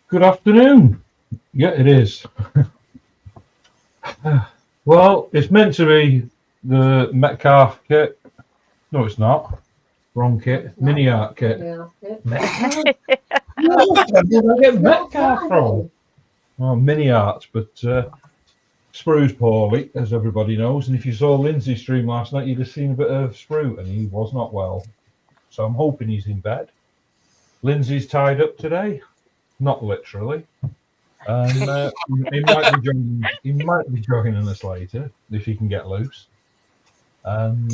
Good afternoon. Yeah, it is. Well, it's meant to be the Metcalf kit. No, it's not. Wrong kit. Mini art kit. Metcalf? Where did I get Metcalf from? Oh, mini art, but Sprue's poorly, as everybody knows. And if you saw Lindsay's stream last night, you'd have seen a bit of Sprue, and he was not well. So I'm hoping he's in bed. Lindsay's tied up today. Not literally. And he might be joining us later if he can get loose. And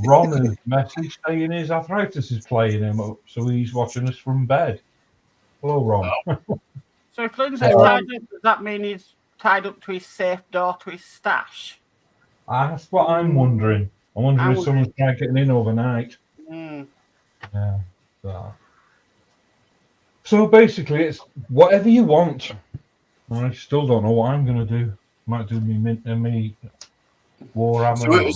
Ron has messaged saying his arthritis is playing him up, so he's watching us from bed. Hello, Ron. So if Lindsay's tied up, does that mean he's tied up to his safe door to his stash? That's what I'm wondering. I'm wondering if someone's trying getting in overnight. Yeah. So basically, it's whatever you want. I still don't know what I'm going to do. Might do me Warhammer.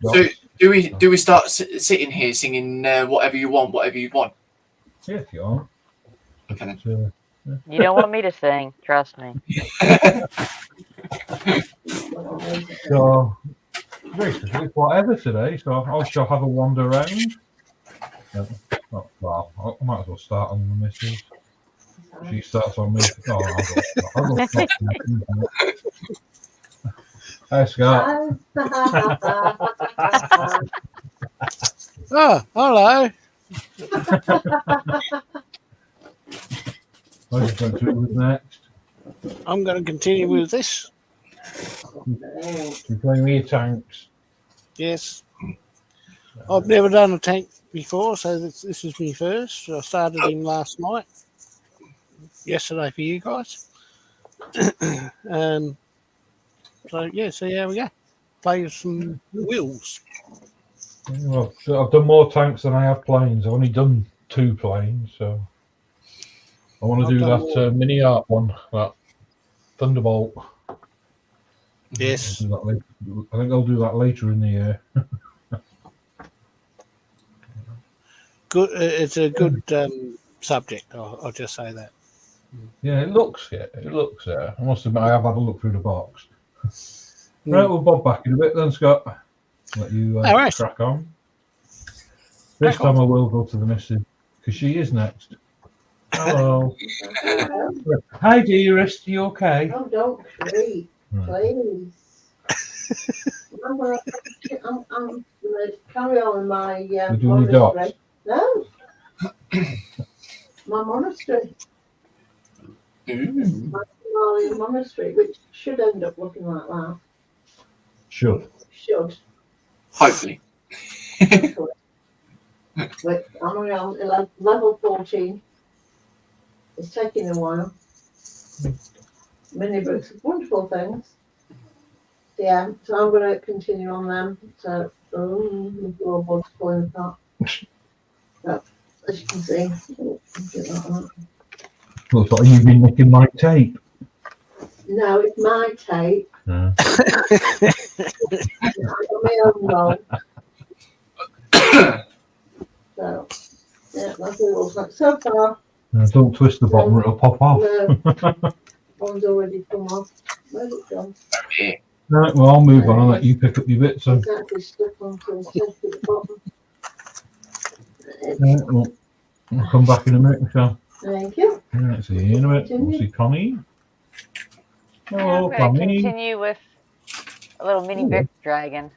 So do we start sitting here singing whatever you want? Yeah, if you are. Okay then. You don't want me to sing, trust me. So basically, it's whatever today. So I shall have a wander around. Well, I might as well start on the missus. She starts on me. I'll go start. Hi, Scott. Oh, hello. I just went to it with next. I'm going to continue with this. You're playing me tanks. Yes. I've never done a tank before, so this is me first. I started him last night. Yesterday for you guys. So yeah, see how we go. Play with some wheels. Well, so I've done more tanks than I have planes. I've only done 2 planes, so I want to do that mini art one, that Thunderbolt. Yes. I think I'll do that later in the year. Good. It's a good subject. I'll just say that. Yeah, it looks. I must admit, I have had a look through the box. Right, we'll bob back in a bit then, Scott. Let you crack on. This time I will go to the missus, because she is next. Hello. Hi, dearest. Are you okay? Oh, don't creep, please. I'm going to carry on with my monastery. No. My monastery. My Somalian monastery, which should end up looking like that. Should. Hopefully. But I'm around level 14. It's taking a while. Many books, wonderful things. Yeah, so I'm going to continue on them. So, the floorboard's falling apart. But as you can see, Looks like you've been nicking my tape. no, it's my tape. Yeah. I've got my own roll. So, yeah, that's what it looks like so far. Don't twist the bottom or it'll pop off. No, one's already come off. Where's it gone? Right, well, I'll move on and let you pick up your bits. So. Exactly, stuck onto the bottom. Right, well, I'll come back in a minute, Michelle. Thank you. Right, see you in a minute. We'll see Connie. Hello, I'm going to Connie. continue with a little mini brick dragon.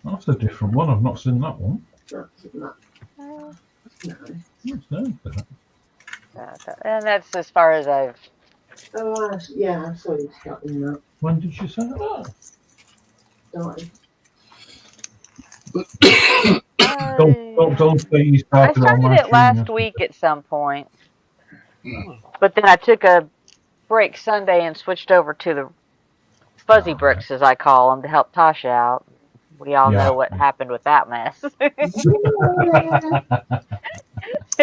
That's a different one. I've not seen that one. That's nice. And that's as far as I've... Oh, yeah, I saw you starting that. When did you say that? Started. Don't say you I started on started my it stream last yesterday. week at some point, Mm. but then I took a break Sunday and switched over to the fuzzy bricks, as I call them, to help Tasha out. We all Yeah. know what happened with that mess.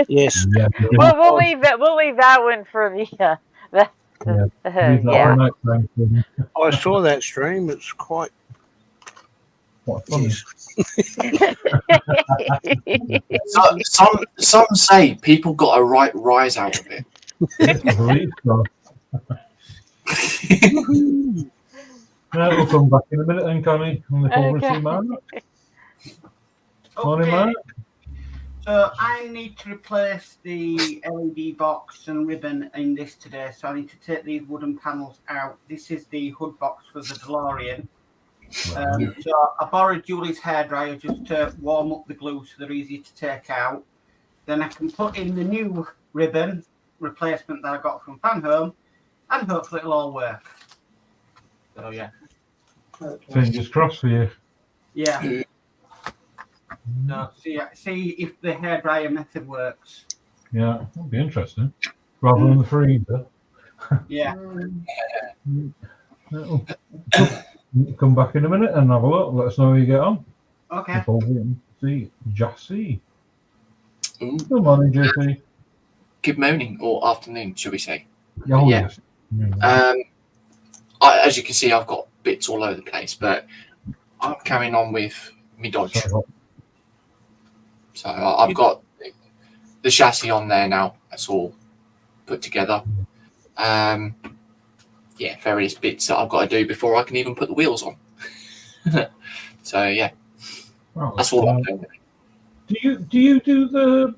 Yes. Yeah, Well, we'll leave that. We'll leave that one for the. Yeah. Leave that Yeah. for next time, please. I saw that stream. It's quite. What funny. So, some say people got a right rise out of it. Yes, I believe so. Yeah, we'll come back in a minute then, Connie. On the phone Okay. with Mark. Morning, Okay, Mark. so I need to replace the LED box and ribbon in this today, so I need to take these wooden panels out. This is the hood box for the DeLorean. So I borrowed Julie's hairdryer just to warm up the glue so they're easy to take out. Then I can put in the new ribbon replacement that I got from Fan Home, and hopefully it'll all work. So yeah. Fingers crossed for you. Yeah. So see if the hairdryer method works. Yeah, that'll be interesting. Rather than the freezer. Yeah. It'll- Come back in a minute and have a look. Let us know how you get on. Okay. Before we see Jassy. Ooh, Good morning, JC. good morning or afternoon, should we say? Oh, Yeah. yes. Yeah. As you can see, I've got bits all over the place, but I'm carrying on with me Dodge. So I've got the chassis on there now. That's all put together. Yeah, various bits that I've got to do before I can even put the wheels on. So yeah, Well, that's all I'm doing. Do you do the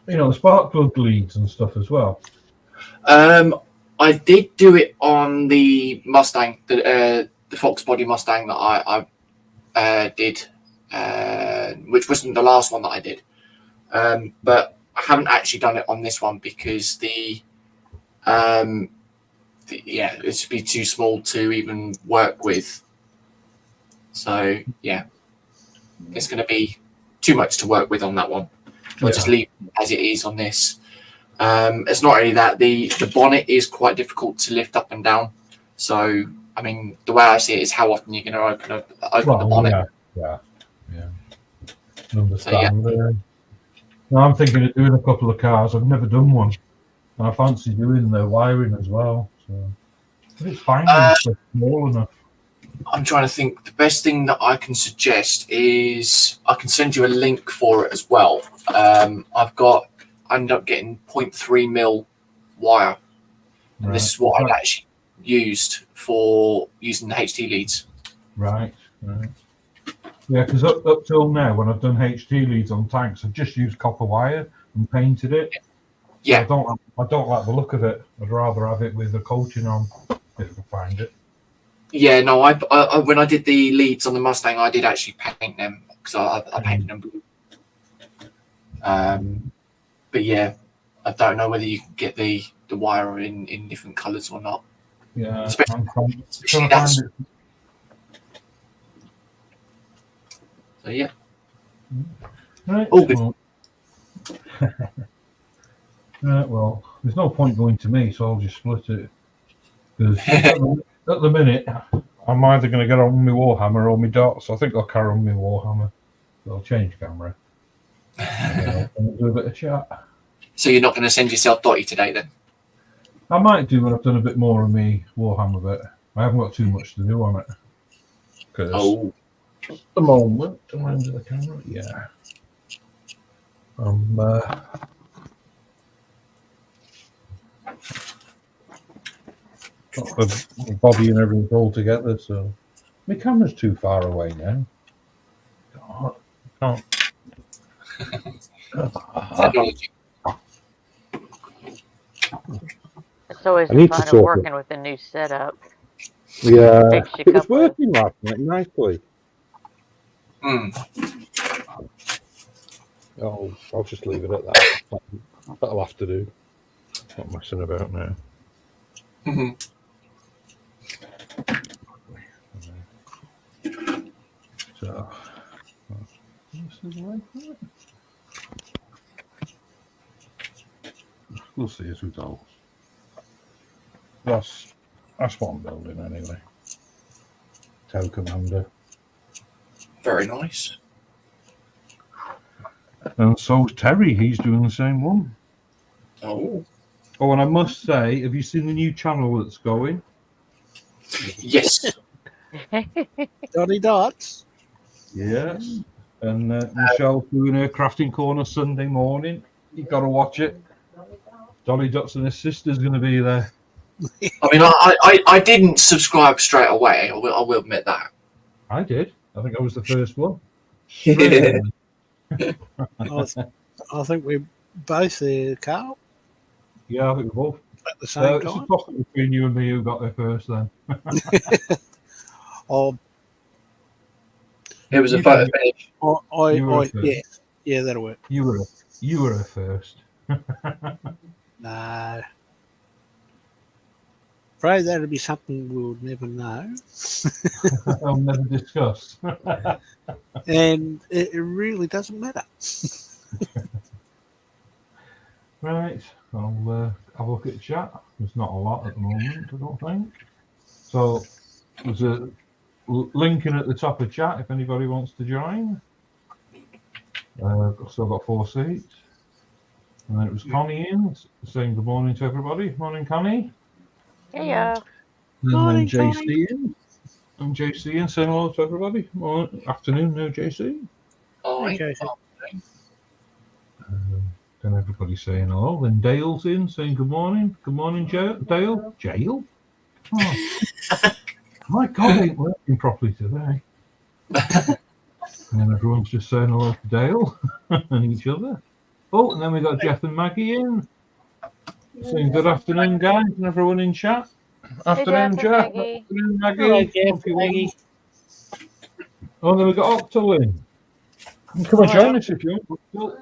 the spark plug leads and stuff as well? I did do it on the Mustang, the Fox body Mustang that I did, which wasn't the last one that I did. But I haven't actually done it on this one because it's be too small to even work with. So yeah, it's going to be too much to work with on that one. I'll just leave it as it is on this. It's not only that, the bonnet is quite difficult to lift up and down. So I mean, the way I see it is how often you're going to open the bonnet. Yeah. Understand. No, I'm thinking of doing a couple of cars. I've never done one. And I fancy doing the wiring as well. So but it's fine. It's small enough. I'm trying to think. The best thing that I can suggest is I can send you a link for it as well. I ended up getting 0.3 mil wire. And this is what I'd actually used for using the HT leads. Right. Yeah, because up till now, when I've done HT leads on tanks, I've just used copper wire and painted it. Yeah. So I don't like the look of it. I'd rather have it with the coating on if I find it. Yeah, no, I when I did the leads on the Mustang, I did actually paint them because I painted them blue. But yeah, I don't know whether you can get the wire in different colours or not. Yeah, Especially that's. So yeah. Right. All good. Well, there's no point going to me, so I'll just split it. Because at the minute, I'm either going to get on my Warhammer or my dots. I think I'll carry on my Warhammer. So I'll change camera. And we'll do a bit of chat. So you're not going to send yourself Dotty today then? I might do when I've done a bit more of me Warhammer bit. I haven't got too much to do on it. Because at the moment, am I under the camera? Yeah. Got the body and everything all together, so my camera's too far away now. God, Technology. It's always I need to fun of sort working with a new setup. Yeah, Takes you a it was couple of- working last night nicely. Oh, I'll just leave it at that. That'll have to do. Not messing about now. So we'll see as we go. That's one building anyway. Tow Commander. Very nice. And so's Terry. He's doing the same one. Oh, Oh, and I must say, have you seen the new channel that's going? yes. Dotty Dots. Yes. And Michelle's doing her crafting corner Sunday morning. You've got to watch it. Dolly Dots and her sister's going to be there. I mean, I didn't subscribe straight away. I will admit that. I did. I think I was the first one. I think we're both there, Carl, Yeah, I think we both. at the same It's a time. toss between you and me who got there first then. Oh, It was a You photo can- finish. You were first. yeah, that'll work. You were a first. No. Afraid that'll be something we'll never know. I'll never discuss. And it really doesn't matter. Right, I'll have a look at the chat. There's not a lot at the moment, I don't think. So there's a link in at the top of chat if anybody wants to join. Still got 4 seats. And then it was Connie in, saying good morning to everybody. Morning, Connie. Yeah. And Morning, then JC Connie. in. And JC in, saying hello to everybody. Morning, afternoon, no JC. Okay. Then everybody saying hello. Then Dale's in, saying good morning. Good morning, Dale. Jail? Oh. My God, ain't working properly today. And then everyone's just saying hello to Dale and each other. Oh, and then we got Jeff and Maggie in. Saying good afternoon, guys, and everyone in chat. Afternoon, Jeff and Jeff. Maggie. Afternoon, Maggie. Hello, Jeff, Hope you're Maggie. well. Oh, then we got Octo in. You can come and join us if you want. You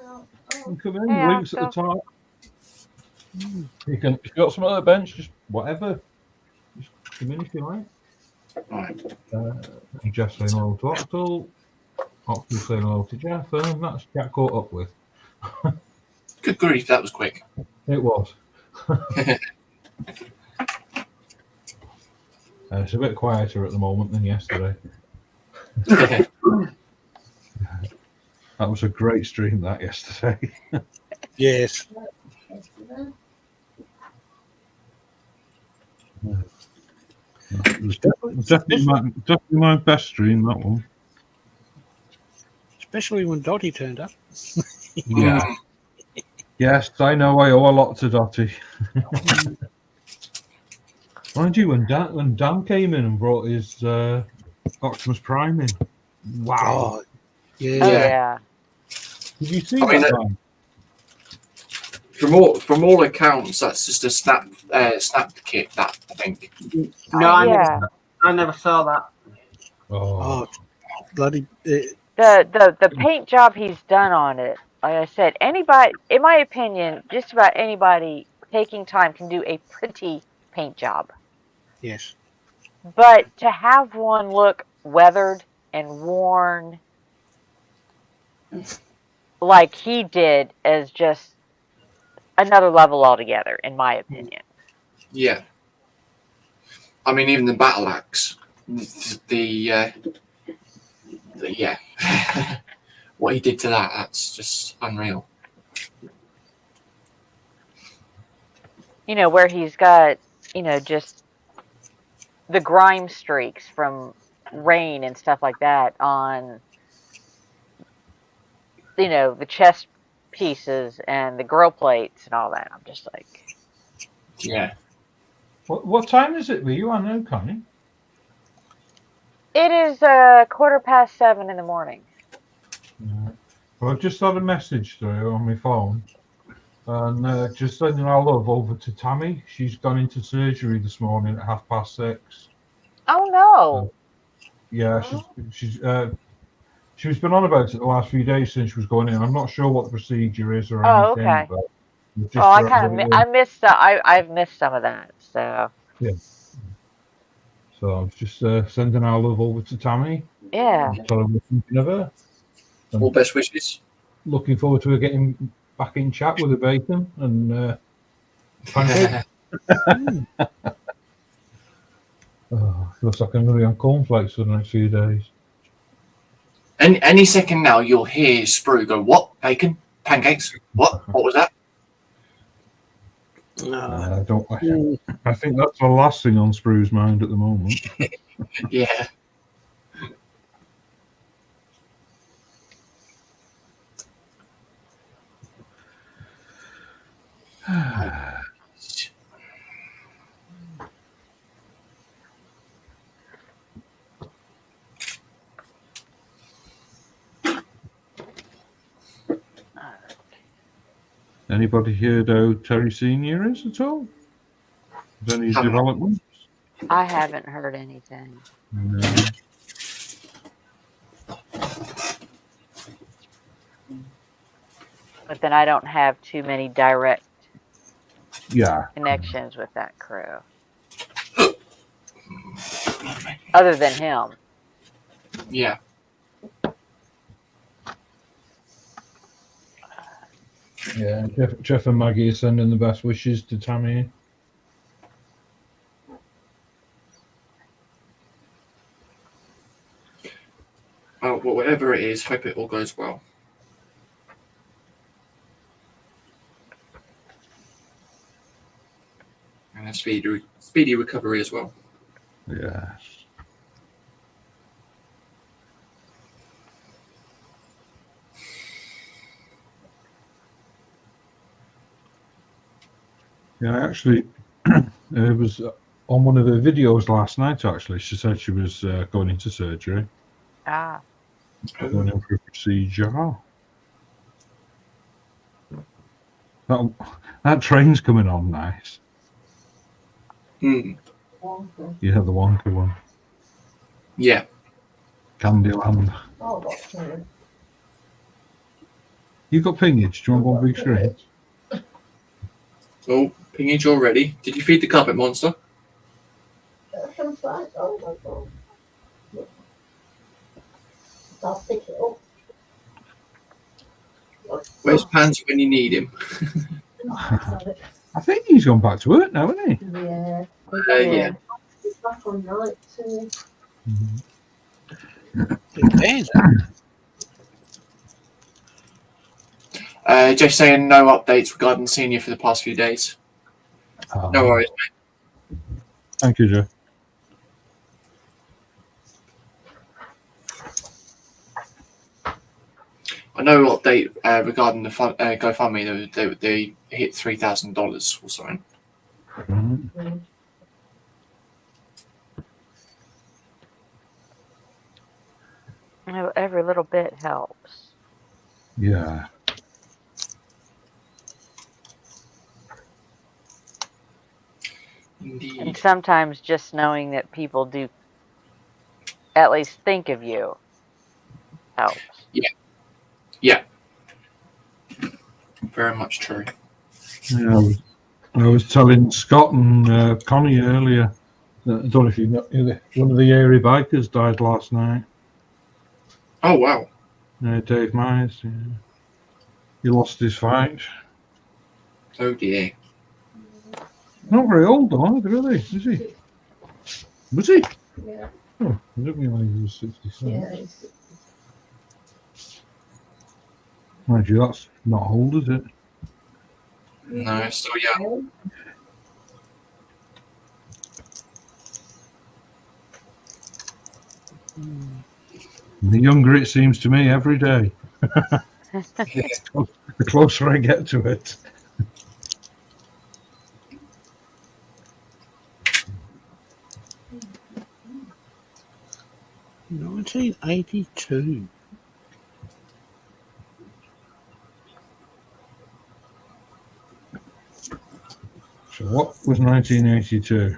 can come in. Hey, Links at the top. You can, if you've got some other bench, just whatever. Just come in if you like. Right. And Jeff saying hello to Octo. Octo saying hello to Jeff. And that's Jack caught up with. Good grief, that was quick. It was. It's a bit quieter at the moment than yesterday. That was a great stream, that yesterday. Yes. It was definitely my best stream, that one. Especially when Dotty turned up. Yeah. Yes, I know I owe a lot to Dotty. Mind you, when Dan came in and brought his Optimus Prime in, wow! Oh, Oh, yeah. yeah. Did you see I mean, that? Man? From all accounts, that's just a snap kit. That I think. No, Yeah. I never saw that. Oh, Oh, bloody. The paint job he's done on it, like I said, anybody, in my opinion, just about anybody taking time can do a pretty paint job. Yes. But to have one look weathered and worn like he did is just another level altogether, in my opinion. Yeah. I mean, even the battle axe, the yeah, what he did to that's just unreal. You know, where he's got, just the grime streaks from rain and stuff like that on, the chest pieces and the grill plates and all that. I'm just like, Yeah. what time is it? Were you on now, Connie? it is 7:15 in the morning. Yeah. Well, I've just had a message through on my phone, and just sending our love over to Tammy. She's gone into surgery this morning at 6:30. Oh no! Yeah, she's been on about it the last few days since she was going in. I'm not sure what the procedure is or Oh, anything. okay. But we've just Oh, I got kind it of in. I missed I've missed some of that. So So I was just sending our love over to Tammy. Yeah. Tell her we're thinking of her. All best wishes. Looking forward to her getting back in chat with the bacon and pancakes. Looks like I'm going to be on cornflakes for the next few days. Any second now, you'll hear Sprue go, "What? Bacon? Pancakes? What? What was that?" I think that's the last thing on Sprue's mind at the moment. Yeah. Anybody heard how Terry Senior is at all? Is any Haven't. developments? I haven't heard anything. No. But then I don't have too many direct Yeah. connections with that crew. Other than him. Yeah. Yeah. Jeff and Maggie are sending the best wishes to Tammy. Oh, well, whatever it is, hope it all goes well. And a speedy recovery as well. Yes. Yeah, actually, it was on one of her videos last night. Actually, she said she was going into surgery, Ah. going in for a procedure. That train's coming on nice. Hmm. Yeah, the Wonka one, Yeah. Candyland. Oh, that's good. You got pingage? Do you want one big screen? Oh, pingage already. Did you feed the carpet monster? That's right. Oh my god. I'll pick it up. Where's Pansy when you need him? I think he's gone back to work now, isn't he? Yeah. Yeah. He's back on nights, isn't Depends. Jeff saying no updates regarding Senior for the past few days. No worries, mate. Thank you, Joe. I know update regarding the GoFundMe. They hit $3,000 or something. Mhm. Every little bit helps. Yeah. And Indeed. sometimes just knowing that people do at least think of you helps. Yeah. Very much true. Yeah, I was telling Scott and Connie earlier. I don't know if you know, one of the Airy bikers died last night. Oh, wow. Dave Myers. Yeah. He lost his fight. Oh, dear. Not very old though, either, is he? Is he? Was he? Yeah. Oh, I didn't realise he was 67. Yeah. It's, Mind you, that's not old, is it? No, it's still young. The younger it seems to me every day. The closer I get to it. Yeah. 1982. So what was 1982?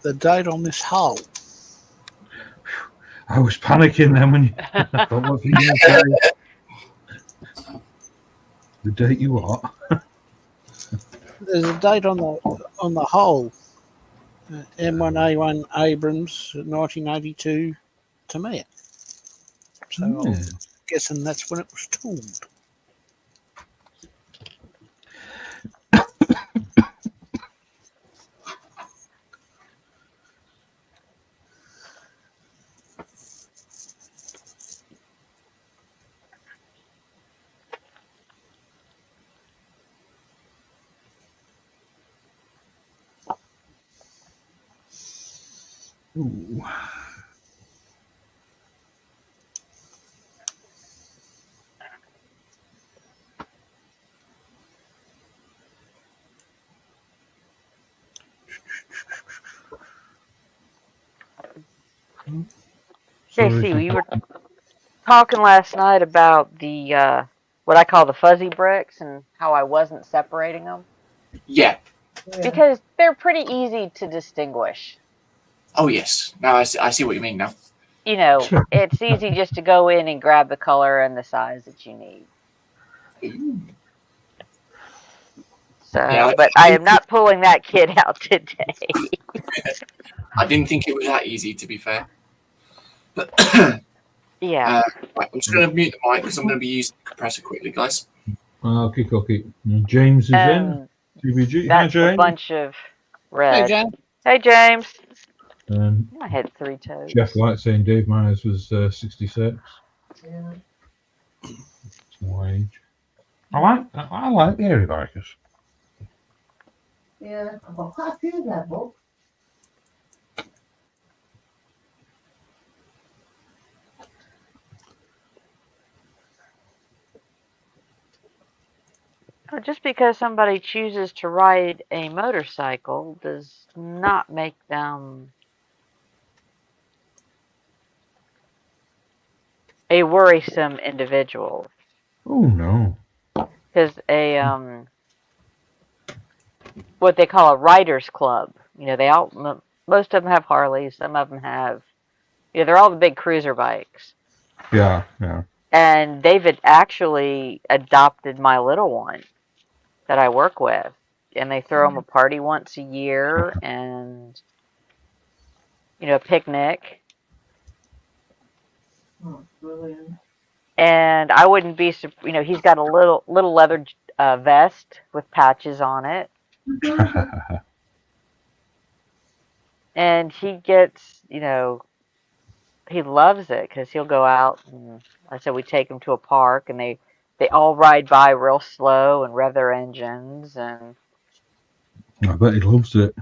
The date on this hull. I was panicking then when you. But what did you say? The date you what? There's a date on the hull. M1A1 Abrams, 1982. to me. So Yeah. I'm guessing that's when it was tooled. Ooh. JC, we were talking last night about the what I call the fuzzy bricks and how I wasn't separating them Yeah. Yeah. because they're pretty easy to distinguish. Oh yes. Now I see what you mean now. You know, it's easy just to go in and grab the color and the size that you need. So, Yeah, but I am not pulling that kid out today. I didn't think it was that easy, to be fair. Yeah. Right, I'm just going to mute the mic because I'm going to be using the compressor quickly, guys. Okay. James is in. CBG. Hi, That's the James. bunch of Hey, red. Jan. Hey, James. And I had 3 toes. Jeff Light saying Dave Myers was 66. Yeah. It's my age. I like the Hairy Bikers. Yeah. I've got quite a few of their books. Just because somebody chooses to ride a motorcycle does not make them a worrisome individual. Oh no. Because what they call a riders club, most of them have Harleys, some of them have, they're all the big cruiser bikes. Yeah. And they've actually adopted my little one that I work with, and they throw them a party once a year and a picnic. Oh, brilliant. And I wouldn't be, he's got a little leather vest with patches on it, and he gets, he loves it because he'll go out and, like I said, we take him to a park and they all ride by real slow and rev their engines and. I bet he loves it.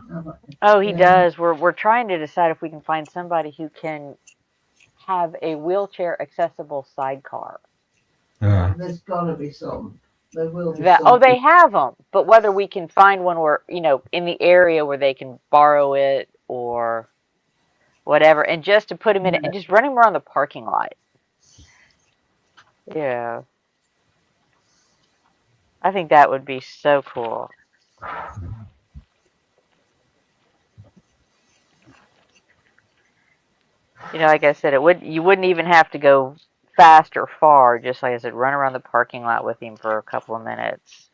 Oh, he Yeah. does. We're trying to decide if we can find somebody who can have a wheelchair accessible sidecar. Yeah. There's got to be some. There will be That some. they have them, but whether we can find one where in the area where they can borrow it or whatever, and just to put him in it and just run him around the parking lot. Yeah, I think that would be so cool. Like I said, you wouldn't even have to go fast or far. Just like I said, run around the parking lot with him for a couple of minutes.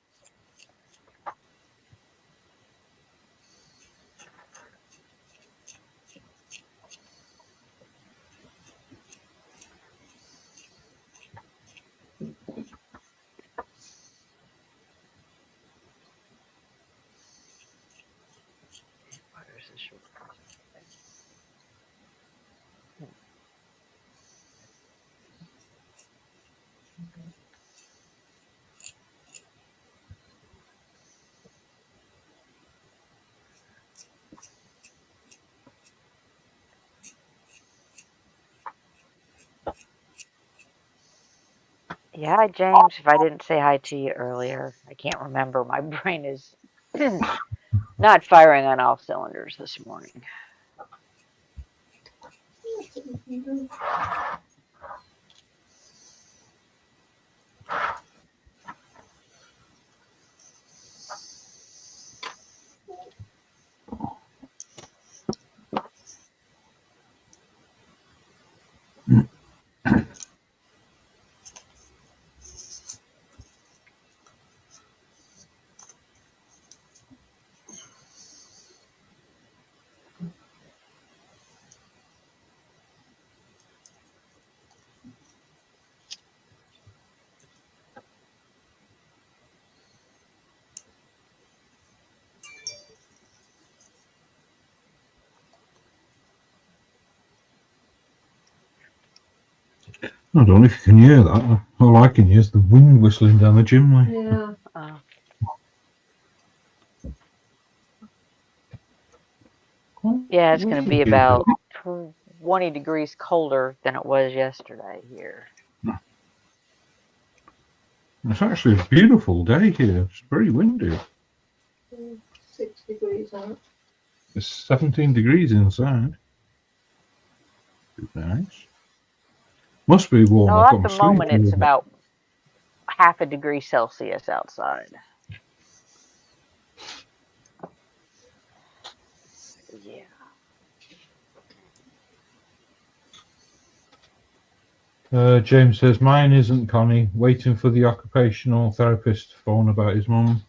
Where's the short person? Yeah, hi, James. If I didn't say hi to you earlier, I can't remember. My brain is not firing on all cylinders this morning. I don't know if you can hear that. All I can hear is the wind whistling down the chimney. Yeah. Yeah, it's going to be Beautiful. about 20 degrees colder than it was yesterday here. It's actually a beautiful day here. It's very windy. 6 degrees out. It's 17 degrees inside. Nice. Must be warm. No, I've at got my the moment sleeves it's on. about half a degree Celsius outside. Yeah. James says, mine isn't Connie, waiting for the occupational therapist to phone about his mum.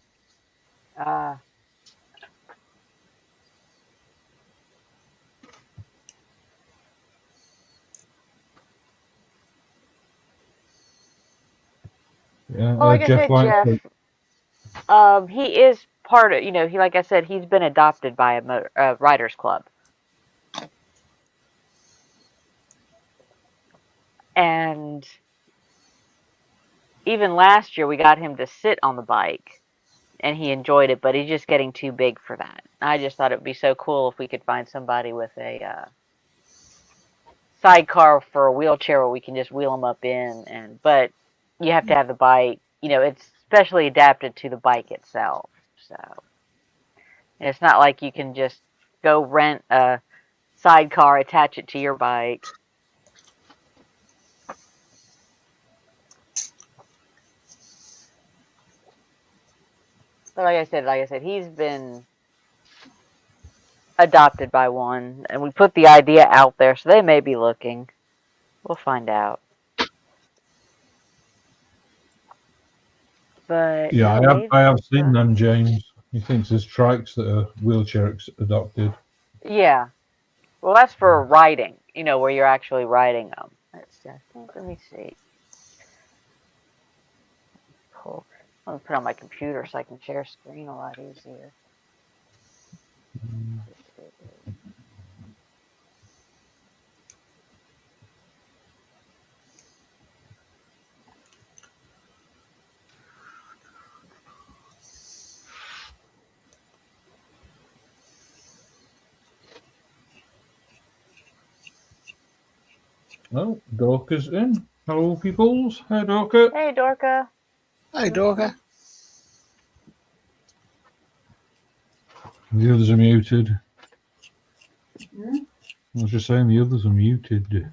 Yeah, Well, like I Jeff said, likes he is part of, he, like I said, he's been adopted by a writers club. And even last year, we got him to sit on the bike, and he enjoyed it, but he's just getting too big for that. I just thought it would be so cool if we could find somebody with a sidecar for a wheelchair where we can just wheel him up in. But you have to have the bike. It's specially adapted to the bike itself. So and it's not like you can just go rent a sidecar, attach it to your bike. But like I said, he's been adopted by one, and we put the idea out there, so they may be looking. We'll find out. But Yeah, yeah, I have seen them, James. He thinks there's trikes that are wheelchair adopted. Yeah. Well, that's for riding. Where you're actually riding them. Let me see. Cool. Let me put it on my computer so I can share screen a lot easier. Oh, Dorca's in. Hello, peoples. Hi, Dorca. Hey, Dorca. Hey, Dorka. The others are muted. Hmm? I was just saying the others are muted.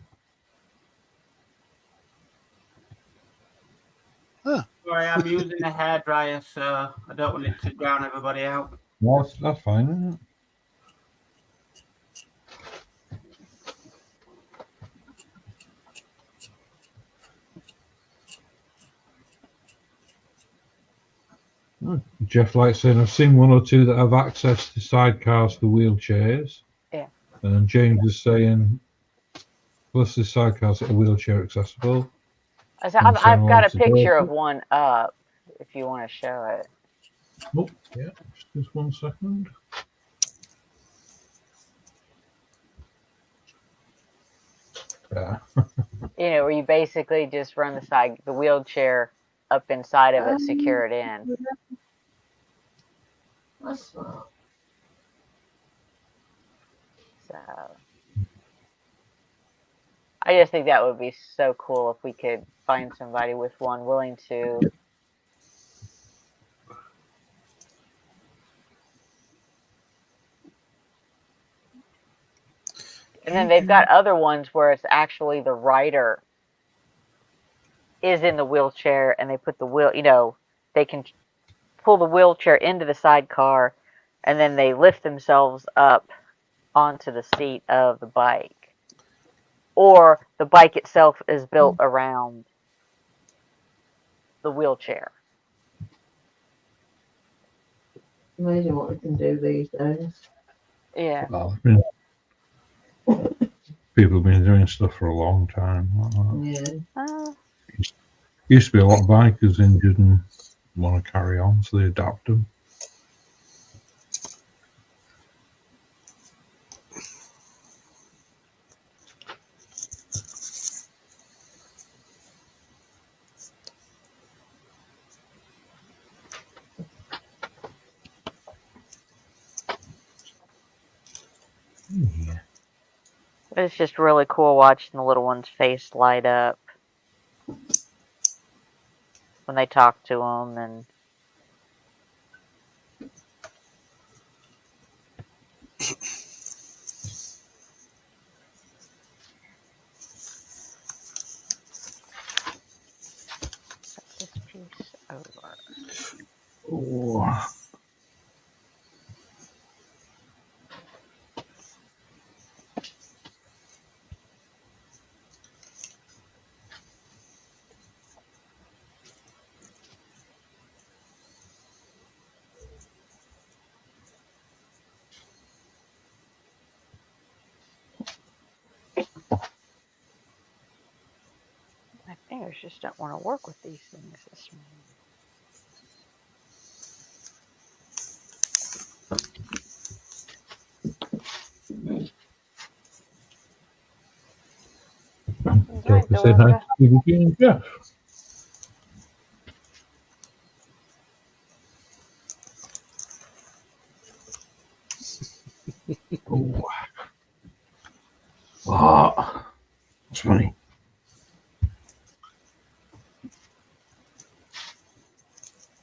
Sorry, I'm using a hairdryer, so I don't want it to drown everybody out. Well, that's fine, isn't it? Jeff likes saying, I've seen one or two that have access to sidecars for wheelchairs. Yeah. And James is saying, plus the sidecars that are wheelchair accessible. I've got a picture of one up if you want to show it. Oh, yeah, just 1 second. Yeah. Where you basically just run the wheelchair up inside of it, secure it in. That's smart. So I just think that would be so cool if we could find somebody with one willing to. And then they've got other ones where it's actually the rider is in the wheelchair and they put the wheel, they can pull the wheelchair into the sidecar and then they lift themselves up onto the seat of the bike. Or the bike itself is built around the wheelchair. Amazing what we can do these days. Yeah. Well, people have been doing stuff for a long time. Yeah. Used to be a lot of bikers injured and want to carry on, so they adapt them. It's just really cool watching the little one's face light up when they talk to them, and this piece over. Oh. My fingers just don't want to work with these things this morning. Right, They said hi Dora. to Stevie G and Jeff. Oh. Ah, that's funny.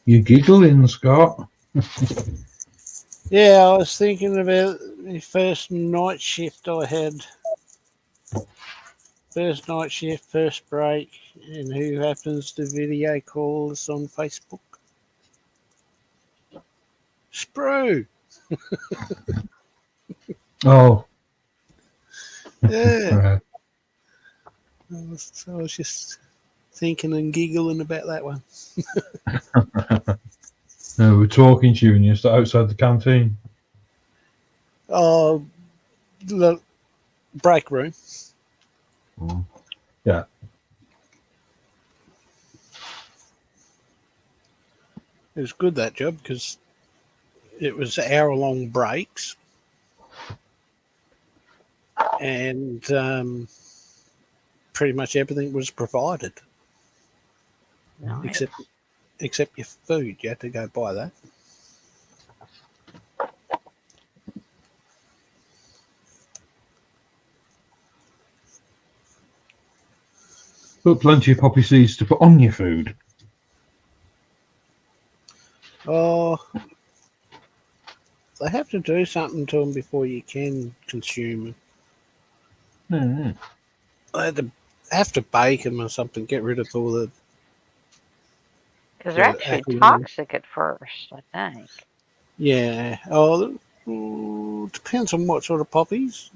You giggling, Scott? Yeah, I was thinking about the first night shift I had. First night shift, first break, and who happens to video call us on Facebook? Sprue. Oh, Yeah. right. I was just thinking and giggling about that one. No, we're talking to you and you're outside the canteen. Oh, the break room. Yeah. It was good, that job, because it was hour-long breaks, and pretty much everything was provided, Nice. except your food. You had to go buy that. But plenty of poppy seeds to put on your food. Oh, they have to do something to them before you can consume them. They have to bake them or something, get rid of all the. Because they're actually toxic at first, I think. Yeah. Oh, depends on what sort of poppies.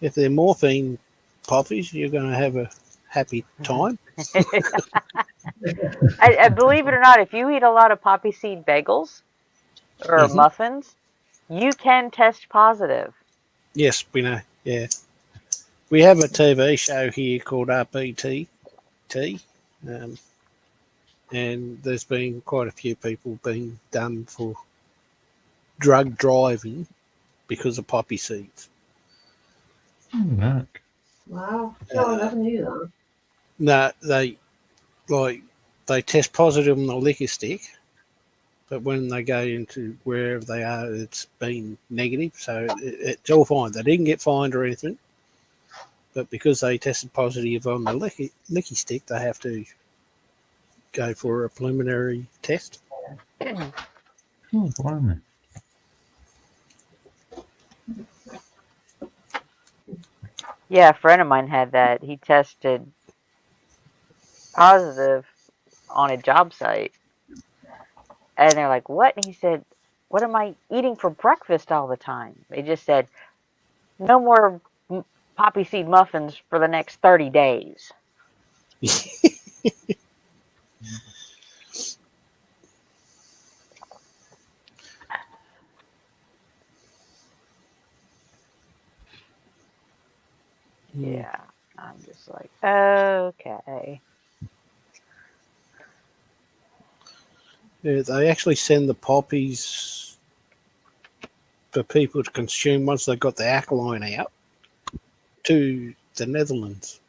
If they're morphine poppies, you're going to have a happy time. I believe it or not, if you eat a lot of poppy seed bagels or muffins, you can test positive. Yes, we know. Yeah. We have a TV show here called RPT, and there's been quite a few people being done for drug driving because of poppy seeds. Wow. No, I never knew that. No, they test positive on the liquor stick, but when they go into wherever they are, it's been negative, so it's all fine. They didn't get fined or anything, but because they tested positive on the licky stick, they have to go for a preliminary test. Oh, blimey. Yeah, a friend of mine had that. He tested positive on a job site. And they're like, what? And he said, what am I eating for breakfast all the time? They just said, no more poppy seed muffins for the next 30 days. Yeah, I'm just like, okay. Yeah, they actually send the poppies for people to consume once they've got the alkaline out to the Netherlands.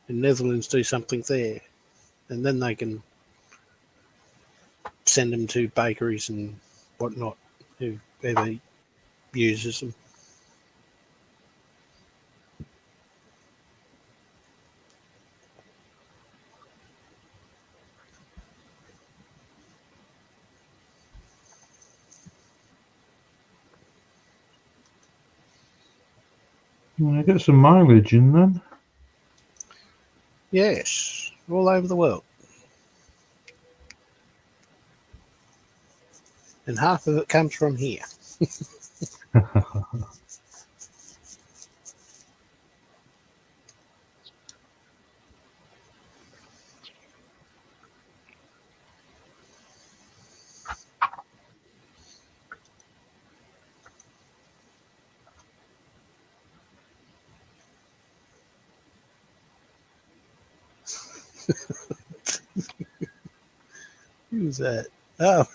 The Netherlands do something there, and then they can send them to bakeries and whatnot, whoever uses them. I get some mileage in then. Yes, all over the world. And half of it comes from here. Who's that? Oh,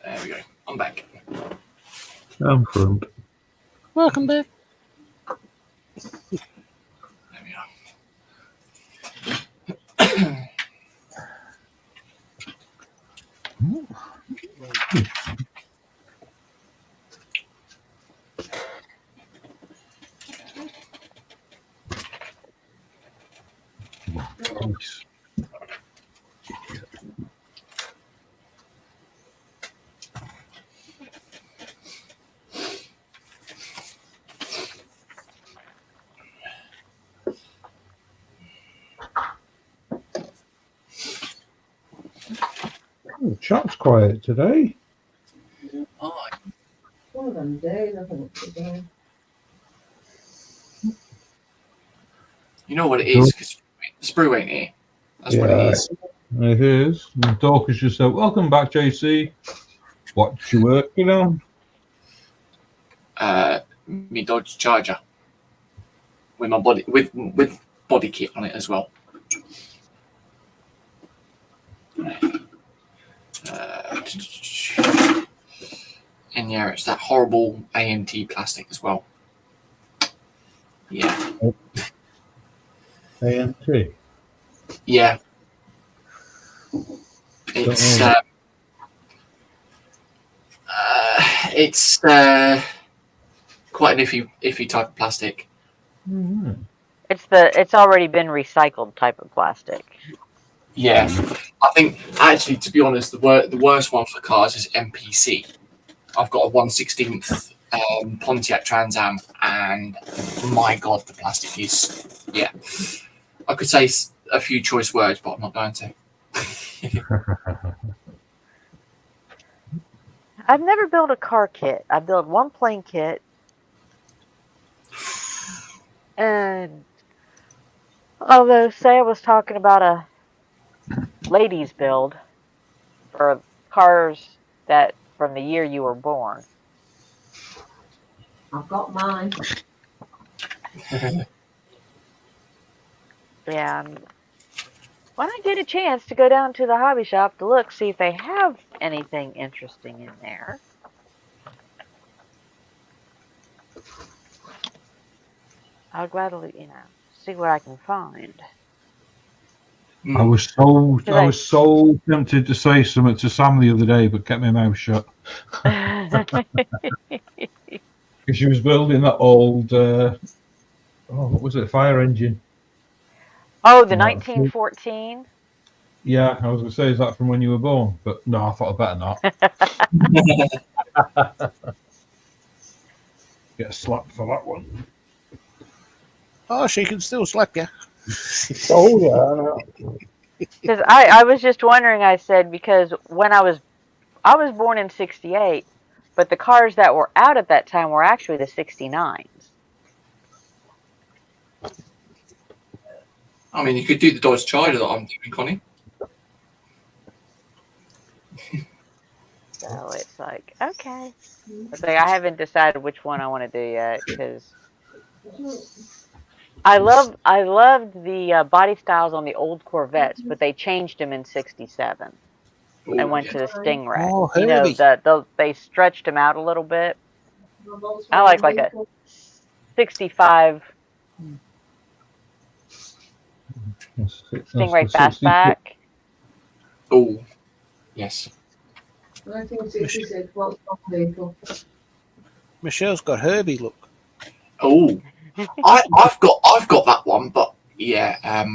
There we go. I'm back. I'm front. welcome back. There we are. Nice. Oh, the chat's quiet today. Oh, One of them days, I think, today. you know what it is? Because Sprue ain't here. That's what it Yeah. is. It is. And Dorcas just said, "Welcome back, JC. What you working on?" Me Dodge Charger with my body with body kit on it as well. And yeah, it's that horrible AMT plastic as well. Yeah, AMT. yeah. It's quite an iffy type of plastic. Mm-hmm. It's already been recycled type of plastic. Yeah, I think actually, to be honest, the worst one for cars is MPC. I've got a 1/16 Pontiac Trans Am, and my god, the plastic is, yeah. I could say a few choice words, but I'm not going to. I've never built a car kit. I built one plane kit, and although say I was talking about a ladies build for cars that from the year you were born. I've got mine. Yeah. When I get a chance to go down to the hobby shop to look, see if they have anything interesting in there. I'll gladly, see what I can find. I was so tempted to say something to Sam the other day, but kept my mouth shut. Because she was building that old, what was it, fire engine? Oh, the 1914? Yeah, I was going to say, is that from when you were born? But no, I thought I better not. Get slapped for that one. Oh, she can still slap you. Oh, yeah. Because I was just wondering, I said, because when I was born in 68, But the cars that were out at that time were actually the 69s. I mean, you could do the Dodge Charger that I'm doing, Connie. So it's like, okay. It's like I haven't decided which one I want to do yet because I loved the body styles on the old Corvettes, but they changed them in '67 and went to the Stingray. Oh, You know, Herbie. they stretched them out a little bit. I like a 65 Stingray Fastback. Oh, yes. 1966 Volkswagen vehicle. Michelle's got Herbie look. Oh, I've got that one, but yeah,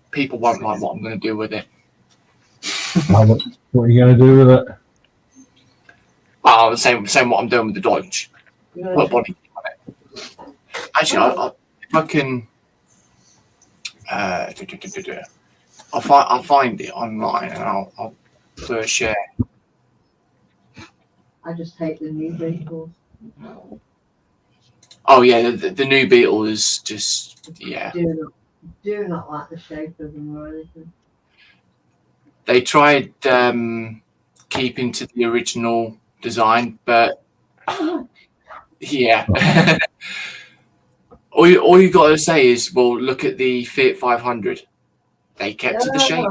people won't like what I'm going to do with it. What are you going to do with it? Well, the same what I'm doing with the Dodge. You're Put a gonna body on it. Actually, if I can, I'll find it online and I'll do a share. I just hate the new vehicles. Oh yeah, the new Beetle is just Do not like the shape of them or anything. They tried keeping to the original design, but yeah. all you got to say is, well, look at the Fiat 500. They kept to the shape.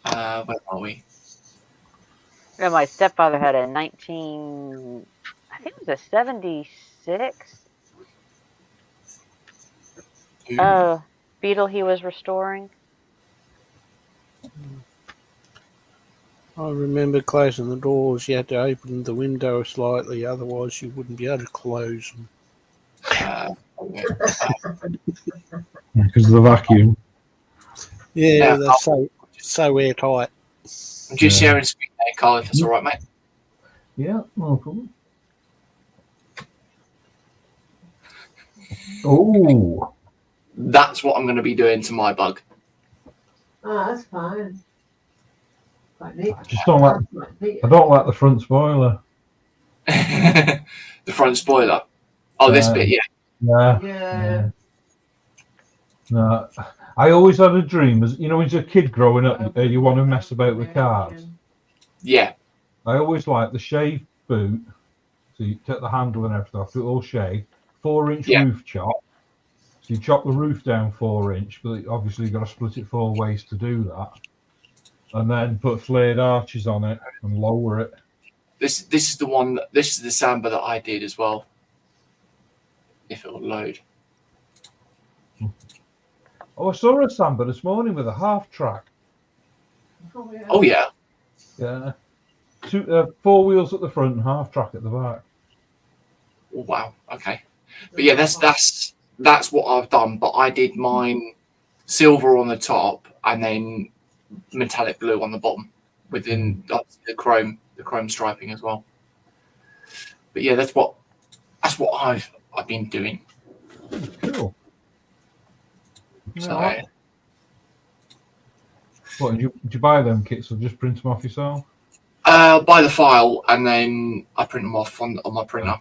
Where are we? Yeah, my stepfather had a 19, I think it was a 76 Beetle he was restoring. I remember closing the doors. You had to open the window slightly, otherwise you wouldn't be able to close them. Because of the vacuum. Yeah, they're so airtight. I'm just sharing screen there, Carl, if that's all right, mate. Yeah, no problem. Oh, That's what I'm going to be doing to my bug. Oh, that's fine. Quite neat. I just don't like. I don't like the front spoiler. The front spoiler. Oh, this bit, yeah. Yeah. Yeah. No, I always had a dream. As you know, as a kid growing up, you want to mess about with cars. Yeah. I always liked the shaved boot. So you take the handle and everything off, do it all shaved. 4-inch roof chop. So you chop the roof down 4-inch, but obviously you've got to split it 4 ways to do that. And then put flared arches on it and lower it. This is the one. This is the Samba that I did as well. If it will load. Oh, I saw a Samba this morning with a half track. Oh yeah. Yeah. 4 wheels at the front and half track at the back. Oh, wow. Okay. But yeah, that's what I've done. But I did mine silver on the top and then metallic blue on the bottom, within the chrome striping as well. But yeah, that's what I've been doing. Cool. So What, did you buy them kits or just print them off yourself? buy the file and then I print them off on my printer.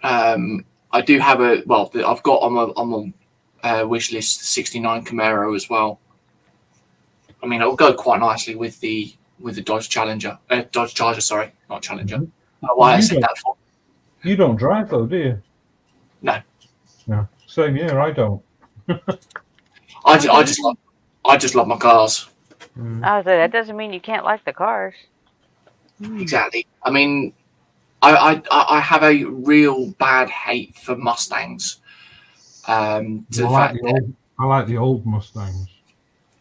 I do have I've got on my wish list 69 Camaro as well. I mean, it'll go quite nicely with the Dodge Charger, sorry, not Challenger. I don't know why I said that for. You don't drive though, do you? No. No. Same here, I don't. I just love my cars. I was like, that doesn't mean you can't like the cars. Exactly. I mean, I have a real bad hate for Mustangs. I like the old Mustangs.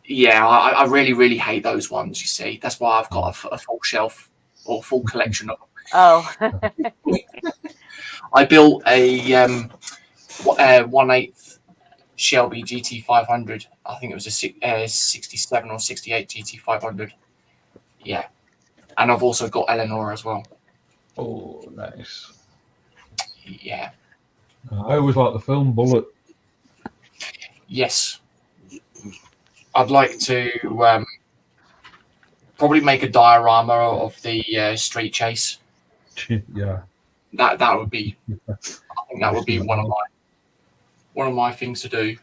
Yeah, I really, really hate those ones, you see. That's why I've got a full shelf or full collection of them. Oh. I built a 1/8 Shelby GT500. I think it was a 67 or 68 GT500. Yeah. And I've also got Eleanor as well. Oh, nice. Yeah. I always like the film Bullet. Yes. I'd like to probably make a diorama of the street chase. Yeah. That would be. I think that would be one of my things to do.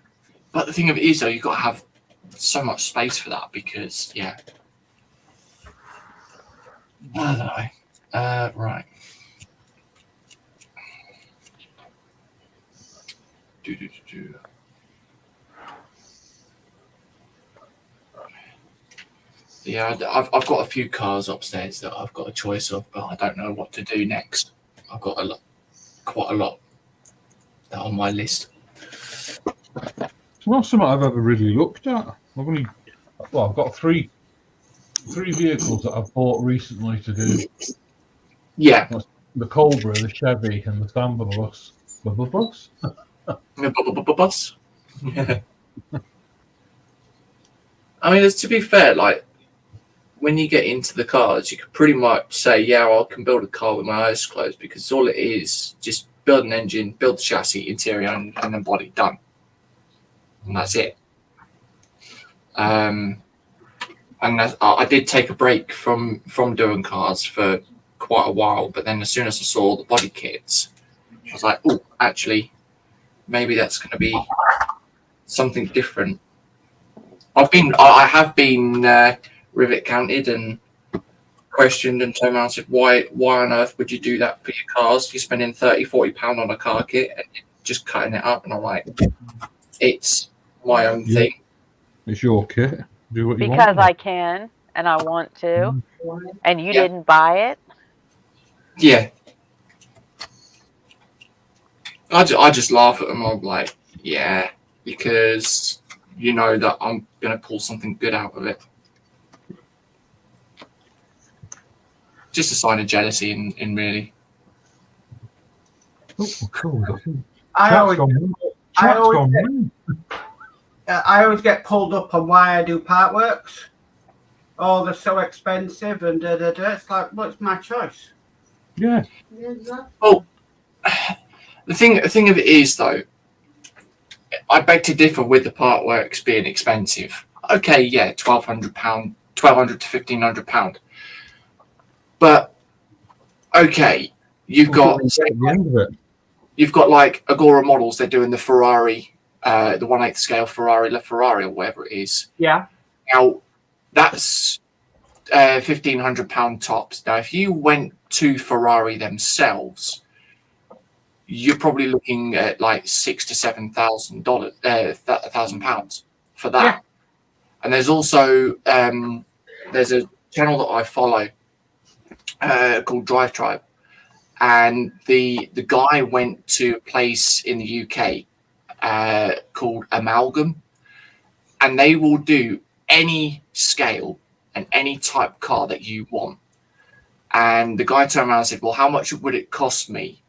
But the thing of it is, though, you've got to have so much space for that because, yeah. I don't know. Right. Do. Yeah, I've got a few cars upstairs that I've got a choice of, but I don't know what to do next. I've got quite a lot on my list. It's not something I've ever really looked at. I've got three vehicles that I've bought recently to do. Yeah. The Cobra, the Chevy, and the Samba Bus. Bus? Bus. I mean, to be fair, like when you get into the cars, you can pretty much say, "Yeah, I can build a car with my eyes closed," because all it is just build an engine, build the chassis, interior, and then body done, and that's it. And I did take a break from doing cars for quite a while, but then as soon as I saw the body kits, I was like, "Oh, actually, maybe that's going to be something different." I have been rivet counted and questioned and turned around and said, why on earth would you do that for your cars? You're spending £30-40 on a car kit and you're just cutting it up. And I'm like, it's my own thing. It's your kit. Do what you want. Because I can and I want to, and you didn't buy it. Yeah. I just laugh at them. I'm like, yeah, because you know that I'm going to pull something good out of it. Just a sign of jealousy in really. Oh, cool. I always get pulled up on why I do part works. Oh, they're so expensive and da da da. It's like, well, it's my choice. Yeah. Well, the thing of it is, though, I beg to differ with the part works being expensive. Okay, yeah, £1,200, £1,200 to £1,500. But okay, you've got like Agora models. They're doing the Ferrari, the 1/8 scale Ferrari LaFerrari or whatever it is. Yeah. Now that's £1,500 tops. Now, if you went to Ferrari themselves, you're probably looking at like $6,000 to $7,000, £1,000 for that. Yeah. And there's also there's a channel that I follow called Drive Tribe, and the guy went to a place in the UK called Amalgam, and they will do any scale and any type car that you want. And the guy turned around and said, well, how much would it cost me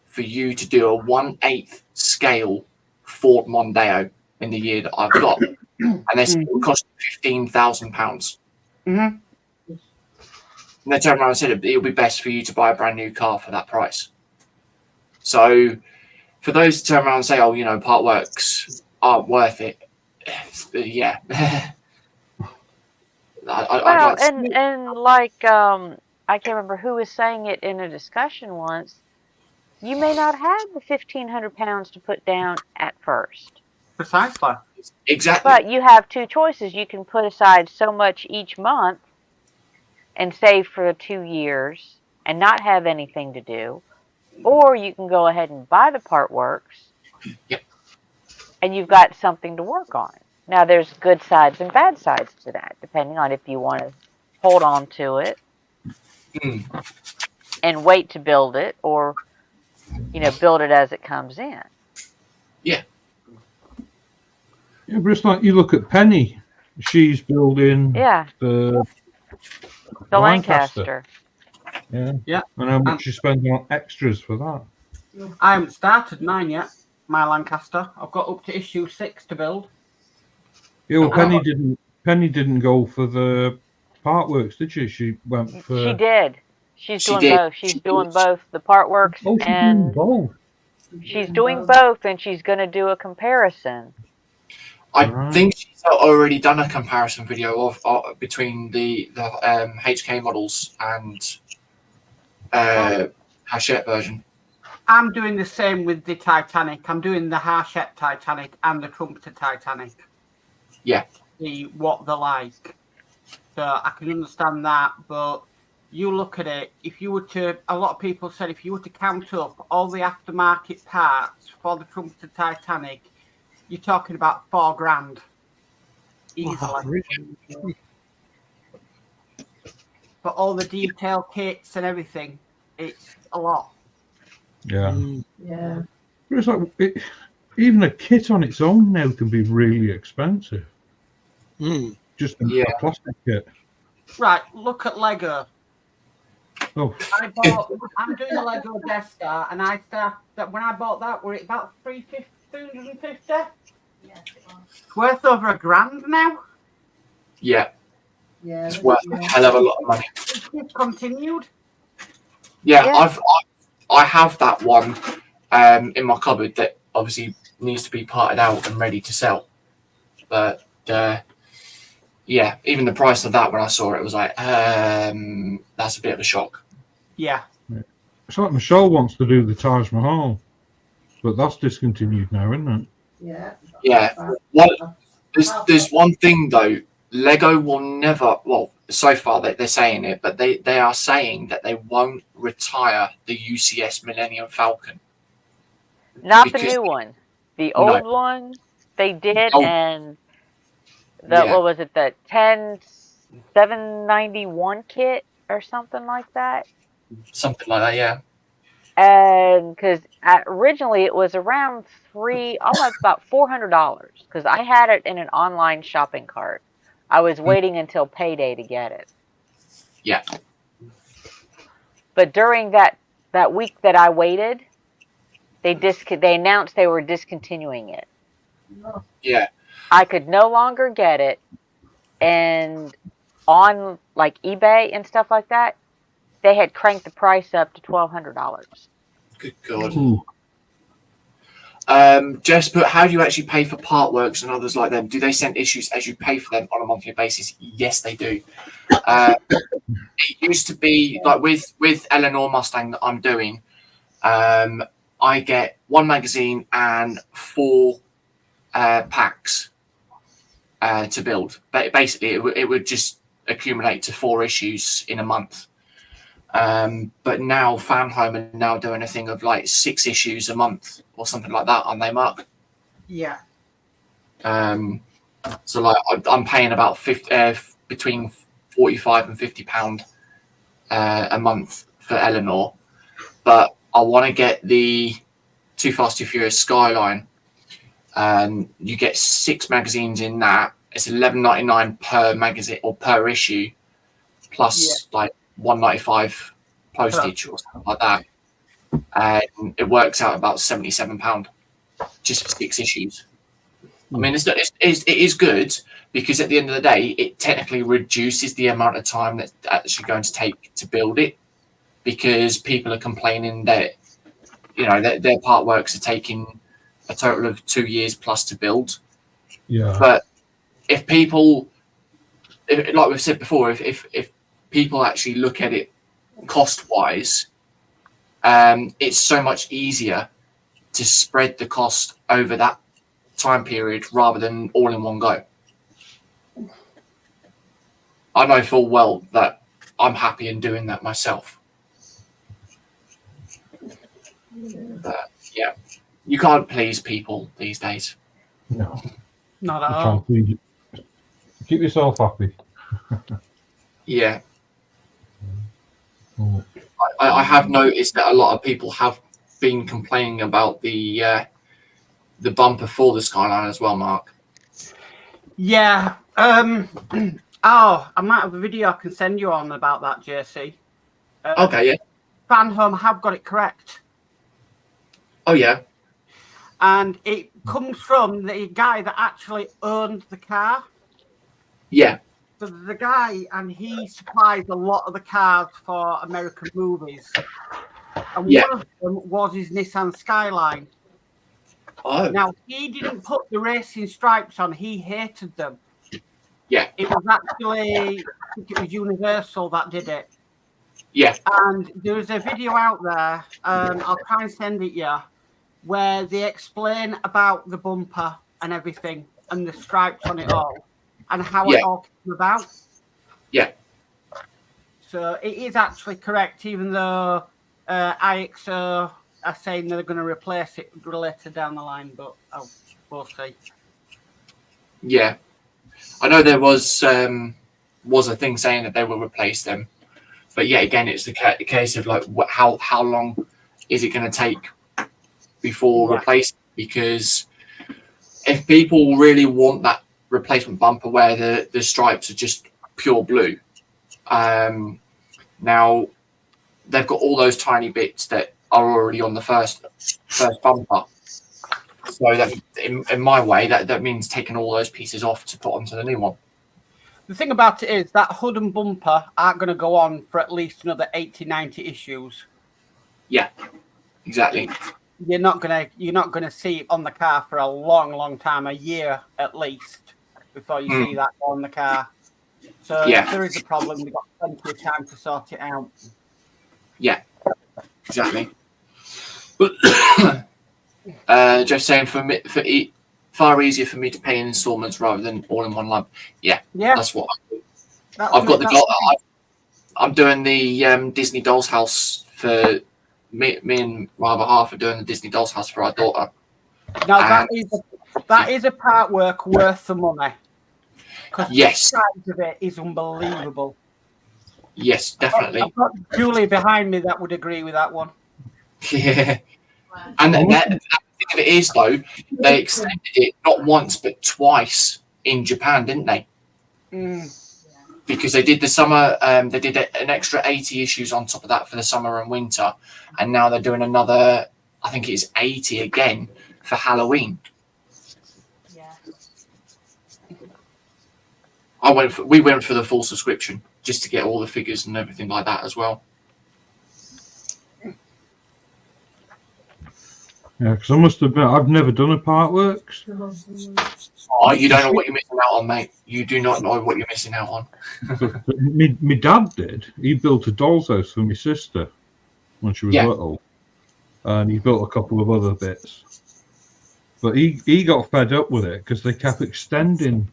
for you to do a 1/8 scale Ford Mondeo in the year that I've got? And they said it would cost £15,000. Mm-hmm. And they turned around and said it'll be best for you to buy a brand new car for that price. So for those to turn around and say, oh, you know, part works aren't worth it, yeah. I can't remember who was saying it in a discussion once. You may not have the £1,500 to put down at first. Precisely. Exactly. But you have two choices. You can put aside so much each month and save for 2 years and not have anything to do, or you can go ahead and buy the part works. Yep. And you've got something to work on. Now, there's good sides and bad sides to that, depending on if you want to hold on to it and wait to build it, or, you know, build it as it comes in. Yeah. Yeah, but it's like you look at Penny. She's building the Lancaster. Yeah. Yeah. And how much she's spending on extras for that. I haven't started mine yet, my Lancaster. I've got up to issue 6 to build. Yeah, well, Penny didn't go for the part works, did she? She went for. She did. She's doing both. She's doing both the part works and both. She's doing both, and she's going to do a comparison. I Right. think she's already done a comparison video of between the HK models and Hachette version. I'm doing the same with the Titanic. I'm doing the Hachette Titanic and the Trumpeter Titanic. Yeah. See what they're like. So I can understand that, but you look at it, if you were to, a lot of people said if you were to count up all the aftermarket parts for the Trumpeter Titanic, you're talking about $4,000 easily. Wow, really? For all the detail kits and everything, it's a lot. Yeah. Yeah. But it's like even a kit on its own now can be really expensive. Mm. Just Yeah. a plastic kit. Right, look at Lego. Oh, I'm doing the Lego Death Star, and I thought that when I bought that, were it about $350? Yes, it was. Worth over $1,000 now. Yeah, Yeah. it's worth a hell of a lot of money. It's discontinued. Yeah, Yeah. I have that one in my cupboard that obviously needs to be parted out and ready to sell. But yeah, even the price of that when I saw it was like, that's a bit of a shock. Yeah. it's like Michelle wants to do the Taj Mahal, but that's discontinued now, isn't it? Yeah. Yeah. There's one thing though, Lego will never, well, so far they're saying it, but they are saying that they won't retire the UCS Millennium Falcon. Not the Because- new one. The No. old one they did, Oh. and the Yeah. what was it? The 10791 kit or something like that. Something like that, yeah. And because originally it was around almost about $400. Because I had it in an online shopping cart. I was waiting until payday to get it. Yeah. But during that week that I waited, they announced they were discontinuing it. Yeah. I could no longer get it, and on like eBay and stuff like that, they had cranked the price up to $1,200. Good God. Ooh. Jess, but how do you actually pay for Partworks and others like them? Do they send issues as you pay for them on a monthly basis? Yes, they do. It used to be like with Eleanor Mustang that I'm doing, I get one magazine and 4 packs to build. But basically, it would just accumulate to 4 issues in a month. But now Fanhome are now doing a thing of like 6 issues a month or something like that, aren't they, Mark? Yeah. So like I'm paying about between £45 and £50 a month for Eleanor, but I want to get the Too Fast Too Furious Skyline. You get 6 magazines in that. It's $11.99 per magazine or per issue, plus like $1.95 postage or something like that. And it works out about £77 just for 6 issues. I mean, it is good because at the end of the day, it technically reduces the amount of time that's actually going to take to build it, because people are complaining that, you know, their part works are taking a total of 2 years plus to build. Yeah. But if people, like we've said before, if people actually look at it cost wise, it's so much easier to spread the cost over that time period rather than all in one go. I know full well that I'm happy in doing that myself. But yeah, you can't please people these days. No. Not at You all. can't please you. Keep yourself happy. Yeah. Oh. I have noticed that a lot of people have been complaining about the bumper for the Skyline as well, Mark. Yeah. Oh, I might have a video I can send you on about that, JC. Okay, yeah. Fanhome have got it correct. Oh, yeah. And it comes from the guy that actually owned the car. Yeah. So the guy, and he supplies a lot of the cars for American movies. And Yeah. one of them was his Nissan Skyline. Oh, Now, he didn't put the racing stripes on, he hated them. Yeah. It was actually, I think it was Universal that did it. yeah, And there's a video out there, I'll try and send it you, where they explain about the bumper and everything and the stripes on it all and how Yeah. it all came about. Yeah. So it is actually correct, even though IXO are saying they're going to replace it later down the line, but we'll see. yeah. I know there was a thing saying that they will replace them, but yeah, again, it's the case of like how long is it going to take before Yeah. replacing? Because if people really want that replacement bumper where the stripes are just pure blue, now they've got all those tiny bits that are already on the first bumper. So that in my way, that means taking all those pieces off to put onto the new one. The thing about it is that hood and bumper aren't going to go on for at least another 80, 90 issues. Yeah, exactly. You're not gonna see it on the car for a long, long time, a year at least, before you see that on the car. So if there is a problem, we've got plenty of time to sort it out. Yeah, exactly. But just saying, far easier for me to pay in installments rather than all in one lump. Yeah, that's what I do. I've got I'm doing the Disney Doll's House for me and my other half are doing the Disney Doll's House for our daughter. Now that is a part work worth the money. Because the size of it is unbelievable. Yes, definitely. I've got Julie behind me that would agree with that one. Yeah. And the thing of it is, though, they extended it not once but twice in Japan, didn't they? Because they did the summer, they did an extra 80 issues on top of that for the summer and winter, and now they're doing another, I think it's 80 again for Halloween. Yeah. We went for the full subscription just to get all the figures and everything like that as well. Yeah, because I must admit, I've never done a Partworks. Oh, you don't know what you're missing out on, mate. You do not know what you're missing out on. But my dad did. He built a doll's house for my sister when she was little, and he built a couple of other bits. But he got fed up with it because they kept extending.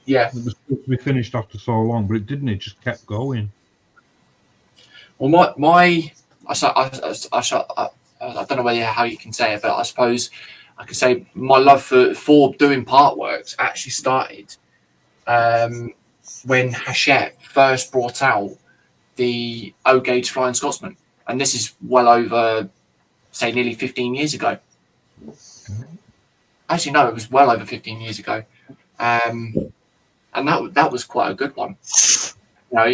Yeah, it was supposed to be finished after so long, but it didn't. It just kept going. Well, I don't know how you can say it, but I suppose I could say my love for doing part works actually started when Hachette first brought out the O-Gauge Flying Scotsman. And this is well over, say, nearly 15 years ago. Actually, no, it was well over 15 years ago. And that was quite a good one. You know,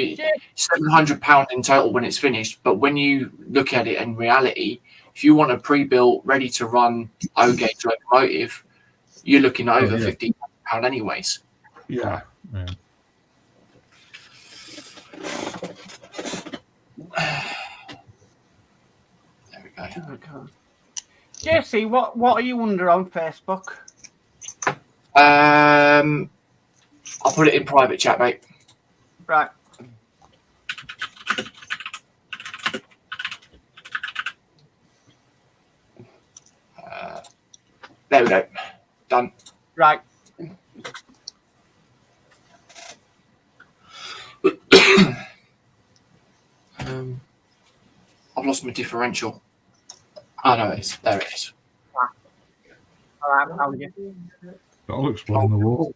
£700 in total when it's finished. But when you look at it in reality, if you want a pre-built, ready-to-run O-Gauge locomotive, you're looking at over £1,500 anyways. Yeah. There we go. Jesse, what are you under on Facebook? I'll put it in private chat, mate. Right. There we go. Done. Right. I've lost my differential. Oh no, there it is. All right, I found you. That'll explain the walk.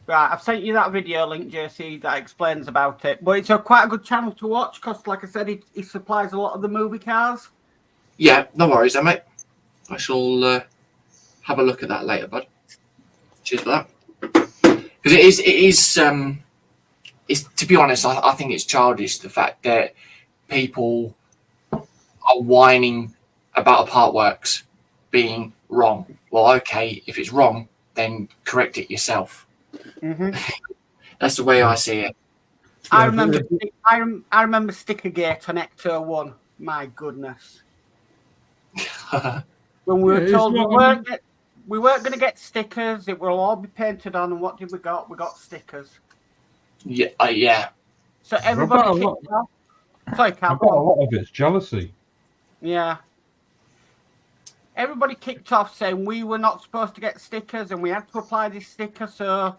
Right, I've sent you that video link, JC, that explains about it. But it's quite a good channel to watch because, like I said, he supplies a lot of the movie cars. Yeah, no worries, then, mate. I shall have a look at that later, bud. Cheers for that. Because it is. It's, to be honest, I think it's childish the fact that people are whining about a part works being wrong. Well, okay, if it's wrong, then correct it yourself. Mm-hmm. That's the way I see it. I Yeah, remember. but- I remember Stickergate on Ecto 1. My goodness. When we Yeah, were it's told not- we weren't going to get stickers, it will all be painted on, and what did we got? We got stickers. Yeah, yeah. So I've got a everybody lot- kicked off. Sorry, Cal. I've got a lot of it's jealousy. Yeah. Everybody kicked off saying we were not supposed to get stickers and we had to apply this sticker. So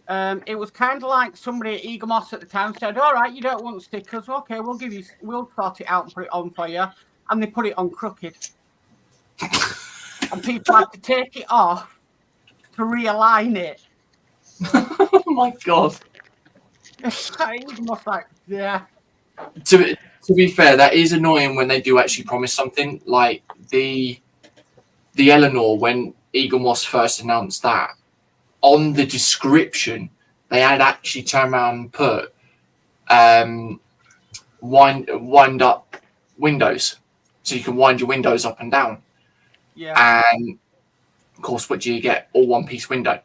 it was kind of like somebody at Eagle Moss at the time said, all right, you don't want stickers. Okay, we'll sort it out and put it on for you. And they put it on crooked. And people had to take it off to realign it. Oh my god. Eagle Moss, like, yeah. To be fair, that is annoying when they do actually promise something. Like the Eleanor, when Eagle Moss first announced that, on the description they had actually turned around and put wind up windows, so you can wind your windows up and down. Yeah. And of course, what do you get? All one piece window.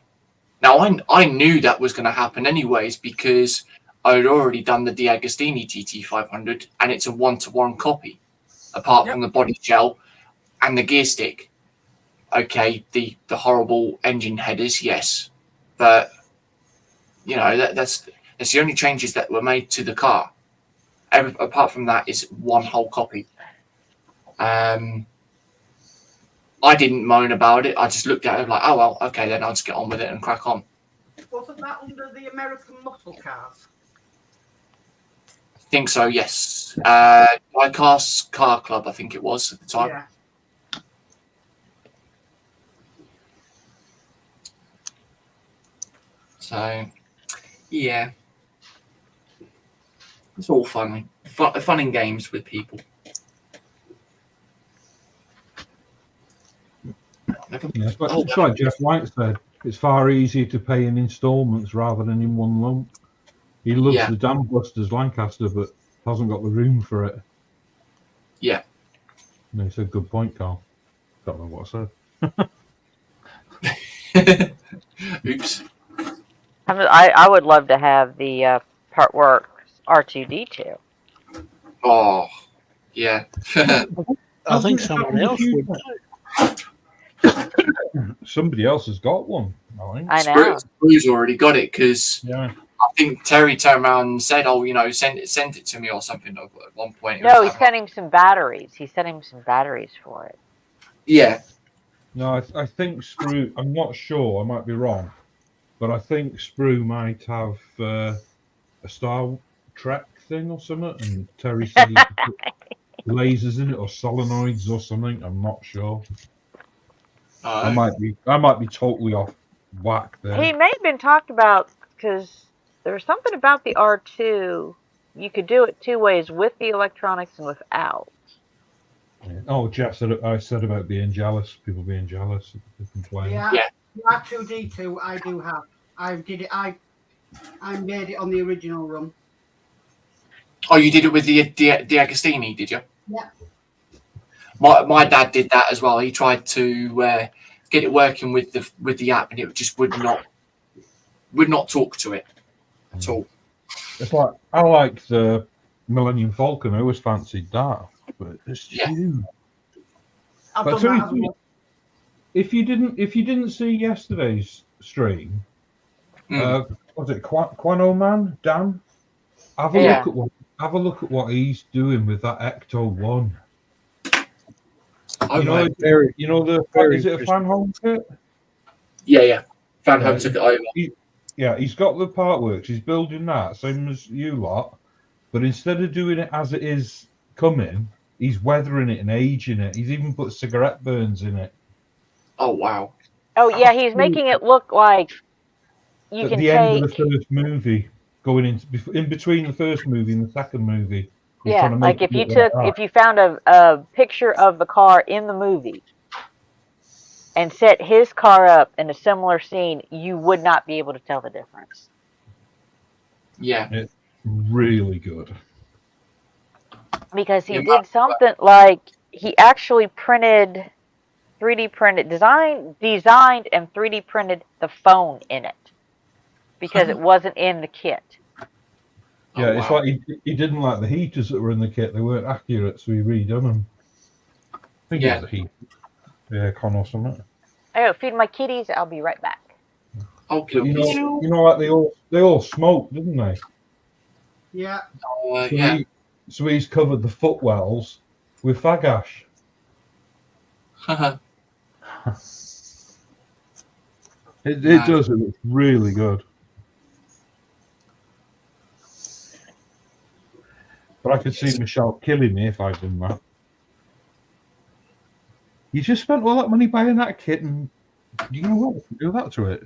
Now I knew that was going to happen anyways because I had already done the D'Agostini TT500 and it's a 1-to-1 copy, apart from the body shell and the gear stick. Okay, the horrible engine headers, yes, but you know that's the only changes that were made to the car. Apart from that, is one whole copy. I didn't moan about it. I just looked at it like, oh well, okay, then I'll just get on with it and crack on. Wasn't that under the American muscle cars? I think so, yes. Diecast Car Club, I think it was at the time. Yeah. So, yeah. It's all fun in games with people. Yeah, it's like Jeff White said. It's far easier to pay in instalments rather than in one lump. He loves the Dam Busters Lancaster, but hasn't got the room for it. Yeah. No, it's a good point, Carl. Don't know what I said. Oops. I would love to have the Part Works R2D2. Oh, yeah. I think someone else would. Somebody else has got one, I think. I know. Sprue's already got it because Yeah. I think Terry turned around and said, "Oh, you know, send it to me or something." At one point, it No, was he sent him some batteries. He sent him some batteries for it. Yeah, No, I think Sprue, I'm not sure, I might be wrong, but I think Sprue might have a Star Trek thing or something, and Terry said he could put lasers in it or solenoids or something. I'm not sure. I might be totally off whack there. He may have been talked about because there was something about the R2. You could do it two ways, with the electronics and without. Oh, Jeff said I said about being jealous. People being jealous. They complain. Yeah. Yeah. R2D2 I do have. I did it. I made it on the original run. Oh, you did it with the D'Agostini, did you? Yeah. My dad did that as well. He tried to get it working with the app, and it just would not talk to it at all. It's like I like the Millennium Falcon. I always fancied that, but it's Yeah. huge. I've But done that as well. if you didn't see yesterday's stream, was it Quano Man Dan? Have a look at what he's doing with that Ecto 1. You know, is it a fan home kit? Yeah. Fan home took it over. Yeah, he's got the part works. He's building that, same as you lot. But instead of doing it as it is coming, he's weathering it and aging it. He's even put cigarette burns in it. Oh wow. Oh yeah, he's making it look like you At can the end of take. the first movie, going in between the first movie and the second movie. he's Yeah, trying to make like if it you look took, that. if you found a picture of the car in the movie and set his car up in a similar scene, you would not be able to tell the difference. Yeah. Really good. Because he Yeah, did something like he actually printed, 3D printed, designed and 3D printed the phone in it because it wasn't in the kit. Yeah, Oh, it's wow. like he didn't like the heaters that were in the kit. They weren't accurate, so he redone them. I think Yeah. it was a heat. Yeah, con or something. I go feed my kitties. I'll be right back. Okay, But you know, like they all smoked, didn't they? Yeah. So, yeah. so he's covered the footwells with fag ash. It Nice. does. It looks really good. But I could see Michelle killing me if I'd done that. You just spent all that money buying that kit, and you know what? Do that to it.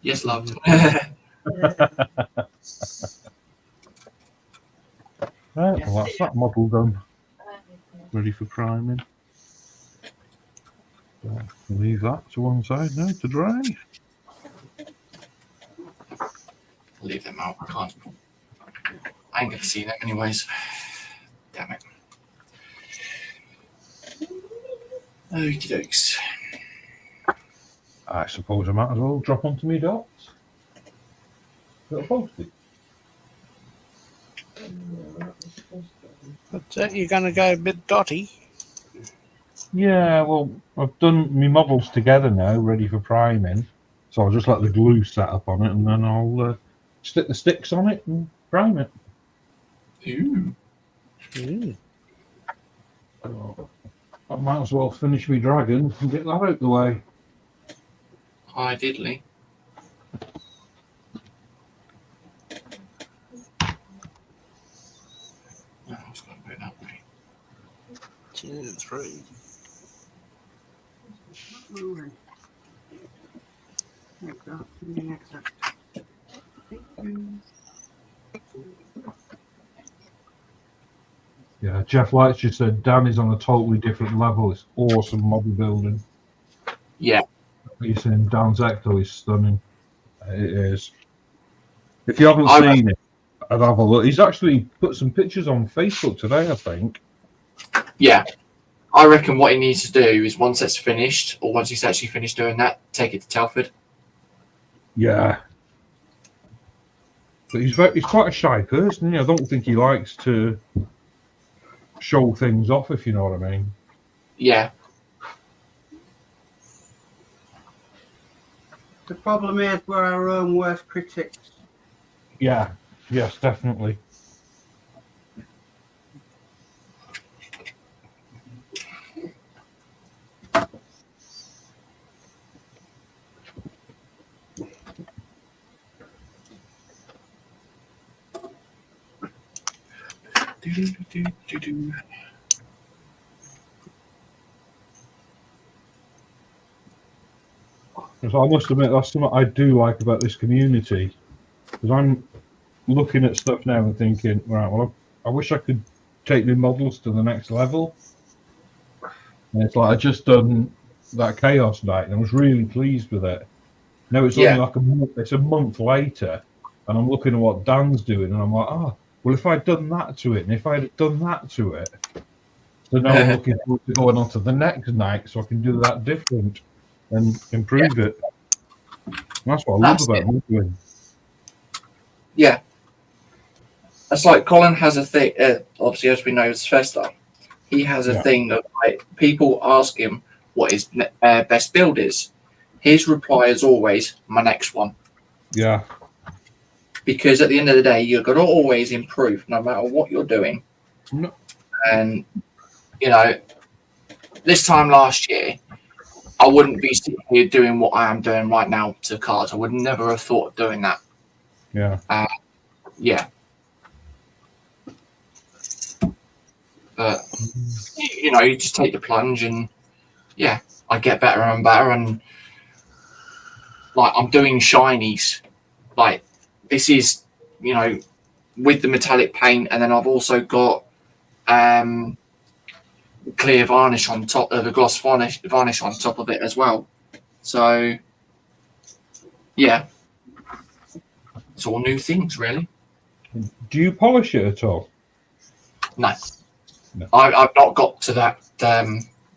Yes, love. Right, well, that's that model done. Ready for priming. So leave that to one side now to dry. Leave them out. I can't. I ain't gonna see them anyways. Damn it. Okie dokes. I suppose I might as well drop onto me dots. Little post-it. But you're going to go a bit dotty. Yeah, well, I've done my models together now, ready for priming. So I'll just let the glue set up on it, and then I'll stick the sticks on it and prime it. Ooh. So I might as well finish my dragon and get that out the way. Hi, diddly. No, I was going to put it that way. 2, 3. Moving. Like that. Exact. Yeah, Jeff Lights just said Dan is on a totally different level. It's awesome model building. Yeah. He's saying Dan's Ecto is stunning. It is. If you haven't seen it, I'd have a look. He's actually put some pictures on Facebook today, I think. Yeah. I reckon what he needs to do is once it's finished, or once he's actually finished doing that, take it to Telford. Yeah. But he's quite a shy person. I don't think he likes to show things off, if you know what I mean. Yeah. The problem is we're our own worst critics. Yeah. Yes, definitely. So I must admit, that's something I do like about this community. Because I'm looking at stuff now and thinking, right, well, I wish I could take my models to the next level. And it's like I just done that Chaos Night and I was really pleased with it. Now it's only like it's a month later, and I'm looking at what Dan's doing, and I'm like, oh, well, if I'd done that to it, and if I'd done that to it, so now I'm looking forward to going on to the next night, so I can do that different and improve it. And that's what I love about modeling. Yeah. It's like Colin has a thing, obviously, as we know, it's Festa. He has a thing of like people ask him what his best build is. His reply is always, my next one. Yeah. Because at the end of the day, you're going to always improve no matter what you're doing. No. And, you know, this time last year, I wouldn't be sitting here doing what I am doing right now to cards. I would never have thought of doing that. Yeah. Yeah. But, you know, you just take the plunge and, yeah, I get better and better. And, like, I'm doing shinies. Like, this is, you know, with the metallic paint. And then I've also got clear varnish on top of the gloss varnish on top of it as well. So, yeah. It's all new things, really. Do you polish it at all? No. No. I've not got to that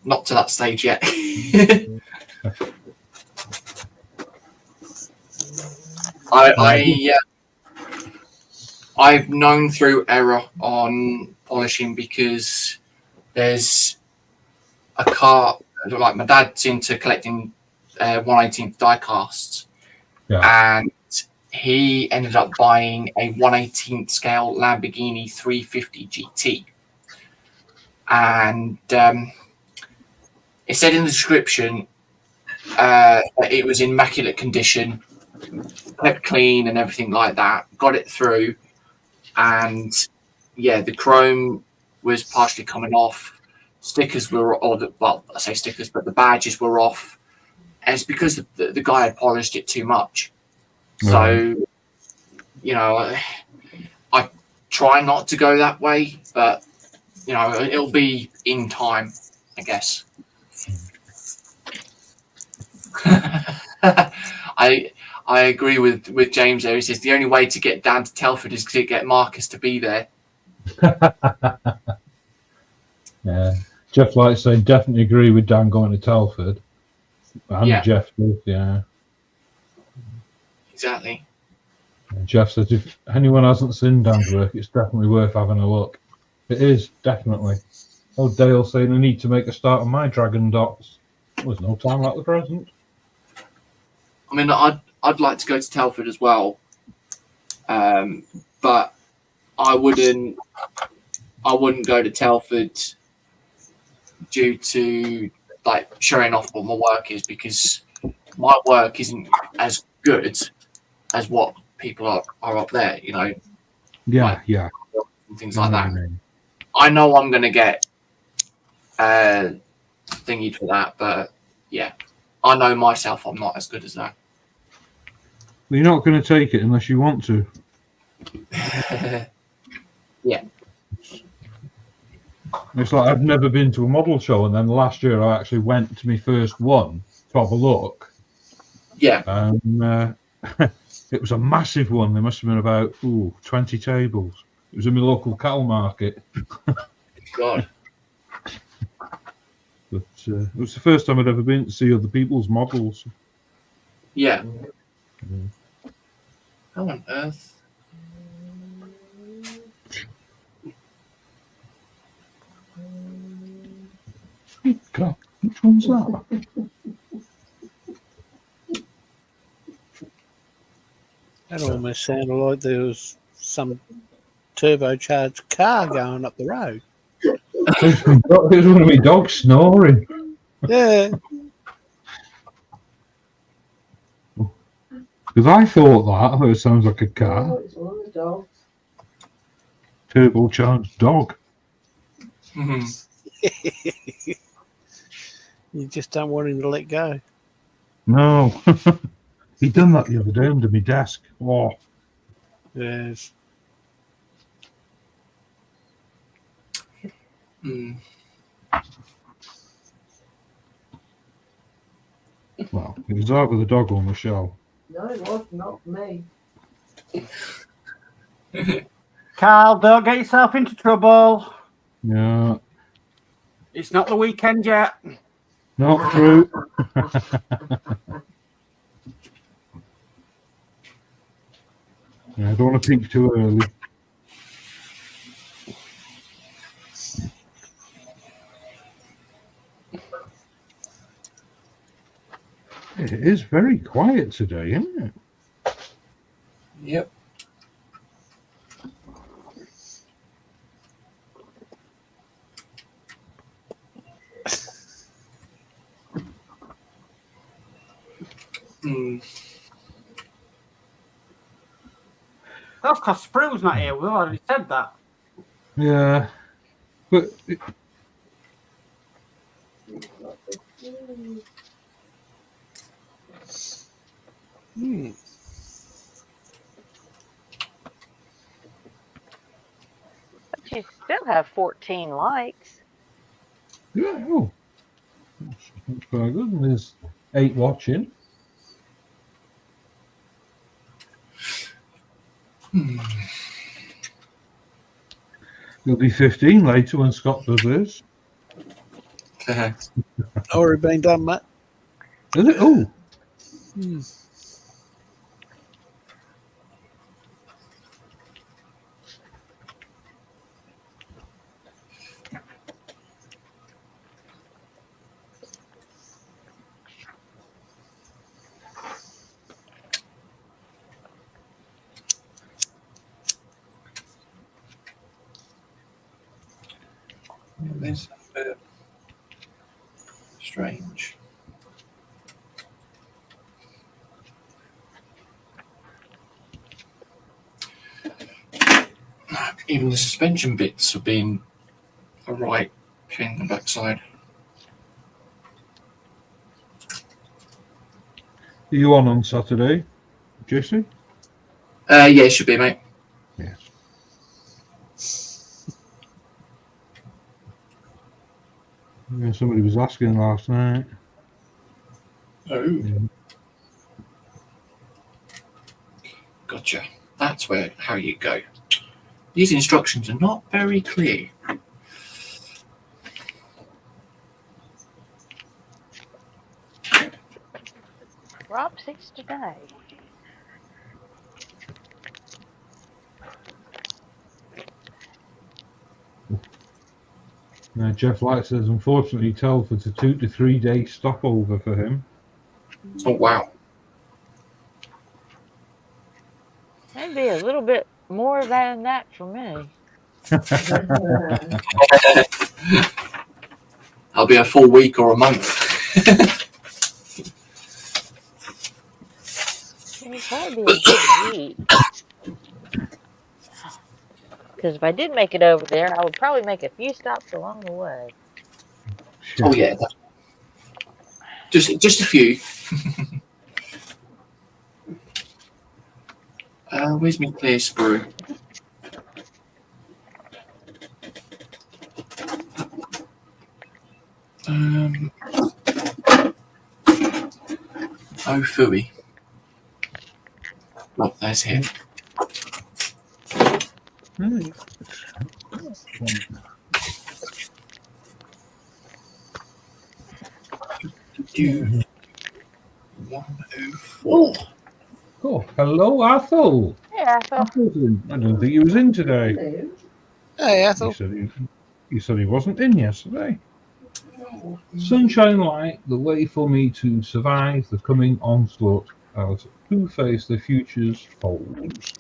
not to that stage yet. I've known through error on polishing because there's a car, like my dad's into collecting 1/18th die casts, and he ended up buying a 1/18th scale Lamborghini 350 GT, and it said in the description that it was in immaculate condition, kept clean and everything like that. Got it through, and yeah, the chrome was partially coming off. Stickers were, well, I say stickers, but the badges were off, and it's because the guy had polished it too much. So, you know, I try not to go that way, but you know, it'll be in time, I guess. I agree with James there. He says the only way to get down to Telford is to get Marcus to be there. Yeah. Jeff likes saying definitely agree with Dan going to Telford. And Jeff does, yeah. Exactly. And Jeff says if anyone hasn't seen Dan's work, it's definitely worth having a look. It is, definitely. Oh, Dale saying I need to make a start on my Dragon Dots. There's no time like the present. I mean, I'd like to go to Telford as well, but I wouldn't go to Telford due to like showing off what my work is, because my work isn't as good as what people are up there, you know. Yeah, yeah. And things like that. I know I'm going to get thingied for that, but yeah, I know myself I'm not as good as that. You're not going to take it unless you want to. Yeah. It's like I've never been to a model show, and then last year I actually went to my first one to have a look. Yeah. It was a massive one. There must have been about 20 tables. It was in my local cattle market. God. But it was the first time I'd ever been to see other people's models. Yeah. How on earth? God, which one's that? That almost sounded like there was some turbocharged car going up the road. It was one of my dogs snoring. Yeah. Because I thought it sounds like a car. Oh, it's one of the dogs. Turbocharged dog. You just don't want him to let go. No. He'd done that the other day under my desk. Oh. Yes. Well, it was out with the dog on the show. No, it was not me. Carl, don't get yourself into trouble. Yeah. It's not the weekend yet. Not true. Yeah, I don't want to peak too early. It is very quiet today, isn't it? Yep. That's because Sprue's not here. We've already said that. Yeah. But But you still have 14 likes. yeah, that's quite good. And there's 8 watching. There'll be 15 later when Scott does this. Already been done, mate. Is it? Oh. This a bit strange. Even the suspension bits have been a right pain in the backside. Are you on Saturday, Jesse? Yeah, it should be, mate. Yes. Yeah, somebody was asking last night. Oh, Yeah. gotcha. That's how you go. These instructions are not very clear. Rob 6 today. Jeff Light says, unfortunately, Telford's a 2 to 3 day stopover for him. Oh, wow. Maybe a little bit more than that for me. I'll be a full week or a month. It'd probably be a good week. Because if I did make it over there, I would probably make a few stops along the way. Oh, yeah. Just a few. Where's my clear sprue? Oh, phooey. Oh, there's him. Do 104. Oh, hello, Athol. Yeah, so I don't think he was in today. Hello. Hey, Ethel. He said he wasn't in yesterday. Sunshine Light, the way for me to survive the coming onslaught as Who Face the Future's foes.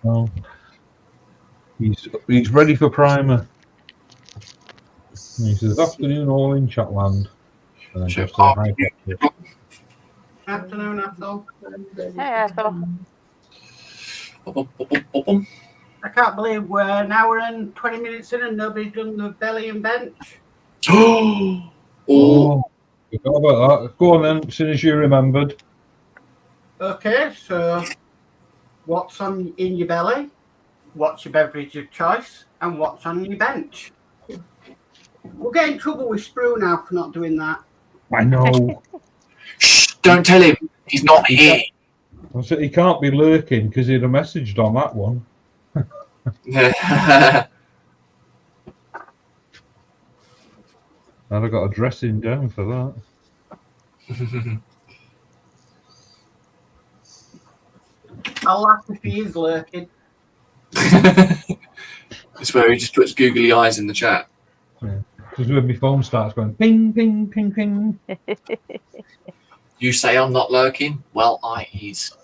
Well, he's ready for primer. And he says, afternoon all in Chatland. And then Sure. just say hi. Afternoon, Ethel. hey, so I can't believe we're an hour and 20 minutes in and nobody's done the belly and bench. Oh, Forgot about that. Go on then, as soon as you remembered. Okay, so what's in your belly? What's your beverage of choice? And what's on your bench? We'll get in trouble with Sprue now for not doing that. I know. shh, don't tell him. He's not here. I said he can't be lurking because he'd have messaged on that one. And I got a dressing down for that. I'll laugh if he is lurking. It's where he just puts googly eyes in the chat. Because when my phone starts going ping, ping, ping, ping. You say I'm not lurking? Well, I is.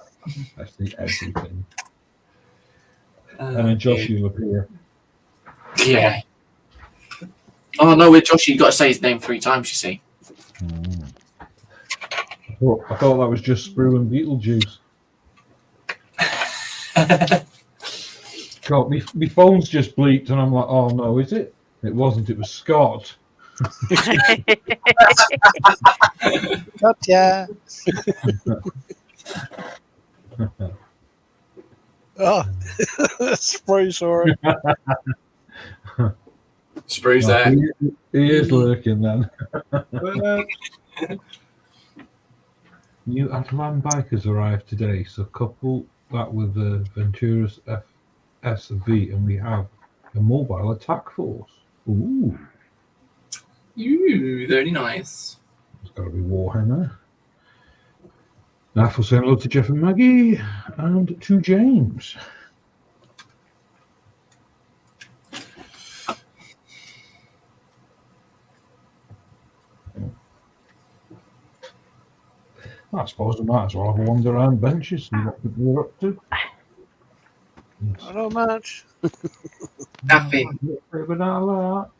That's the everything. And then Josh will appear. Yeah. Oh no, with Josh, you got to say his name 3 times. You see. I thought that was just Sprue and Beetlejuice. God, my phone's just bleeped and I'm like, oh no, is it? It wasn't, it was Scott. Gotcha. Oh, Sprue saw it. Sprue's No, there. he is lurking then. Well, New Ataman bikers arrived today, so couple that with the Venturas FSV and we have a mobile attack force. Ooh, Ooh, very nice. it's got to be Warhammer. Naffle saying hello to Jeff and Maggie and to James. I suppose I might as well have a wander around benches and what we're up to. Not much. Nothing. But not a lot.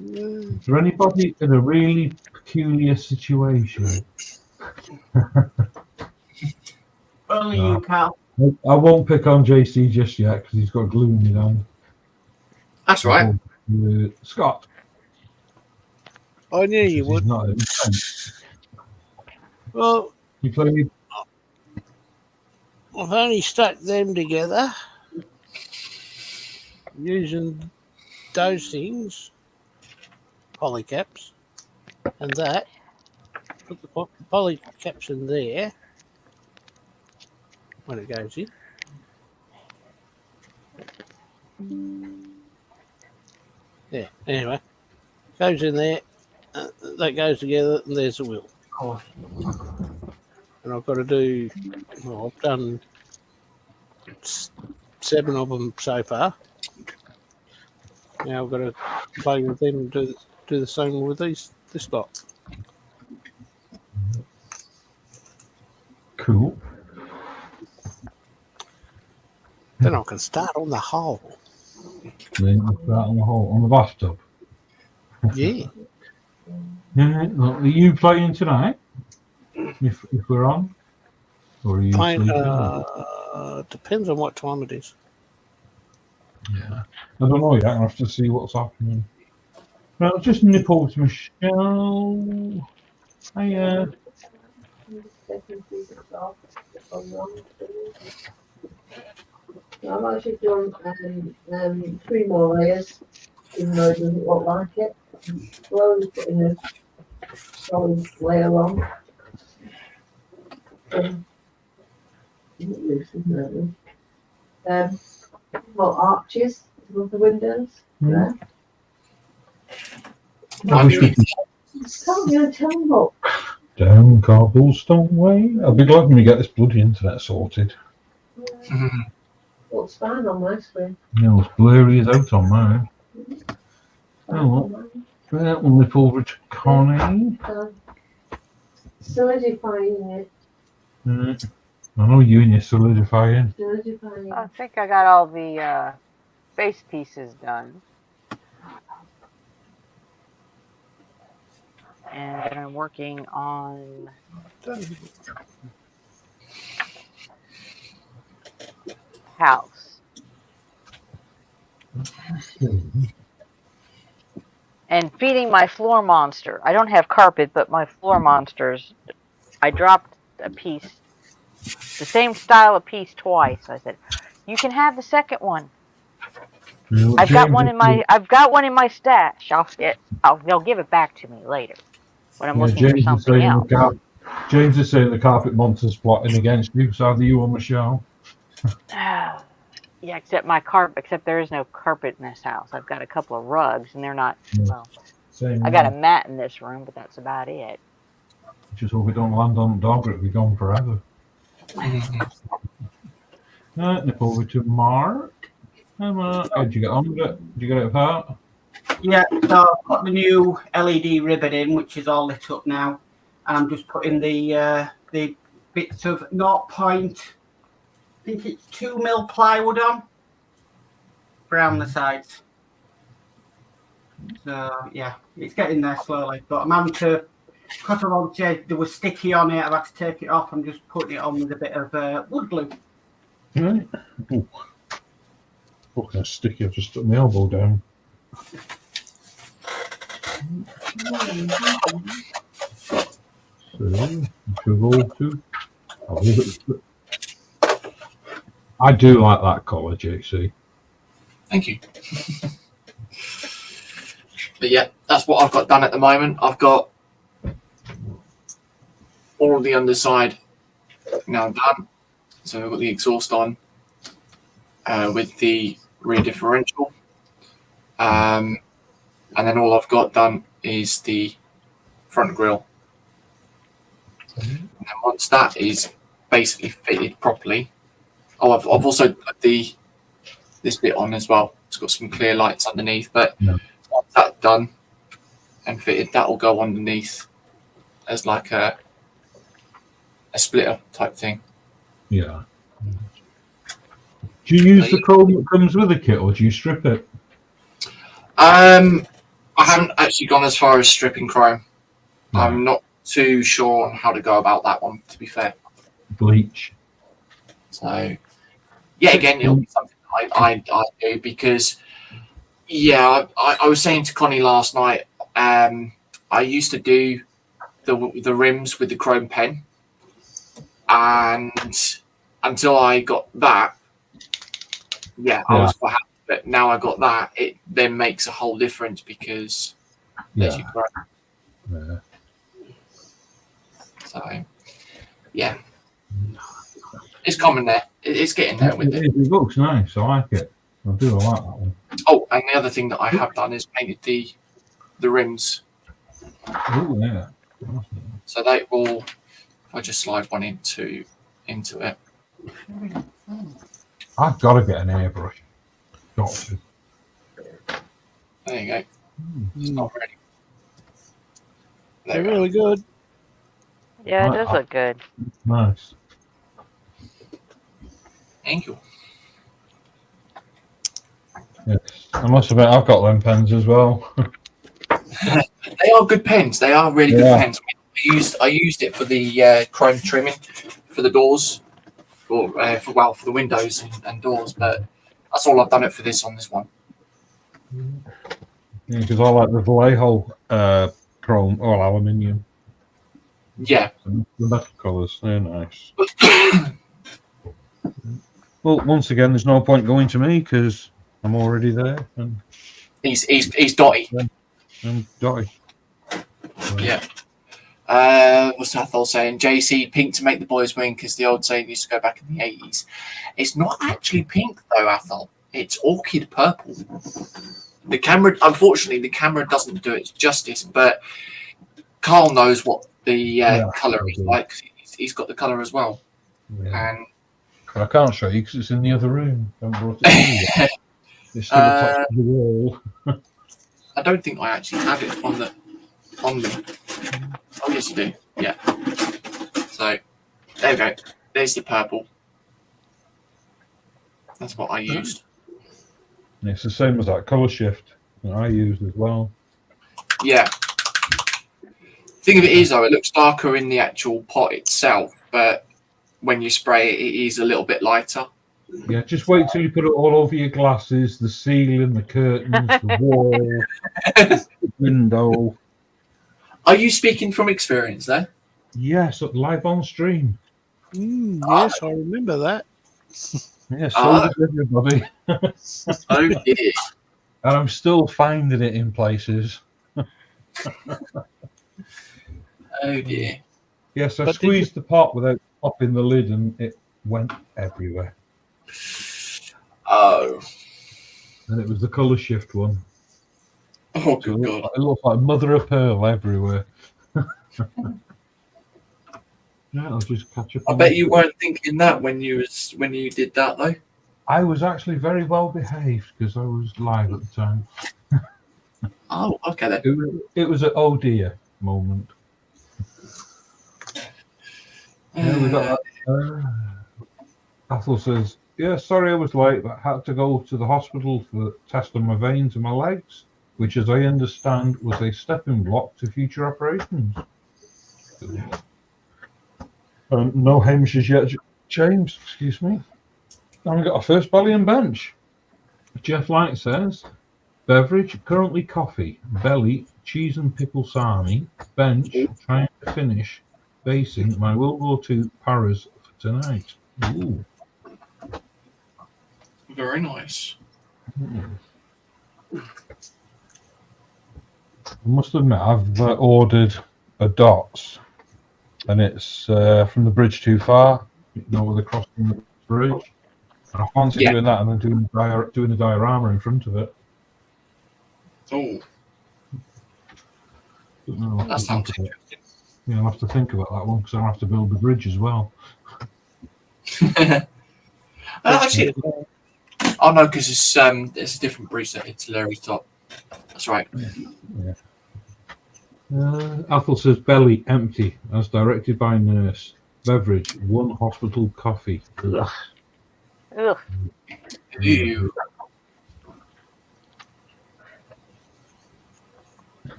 Mm, Is there anybody in a really peculiar situation? Only No. you, Cal. I won't pick on JC just yet because he's got gloomy on. That's right. Scott. I knew you He's would. not in. Well, You played. I've only stuck them together using those things, polycaps, and that. Put the polycaps in there when it goes in. Yeah, anyway, goes in there, that goes together, and there's the wheel. Cool. And I've got to do, well, I've done 7 of them so far. Now I've got to play with them and do the same with this lot. Cool. Then I can start on the hole. Then you start on the hole on the bathtub. Yeah. Yeah. Well, are you playing tonight? If we're on, or are you Playing, sleeping? depends on what time it is. Yeah. I don't know yet. I'll have to see what's happening. Well, just nip over to Michelle. Hiya. I've actually done 3 more layers, even though it doesn't look like it. I'm slowly putting a solid layer on. Loose, isn't it? More arches above the windows. There. I'm good. Can't you tell me what? Down Cobblestone Way. I'll be glad when we get this bloody internet sorted. Looks fine on my screen. No, it's blurry as out on mine. Oh, well, we'll nip over to Connie. Solidifying it. I know you and your solidifying. Solidifying. I think I got all the base pieces done. And I'm working on house. And feeding my floor monster. I don't have carpet, but my floor monsters, I dropped a piece, the same style of piece twice. I said, "You can have the second one. I've got one in my stash. They'll give it back to me later when I'm looking for something else." James is saying the carpet monster's plotting against you. So either you or Michelle. Yeah, except there is no carpet in this house. I've got a couple of rugs, and they're not. Well, Same. I got a mat in this room, but that's about it. Just hope it don't land on the dog. It'll be gone forever. Nip over to Mark. Hi, Mark. How'd you get on with it? Did you get it apart? Yeah, so I've put the new LED ribbon in, which is all lit up now. And I'm just putting the bits of 2 mil plywood on around the sides. So yeah, it's getting there slowly. But I'm having to, because of obviously there was sticky on it, I've had to take it off. I'm just putting it on with a bit of wood glue. Right. Oh, fucking sticky. I've just stuck my elbow down. So, I do like that colour, JC. Thank you. But yeah, that's what I've got done at the moment. I've got all of the underside now done. So I've got the exhaust on with the rear differential. And then all I've got done is the front grille. And then once that is basically fitted properly, I've also put this bit on as well. It's got some clear lights underneath, but once that's done and fitted, that will go underneath as like a splitter type thing. Yeah. Do you use the chrome that comes with the kit, or do you strip it? I haven't actually gone as far as stripping chrome. No. I'm not too sure on how to go about that one, to be fair. Bleach. So, yeah, again, it'll be something I do because, yeah, I was saying to Connie last night, I used to do the rims with the chrome pen, and until I got that, I was quite happy. But now I got that, it then makes a whole difference because there's your chrome. Yeah. So, yeah, it's common there. It's getting there with it. It looks nice. I like it. I do. I like that one. Oh, and the other thing that I have done is painted the rims. Oh yeah. So they will. If I just slide one into it. I've got to get an airbrush. Got to. There you go. It's not ready. There They're we go. really good. Yeah, it does look good. Nice. Thank you. Yes. I must admit, I've got them pens as well. They are good pens. They are really good pens. I used it for the chrome trimming for the doors, for the windows and doors. But that's all I've done it for this on this one. Yeah, because I like the Vallejo chrome or aluminium. Yeah. The metal colours, they're nice. Well, once again, there's no point going to me because I'm already there. And He's Dotty. I'm Dotty. Yeah. What's Athol saying? JC, pink to make the boys win because the old saying used to go back in the 80s. It's not actually pink though, Athol. It's orchid purple. The camera, unfortunately, doesn't do it justice, but Carl knows what the colour is like. He's got the colour as well. Yeah. And I can't show you because it's in the other room. I haven't brought it it's still attached to the wall. I don't think I actually have it on the. Oh yes, you do. Yeah. So there we go. There's the purple. That's what I used. It's the same as that colour shift that I used as well. Yeah. Thing of it is, though, it looks darker in the actual pot itself, but when you spray it, it is a little bit lighter. Yeah, just wait till you put it all over your glasses, the ceiling, the curtains, the wall, the window. Are you speaking from experience there? Yes, live on stream. Yes, I remember that. Yes, so does everybody. Oh dear. And I'm still finding it in places. Oh dear. Yes, I But squeezed the pot without popping the lid and it went everywhere. Oh. And it was the colour shift one. Oh good God. It looked like mother of pearl everywhere. Yeah, I'll just catch up. I bet you weren't thinking that when you did that though. I was actually very well behaved because I was live at the time. Oh, okay then. It was an oh dear moment. Yeah, we got that. Athel says, yeah, sorry I was late, but had to go to the hospital for test on my veins and my legs, which, as I understand, was a stepping block to future operations. No Hamishes yet, James, excuse me. And we got our first Ballion bench. Jeff Light says, beverage, currently coffee, belly, cheese and pickle sarnie, bench, trying to finish, basing my World War II paras for tonight. Ooh. Very nice. I must admit, I've ordered a Dots, and it's from the bridge too far. You know, where they're crossing the bridge. And I fancy doing that and then doing a diorama in front of it. Oh, No, that sounds interesting. Yeah, I'll have to think about that one because I'll have to build the bridge as well. Actually, oh no, because it's a different bridge that it's Larry's top. That's right. Yeah. Athel says belly empty as directed by nurse. Beverage 1 hospital coffee. Ugh. Ugh. Ew.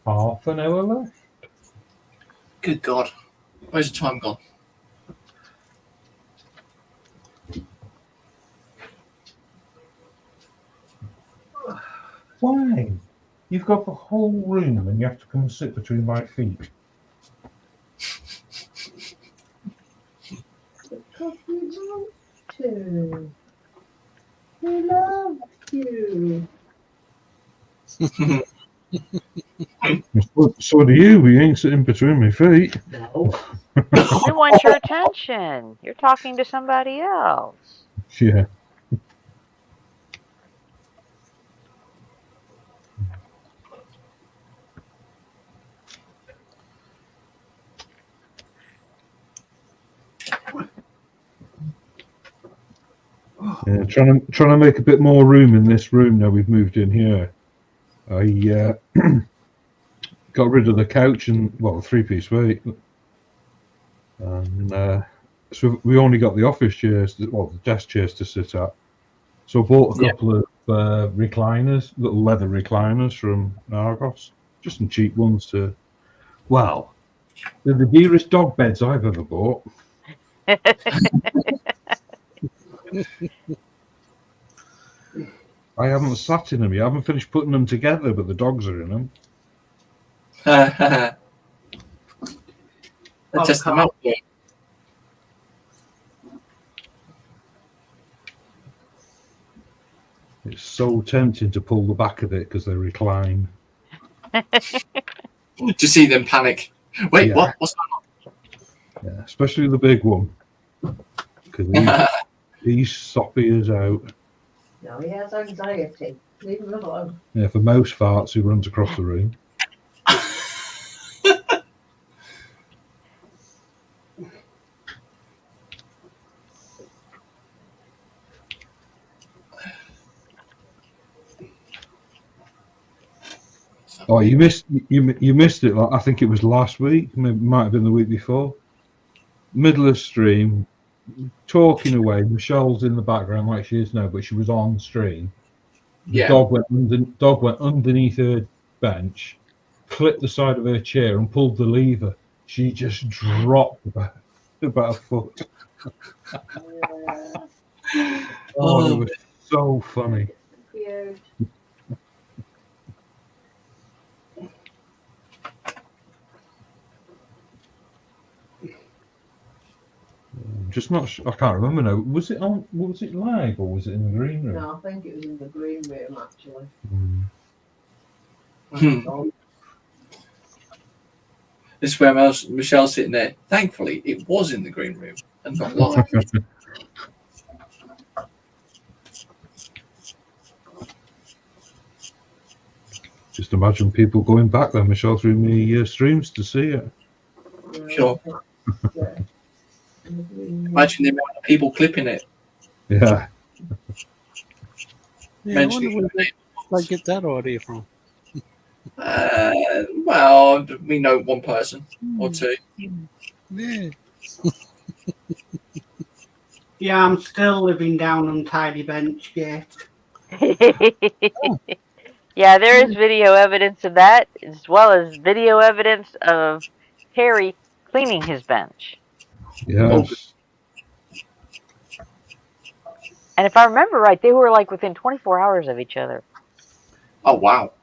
Half an hour left. Good God. Where's the time gone? Why? You've got the whole room and you have to come and sit between my feet. Because we want to. We love you. So do you. We ain't sitting between my feet. No. We want your attention. You're talking to somebody else. Yeah. Yeah, trying to make a bit more room in this room now we've moved in here. I got rid of the couch and three-piece suite, and so we only got the office chairs, the desk chairs to sit at. So I bought a couple of recliners, little leather recliners from Argos, just some cheap ones to. Well, they're the dearest dog beds I've ever bought. I haven't sat in them yet. I haven't finished putting them together, but the dogs are in them. That's just the mouth. It's so tempting to pull the back of it because they recline. To see them panic. Wait, Yeah. what? What's going on? Yeah, especially the big one. Because he's soppy as out. No, he has anxiety. Leave him alone. Yeah, for most farts, he runs across the room. Oh, you missed it. Like, I think it was last week. Maybe, might have been the week before. Middle of stream, talking away. Michelle's in the background like she is now, but she was on stream. Yeah. Dog went underneath her bench, clipped the side of her chair, and pulled the lever. She just dropped about a foot. Oh, it was so funny. Cute. Just not. I can't remember now. Was it live or was it in the green room? No, I think it was in the green room actually. This is where Michelle's sitting there. Thankfully, it was in the green room and not live. Just imagine people going back there, Michelle, through me streams to see it. Sure. Yeah. In the green room. Imagine the amount of people clipping it. Yeah. Yeah, I Mentioning wonder where they get that idea from. well, we know one person or two. Yeah. Yeah, I'm still living down Untidy Bench Gate. Yeah, there is video evidence of that, as well as video evidence of Harry cleaning his bench. Yes. And if I remember right, they were like within 24 hours of each other. Oh, wow.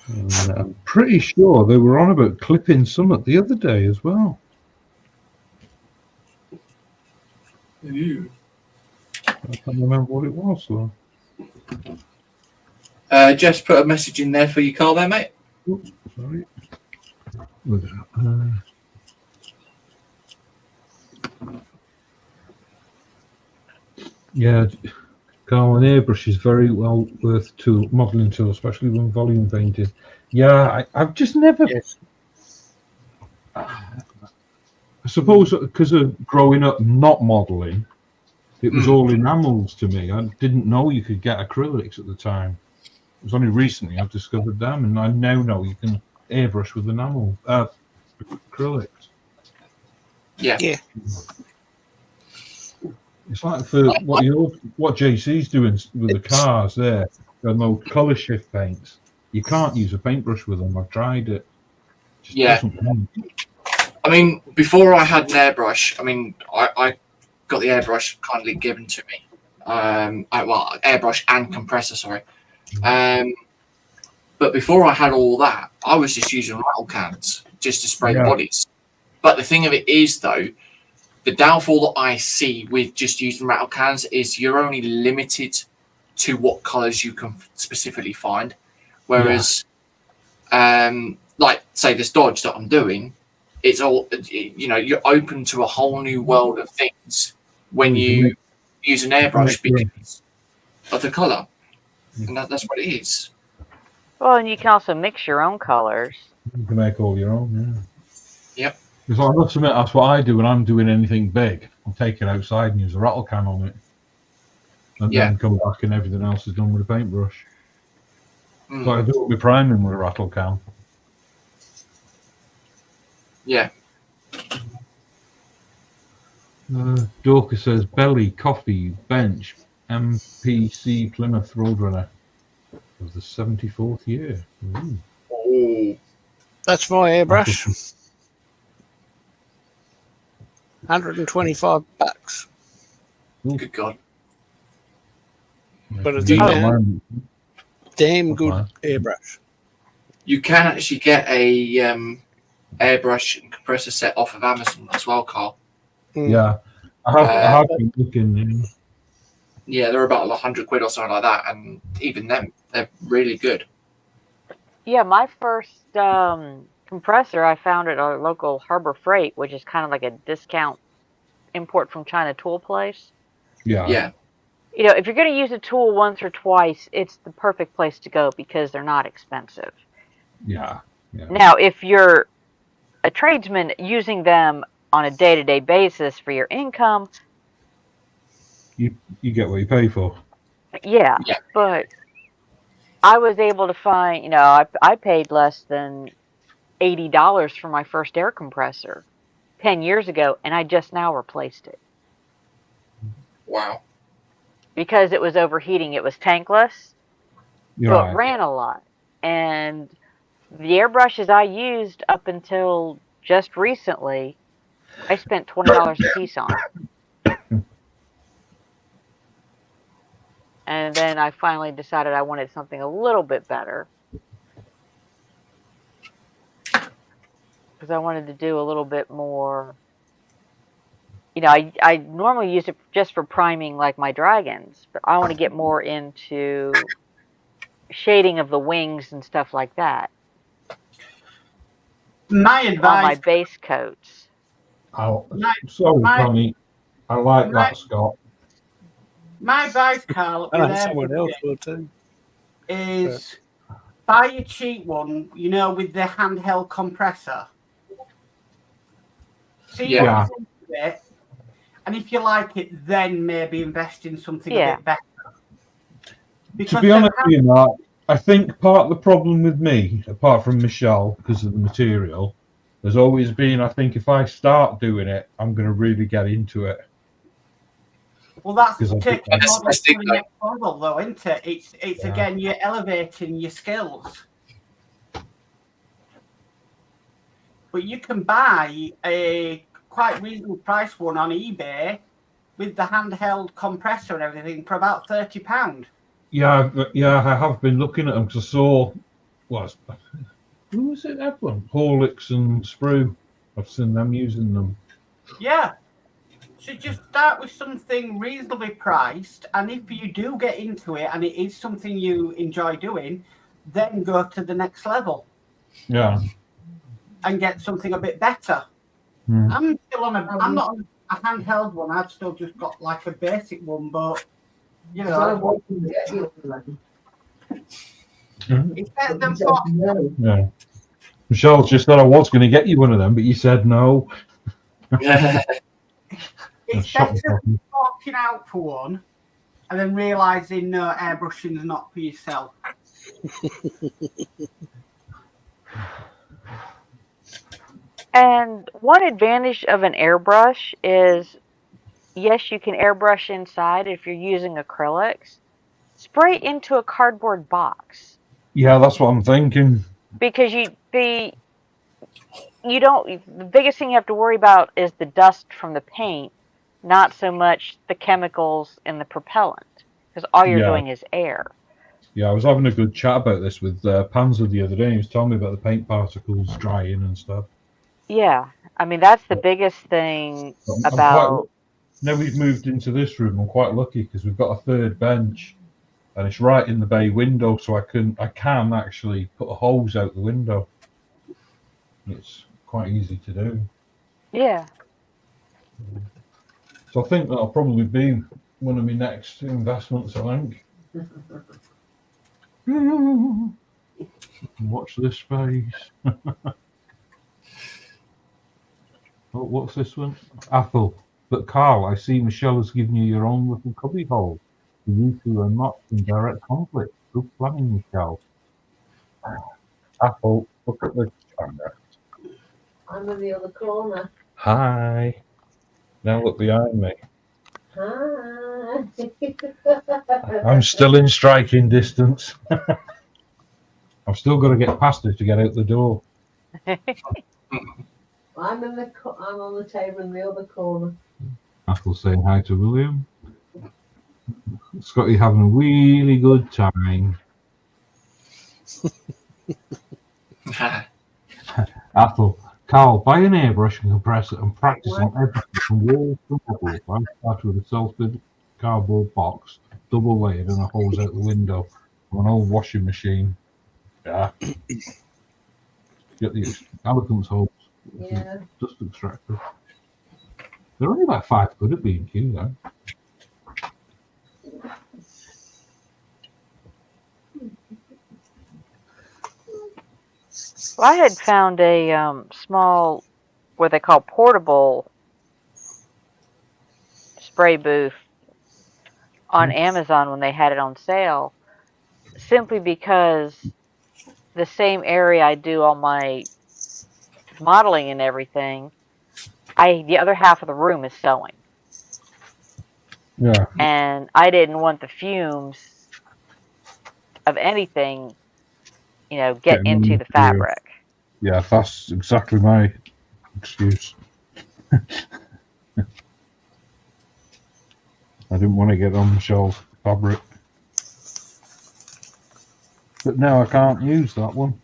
I'm pretty sure they were on about clipping Summit the other day as well. Ooh. I can't remember what it was though. Jess put a message in there for you, Carl, there, mate. Oops, sorry. Look at that. Yeah, Carl, an airbrush is very well worth modelling tool, especially when volume painting. Yeah, I've just never. Yes. I suppose because of growing up not modelling, it was all enamels to me. I didn't know you could get acrylics at the time. It was only recently I've discovered them, and I now know you can airbrush with enamel, acrylics. Yeah. Yeah. It's like for what JC's doing with the cars there. There are no colour shift paints. You can't use a paintbrush with them. I've tried it. Just Yeah. doesn't paint. I mean, before I had an airbrush, I mean, I got the airbrush kindly given to me. Airbrush and compressor, sorry. But before I had all that, I was just using rattle cans just to spray Yeah. bodies. But the thing of it is, though, the downfall that I see with just using rattle cans is you're only limited to what colours you can specifically find. Whereas, like, say, this Dodge that I'm doing, it's all, you're open to a whole new world of things when you use an airbrush because of the colour. And that's what it is. Well, and you can also mix your own colors. You can make all your own, yeah. Yep. Because I must admit, that's what I do when I'm doing anything big. I'll take it outside and use a rattle can on it. And then come back and everything else is done with a paintbrush. Mm. So I do it with priming with a rattle can. Yeah. Dorcas says, belly, coffee, bench, MPC Plymouth Roadrunner of the 74th year. Ooh. Oh. That's my airbrush. $125. Good God. But it's Yeah, damn good airbrush. You can actually get a airbrush and compressor set off of Amazon as well, Carl. Yeah, I have been looking. Yeah, they're about £100 or something like that, and even them, they're really good. Yeah, my first compressor I found at our local Harbor Freight, which is kind of like a discount import from China tool place. Yeah. You know, if you're going to use a tool once or twice, it's the perfect place to go because they're not expensive. Yeah. Now, if you're a tradesman using them on a day-to-day basis for your income, You get what you pay for. yeah. But I was able to find, I paid less than $80 for my first air compressor 10 years ago, and I just now replaced it. Wow. Because it was overheating. It was tankless, You're so right. it ran a lot. And the airbrushes I used up until just recently, I spent $20 a piece on. And then I finally decided I wanted something a little bit better. Because I wanted to do a little bit more. I normally use it just for priming like my dragons, but I want to get more into shading of the wings and stuff like that. My On my advice, base coats. Sorry, Connie. I like that, Scott. my advice, Carl, I with know someone airbrushing else will too. is buy a cheap one, with the handheld compressor. See Yeah. what you think of it, and if you like it, then maybe invest in something Yeah. a bit better. To be the honest with you, Mark, I think part of the problem with me, apart from Michelle, because of the material, has always been, I think if I start doing it, I'm going to really get into it. Well, that's Because I taking think- model That's to the the thing, next level, though, isn't it? It's Yeah. again, you're elevating your skills. But you can buy a quite reasonable price one on eBay with the handheld compressor and everything for about £30. Yeah, I have been looking at them because I saw, who was it? Everyone, Horlicks and Sprue. I've seen them using them. Yeah. So just start with something reasonably priced, and if you do get into it and it is something you enjoy doing, then go to the next level Yeah. and get something a bit better. Hmm. I'm not on a handheld one. I've still just got like a basic one, but it's better than Yeah. Michelle just said I was going to get you one of them, but you said no. it's Shut better up. than forking out for one and then realising no, airbrushing is not for yourself. And one advantage of an airbrush is, yes, you can airbrush inside if you're using acrylics. Spray into a cardboard box Yeah, that's what I'm thinking. because the biggest thing you have to worry about is the dust from the paint, not so much the chemicals in the propellant, because all you're Yeah. doing is air. Yeah, I was having a good chat about this with Panzer the other day. He was telling me about the paint particles drying and stuff. Yeah, I mean that's the biggest thing I'm about. now we've moved into this room. I'm quite lucky because we've got a third bench, and it's right in the bay window, so I can actually put a hose out the window. It's quite easy to do. Yeah. So I think that'll probably be one of my next investments. I think. Watch this space. Oh, what's this one? Athel. But Carl, I see Michelle has given you your own little cubby hole. You two are not in direct conflict. Good planning, Michelle. Athel, look at the camera. I'm in the other corner. Hi. Now look behind me. Hi. I'm still in striking distance. I've still got to get past her to get out the door. I'm on the table in the other corner. Athel saying hi to William. Scotty having a really good time. Athel, Carl, buy an airbrush and compress it and practice on everything from walls to bubbles. I started with a self-fed cardboard box, double layered, and a hose out the window from an old washing machine. Yeah. Get the elephant's hose. Yeah. Dust extractor. They're only about £5 at B&Q though. Well, I had found a small, what they call portable spray booth on Amazon when they had it on sale, simply because the same area I do all my modeling and everything, the other half of the room is sewing. Yeah. And I didn't want the fumes of anything, get into the fabric. Yeah, that's exactly my excuse. I didn't want to get on Michelle's fabric. But now I can't use that one.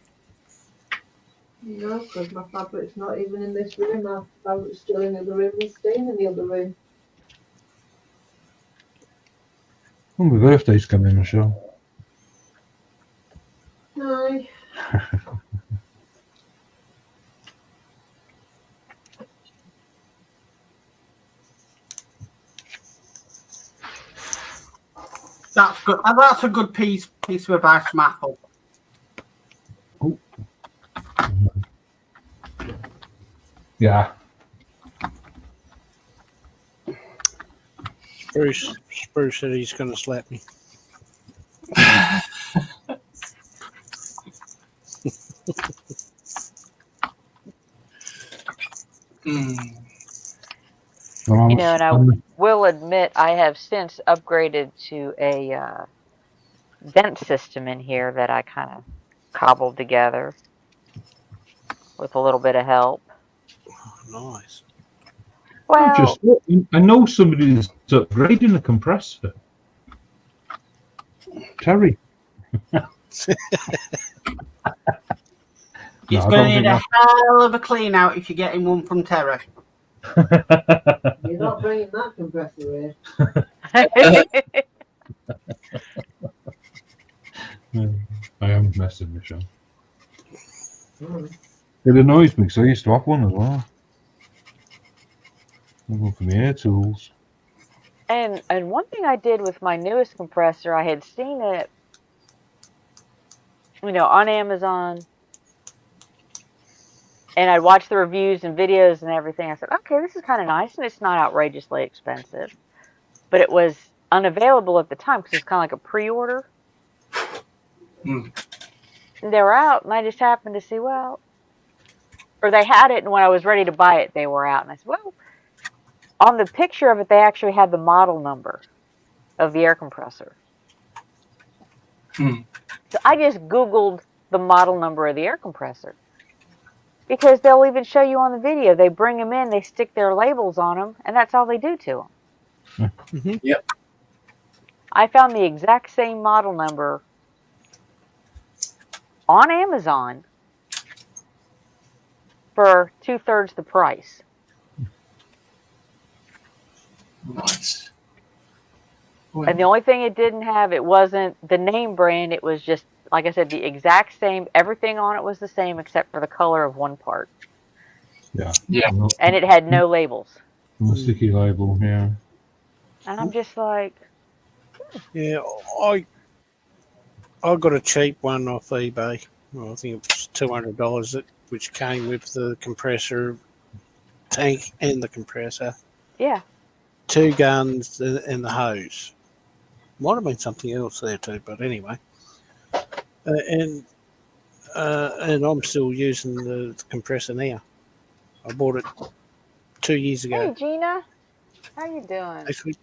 No, because my fabric's not even in this room. My fabric's still in the other room. It's staying in the other room. Oh, my birthday's coming, Michelle. Hi. That's good. That's a good piece of advice from Athel. Yeah. Spruce said he's going to slap me. Well, And I will admit I have since upgraded to a vent system in here that I kind of cobbled together with a little bit of help. Oh, nice. Well, I know somebody that's upgrading the compressor. Terry. It's going to need a hell of a clean out if you're getting one from Terra. You're not bringing that compressor in. I am messing, Michelle. It annoys me because I used to have one as well. I'm going for the air tools. and one thing I did with my newest compressor, I had seen it, on Amazon, and I'd watched the reviews and videos and everything. I said, okay, this is kind of nice, and it's not outrageously expensive. But it was unavailable at the time because it's kind of like a pre-order. And they were out, and I just happened to see, well, or they had it, and when I was ready to buy it, they were out. And I said, well, on the picture of it, they actually had the model number of the air compressor. Hmm. So I just Googled the model number of the air compressor. Because they'll even show you on the video. They bring them in, they stick their labels on them, and that's all they do to them. Mhm. Yep. I found the exact same model number on Amazon for 2/3 the price. Nice. And the only thing it didn't have, it wasn't the name brand. It was just, like I said, the exact same. Everything on it was the same except for the color of one part. Yeah. Yeah. And it had no labels. The sticky label, yeah. And I'm just like, Yeah, I got a cheap one off eBay. Well, I think it was $200, which came with the compressor tank and the compressor, yeah. 2 guns, and the hose. Might have been something else there too, but anyway. And I'm still using the compressor now. I bought it 2 years Hey, ago. Gina. How you doing? Actually,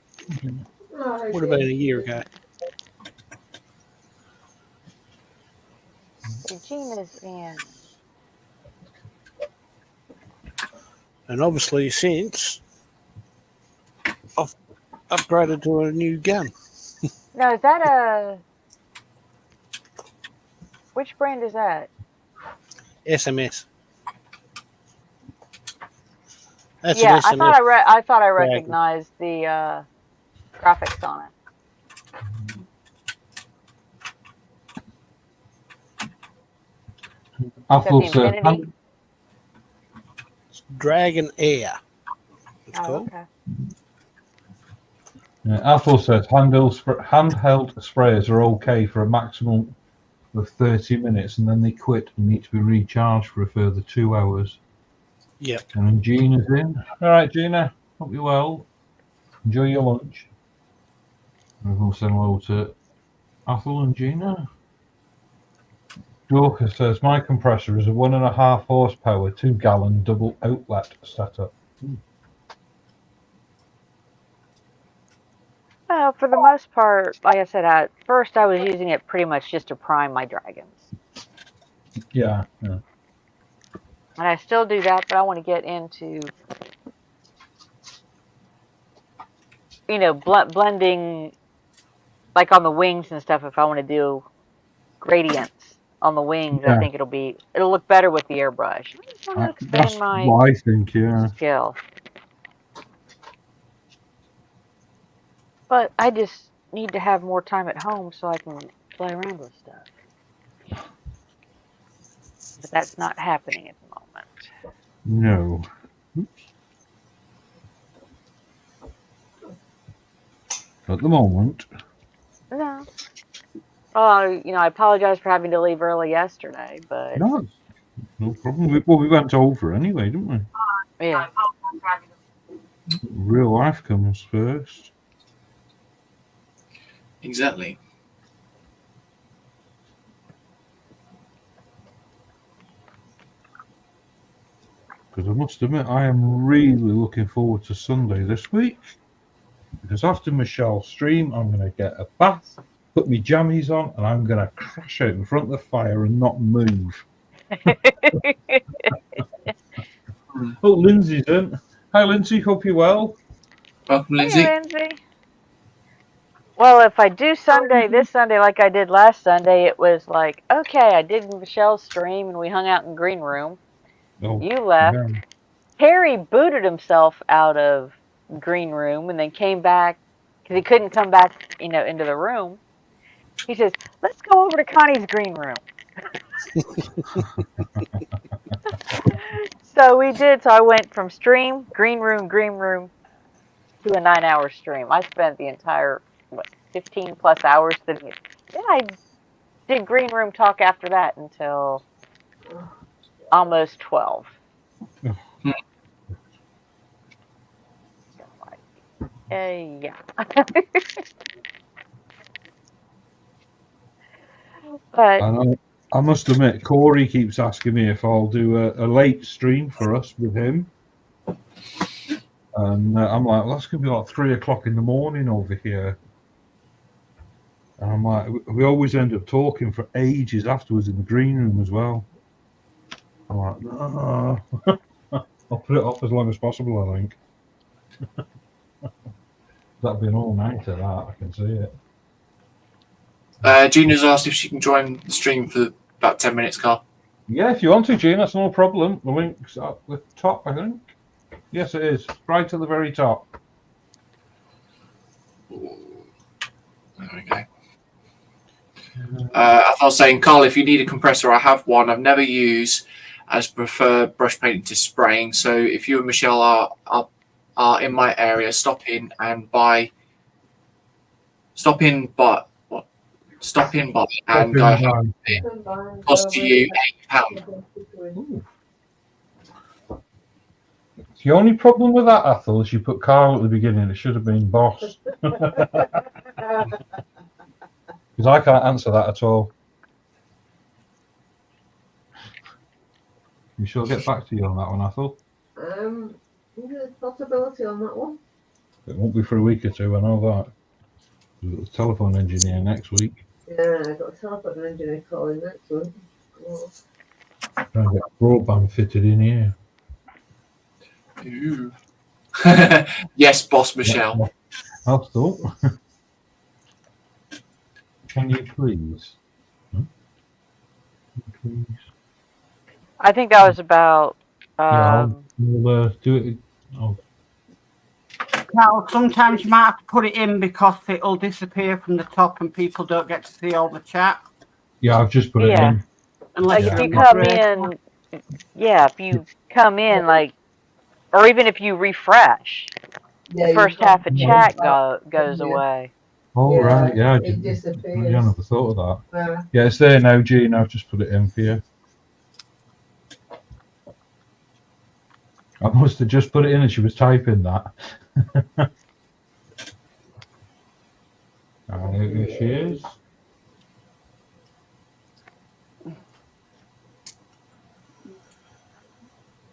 Oh, would have been a year ago. Hey, Gina's in. And obviously, since I've upgraded to a new gun. Now, is that a... Which brand is that? SMS. That's Yeah, an SMS. I thought I Dragon. recognized the graphics on it. Apple Is that the says, Infinity? Dragon Air. It's Oh, called. okay. Apple says handheld sprayers are okay for a maximum of 30 minutes and then they quit and need to be recharged for a further 2 hours. Yep. And then Gina's in. All right, Gina. Hope you're well. Enjoy your lunch. And we'll send hello to Athel and Gina. Dorcas says, my compressor is a 1.5 horsepower, 2-gallon double outlet setup. Well, for the most part, like I said, at first I was using it pretty much just to prime my dragons. Yeah. And I still do that, but I want to get into, you know, blending, like on the wings and stuff. If I want to do gradients on the wings, Yeah. I think it'll look better with the airbrush. I just want to That's expand my what I think, yeah. skill. But I just need to have more time at home so I can play around with stuff. But that's not happening at the moment. No. At the moment. No. Oh, you know, I apologize for having to leave early yesterday, but No. No problem. We went over anyway, didn't we? yeah. Real life comes first. Exactly. Because I must admit, I am really looking forward to Sunday this week. Because after Michelle's stream, I'm going to get a bath, put my jammies on, and I'm going to crash out in front of the fire and not move. Oh, Lindsay's in. Hi, Lindsay. Hope you're well. Welcome, Hey, Lindsay. Lindsay. Well, if I do this Sunday like I did last Sunday, it was like, okay, I did Michelle's stream and we hung out in green room. Oh, You left. yeah. Harry booted himself out of green room and then came back because he couldn't come back, you know, into the room. He says, let's go over to Connie's green room. So we did. So I went from stream, green room, to a 9-hour stream. I spent the entire, 15 plus hours. Then I did green room talk after that until almost 12. Yeah. But I must admit, Corey keeps asking me if I'll do a late stream for us with him. And I'm like, well, that's going to be like 3 o'clock in the morning over here. And I'm like, we always end up talking for ages afterwards in the green room as well. I'm like, no. I'll put it off as long as possible, I think. That'll be an all-nighter, that. I can see it. Gina's asked if she can join the stream for about 10 minutes, Carl. Yeah, if you want to, Gene, that's no problem. The link's at the top, I think. Yes, it is. Right to the very top. There we go. I was saying, Carl, if you need a compressor, I have one. I've never used, as prefer brush painting to spraying. So if you and Michelle are in my area, stop in and buy and go home. It costs you £8. The only problem with that, Athel, is you put Carl at the beginning. It should have been boss. Because I can't answer that at all. We shall get back to you on that one, Athel. There's a possibility on that one. It won't be for a week or two, I know that. We've got the telephone engineer next week. Yeah, I've got a telephone engineer calling next week. Well, Trying to get broadband fitted in here. Ooh. Yes, boss Michelle. Athel, can you please? Please. I think that was about. We'll do it. Oh, Now, sometimes you might have to put it in because it'll disappear from the top and people don't get to see all the chat. yeah, I've just put it Yeah. in. Unless Like you're if you a come moderator. in, yeah, if you come in, like, or even if you refresh, yeah, the you first can't half of do chat that. goes Yeah. away. Oh, right, yeah. It disappears. I never thought of that. Yeah. Yeah, it's there now, Gene. I've just put it in for you. I must have just put it in and she was typing that. Here she is.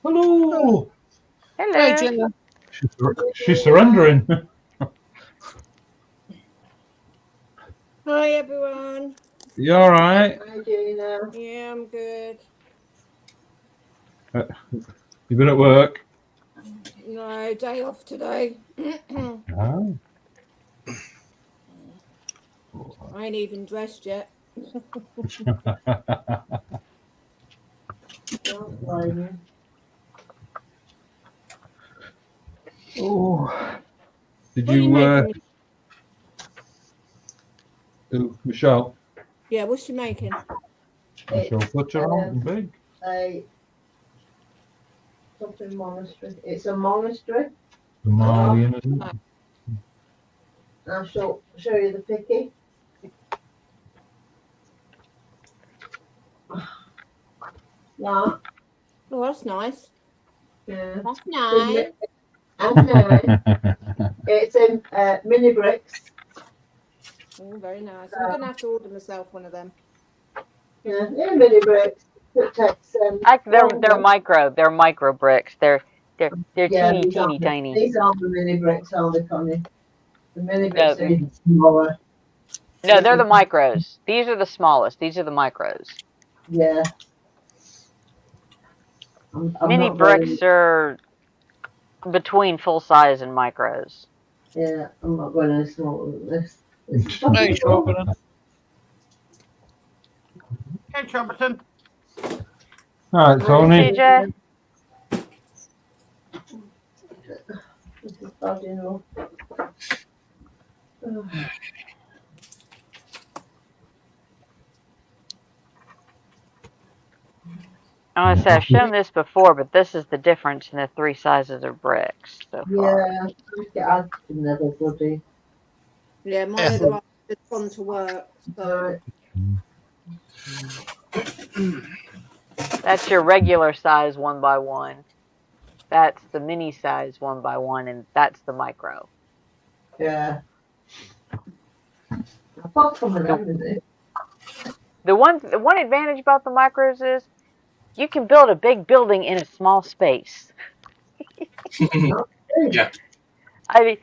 Hello. Hello. She's surrendering. Hi everyone. You all right? Hi, Gina. Yeah, I'm good. You been at work? No, day off today. Oh. I ain't even dressed yet. Don't blame Oh. Did What are you you, making? Michelle? Yeah, what's she making? Michelle Fletcher on big. a something monastery. It's a monastery. The Malian, isn't it? I'll show you the picky. Yeah, Oh, that's nice. yeah. That's nice. And it's in mini bricks. Oh, very nice. I'm gonna have to order myself one of them. Yeah, they're mini bricks. It takes, They're micro. They're micro bricks. They're yeah, teeny, these aren't teeny, the- tiny. These aren't the mini bricks, are they, Connie? The mini No. bricks are even smaller. No, they're the micros. These are the smallest. These are the micros. Yeah. I'm Mini not very- bricks are between full size and micros. Yeah, I'm not going any smaller than this. Hey, Sharpener. Hey, Chumberton. All right, Tony. TJ? This is bad enough. I want to say I've shown this before, but this is the difference in the three sizes of bricks so far. Yeah, I can never bloody. Yeah, mine are the ones that's gone to work. So Right. That's your regular size 1x1. That's the mini size 1x1, and that's the micro. Yeah. I bought some of them, didn't it? The one advantage about the micros is you can build a big building in a small space. Yeah. I mean,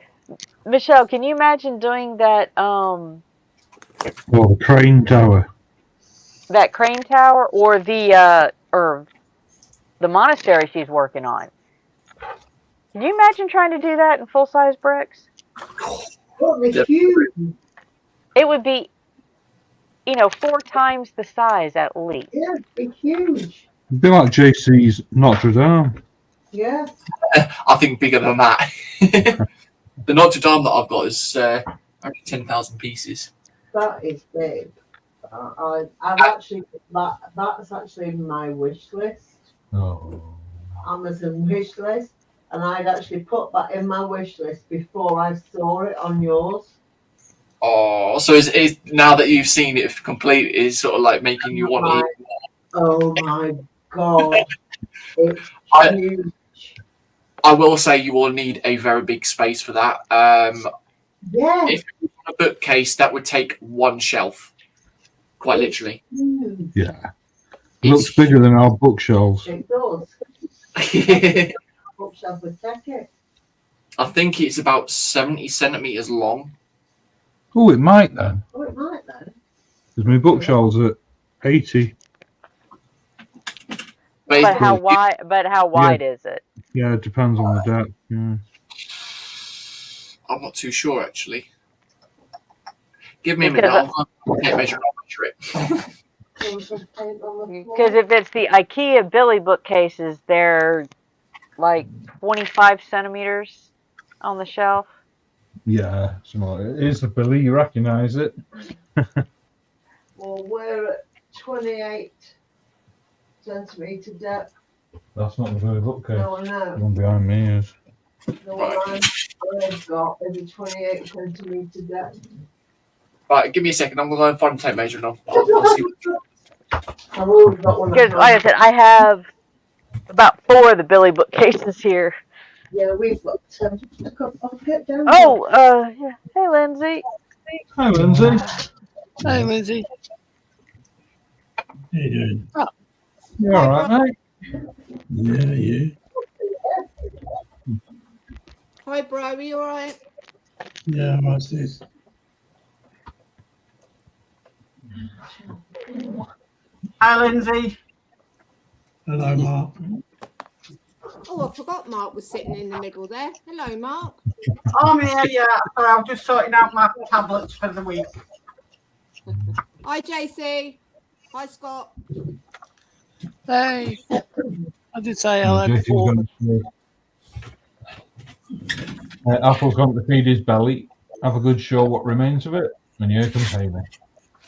Michelle, can you imagine doing that Well, the crane tower. that crane tower or the monastery she's working on? Can you imagine trying to do that in full size bricks? What the huge? It would be, 4 times the size at least. Yeah, big huge. It'd be like JC's Notre Dame. Yeah. I think bigger than that. The Notre Dame that I've got is only 10,000 pieces. That is big. I've actually that's actually my wish list. Oh. Amazon wish list, and I'd actually put that in my wish list before I saw it on yours. Oh, so is now that you've seen it complete, is sort of like making you want to eat. Oh my god. It's huge. I will say you will need a very big space for that. Yeah. If you want a bookcase, that would take one shelf, quite literally. Huge. Yeah. It looks bigger than our bookshelves. It does. I Bookshelf would take it. think it's about 70 centimeters long. Oh, it might then. Oh, it might then. Because my bookshelves are 80. But how wide? But how wide is it? Yeah, it depends on the depth. Yeah. I'm not too sure actually. Give me a minute. I'll take a measure and I'll measure it. Because if it's the IKEA Billy bookcases, they're like 25 centimeters on the shelf. Yeah, it is a Billy. You recognise it? Well, we're at 28 centimetre depth. That's not the very bookcase. No, I know. The one behind me is. The one I've got is a 28 centimetre depth. Right, give me a second. I'm going to go and find a tape measure and I'll see. I've always got one. Because, like I said, I have about 4 of the Billy bookcases here. Yeah, we've got a couple. I'll get down. Oh, yeah. Hey, Lindsay. Hi, Lindsay. Hey, Lindsay. How you doing? You all right, mate? Yeah, you. Hi, bro. Are you all right? Yeah, what's this? Hi, Lindsay. Hello, Mark. Oh, I forgot Mark was sitting in the middle there. Hello, Mark. I'm here, yeah. Sorry, I'm just sorting out my tablets for the week. Hi, JC. Hi, Scott. Hey. I did say hello JC's before. Apple's going to feed his belly. Have a good show what remains of it. And here comes Haley.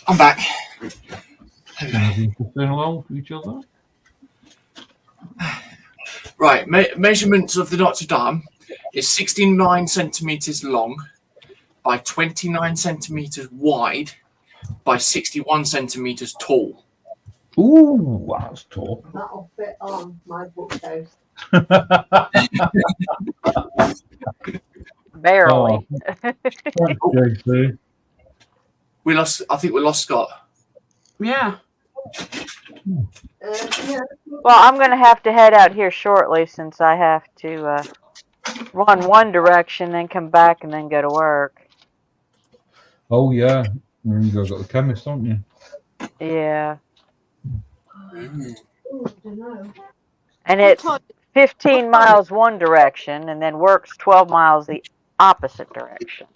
I'm back. Saying hello to each other. Right, measurements of the Notre Dame is 69 centimeters long by 29 centimeters wide by 61 centimeters tall. Ooh, that's tall. That'll fit on my bookcase. Barely. Thanks, JC. I think we lost Scott. Yeah. Yeah. Well, I'm going to have to head out here shortly since I have to run one direction, then come back, and then go to work. Oh, yeah. You got the chemist, don't you? Yeah. Oh, I don't know. And it's 15 miles one direction, and then works 12 miles the opposite direction.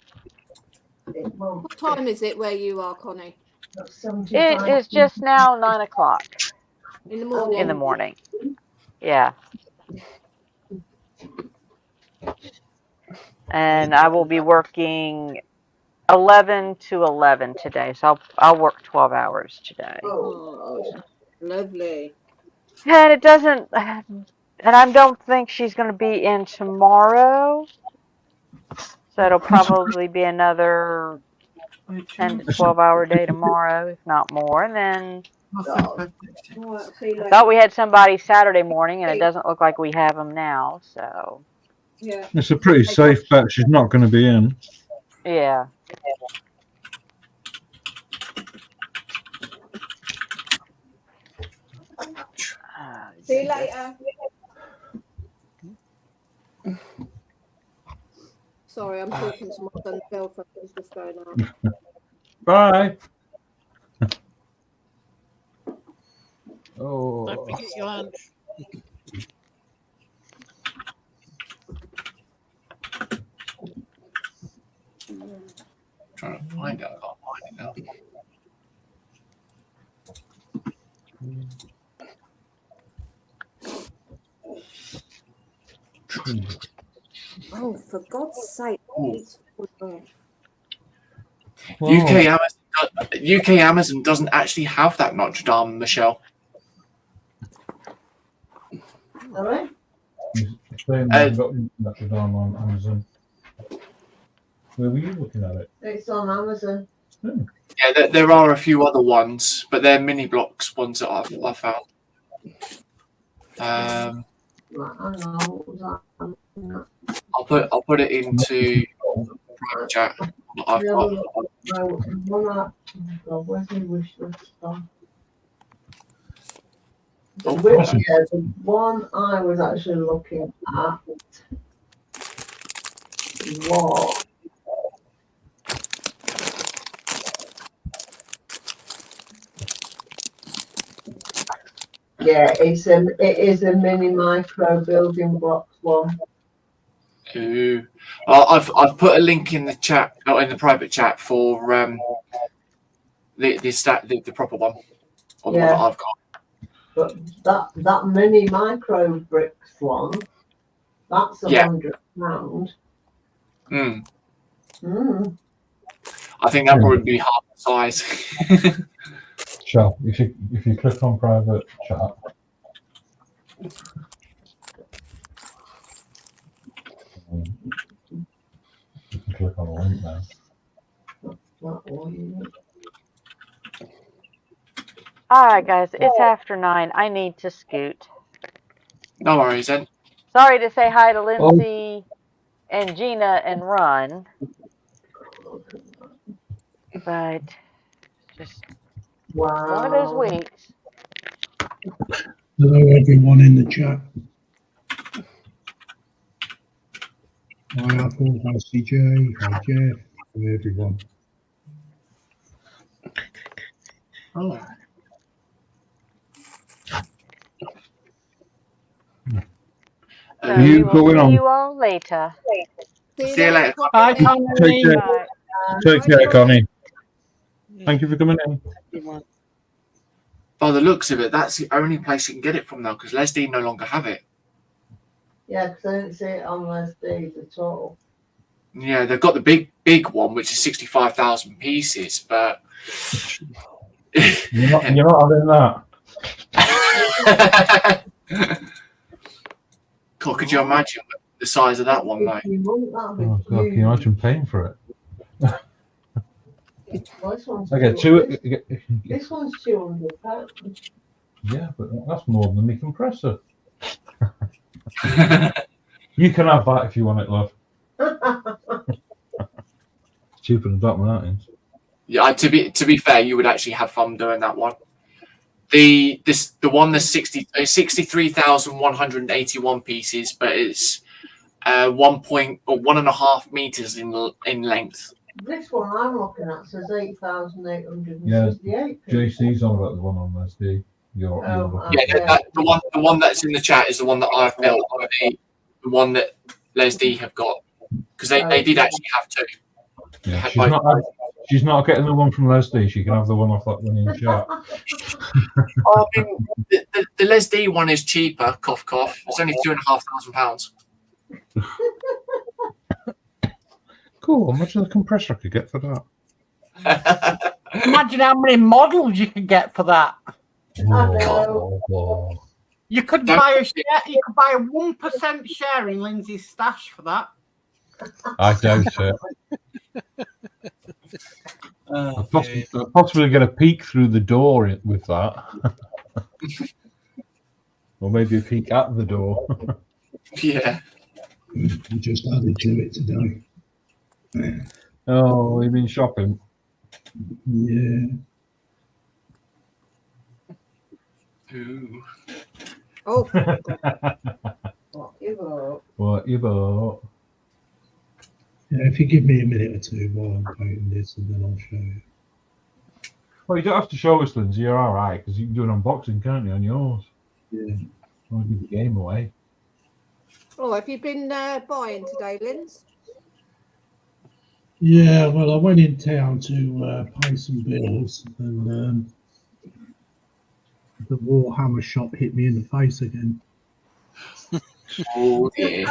It won't What time is it where you are, Connie? fit. 75. It is just now 9 o'clock In the morning? in the morning. Yeah. And I will be working 11 to 11 today, so I'll work 12 hours today. Oh, lovely. And it doesn't, and I don't think she's going to be in tomorrow. So it'll probably be another 10 to 12 hour day tomorrow, if not more. And then Oh, see you I later. thought we had somebody Saturday morning, and it doesn't look like we have them now. So Yeah. It's a pretty safe bet. She's not going to be in. yeah. See you later. Sorry, I'm talking to my son's girlfriend who's just going out. Bye. Don't Oh, forget your lunch. Trying to find it. I can't find it now. Oh, for God's sake. It's Whoa. UK Amazon doesn't actually have that Notre Dame, Michelle. Alright. Saying I've got Notre Dame on Amazon. Where were you looking at it? It's on Amazon. Yeah, there are a few other ones, but they're mini blocks ones that I've found. Right, hang on, what was that? I'll put it into private chat. I've The got. other one, where's my wish list gone? The Oh, wish, yeah, the one I was actually looking at was it is a mini micro building blocks one. Ooh. I've put a link in the chat, or in the private chat for the proper one, or the one that I've got. But that mini micro bricks one, that's £100. I think that would be half the size. Sure. If you click on private chat. You can click on the link now. That one. All right, guys, it's after 9. I need to scoot. No worries then. Sorry to say hi to Lindsay and Gina and Ron, but just one of those weeks. Hello, everyone in the chat. Hi, Apple. Hi, CJ. Hi, Jeff. Hi, everyone. Oh. So we will see you all later. See you later. Bye, Take care. Take care, Connie. Thank you for coming in. By the looks of it, that's the only place you can get it from now, because Leslie no longer have it. Yeah, because I didn't see it on those days at all. Yeah, they've got the big one, which is 65,000 pieces, but You're not having that. God, could you imagine the size of that one, though? Oh, God, can you imagine paying for it? Well, this one's Okay, this one's £200. Yeah, but that's more than the compressor. You can have that if you want it, love. It's cheaper than Doc Martens. Yeah, to be fair, you would actually have fun doing that one. The one that's 63,181 pieces, but it's 1.5 meters in length. This one I'm looking at says 8,868. Yeah, JC's on about the one on Leslie. The one that's in the chat is the one that I've built. The one that Leslie have got, because they did actually have two. Yeah, she's not getting the one from Leslie. She can have the one off that one in the chat. I mean, the Leslie one is cheaper. Cough, cough. It's only £2,500. Cool. How much of the compressor I could get for that? Imagine how many models you could get for that. Whoa. You could buy a share. You could buy a 1% share in Lindsay's stash for that. I doubt it. I'll possibly get a peek through the door with that. Or maybe a peek at the door. Yeah. We just added to it today. Oh, you've been shopping? Yeah. Ooh. Oh, What you bought? What you bought? Yeah, if you give me a minute or two while I'm painting this, and then I'll show you. Well, you don't have to show us, Lindsay. You're all right because you can do an unboxing, can't you, on yours? Yeah. I'll give the game away. oh, have you been buying today, Linz? Yeah, well, I went in town to pay some bills, and the Warhammer shop hit me in the face again. Oh dear.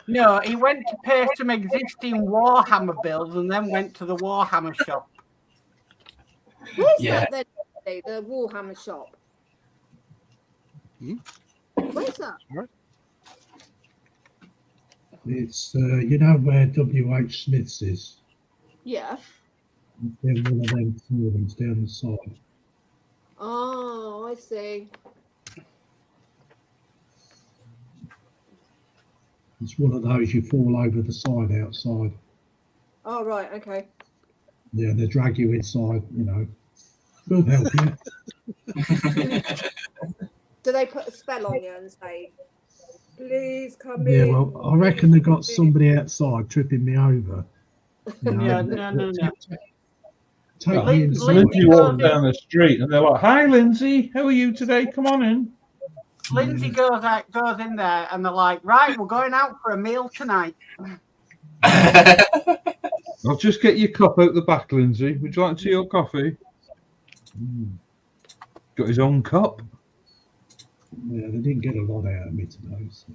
No, he went to pay some existing Warhammer bills and then went to the Warhammer shop. Where's Yeah. that then? The Warhammer shop. Hmm? Where's that? It's you know where WH Smith's is. Yeah. They're one of them forums down the side. Oh, I see. It's one of those you fall over the side outside. Oh, right. Okay. Yeah, they drag you inside. You know, we'll help you. Do they put a spell on you and say, "Please come Yeah, in"? well, I reckon they got somebody outside tripping me over. You know, Yeah, no. Take me Lindsay inside. Lindsay walked down the street and they're like, "Hi, Lindsay. How are you today? Come on in." Lindsay goes in there and they're like, right, we're going out for a meal tonight. I'll just get your cup out the back, Lindsay. Would you like tea or coffee? Got his own cup. Yeah, they didn't get a lot out of me today. So.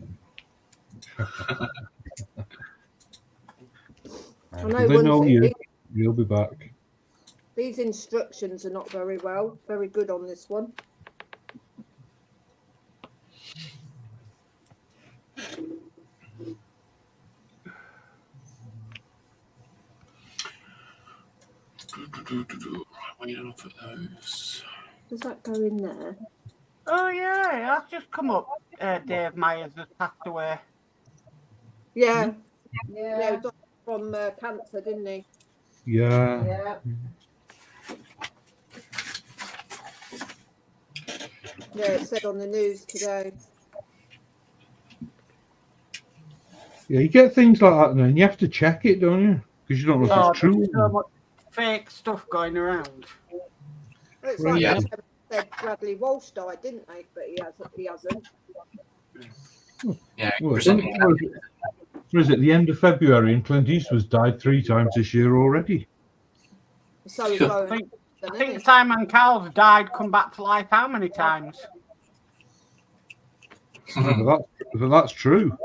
I know They one know thing. you. You'll be back. These instructions are not very good on this one. Where did I put those? Does that go in there? Oh, yeah, that's just come up. Dave Myers has passed away. Yeah. Yeah. Yeah, he died from cancer, didn't he? Yeah. Yeah. Yeah, it said on the news today. Yeah, you get things like that, and then you have to check it, don't you? Because you don't know if it's true. There's so much fake stuff going around. It's like Yeah. they said Bradley Walsh died, didn't they? But he hasn't. Yeah, Well, presenting that. what is it? The end of February, and Clint Eastwood's died 3 times this year already. So he's Sure. going. I think Simon Cowell's died, come back to life how many times? But that's true.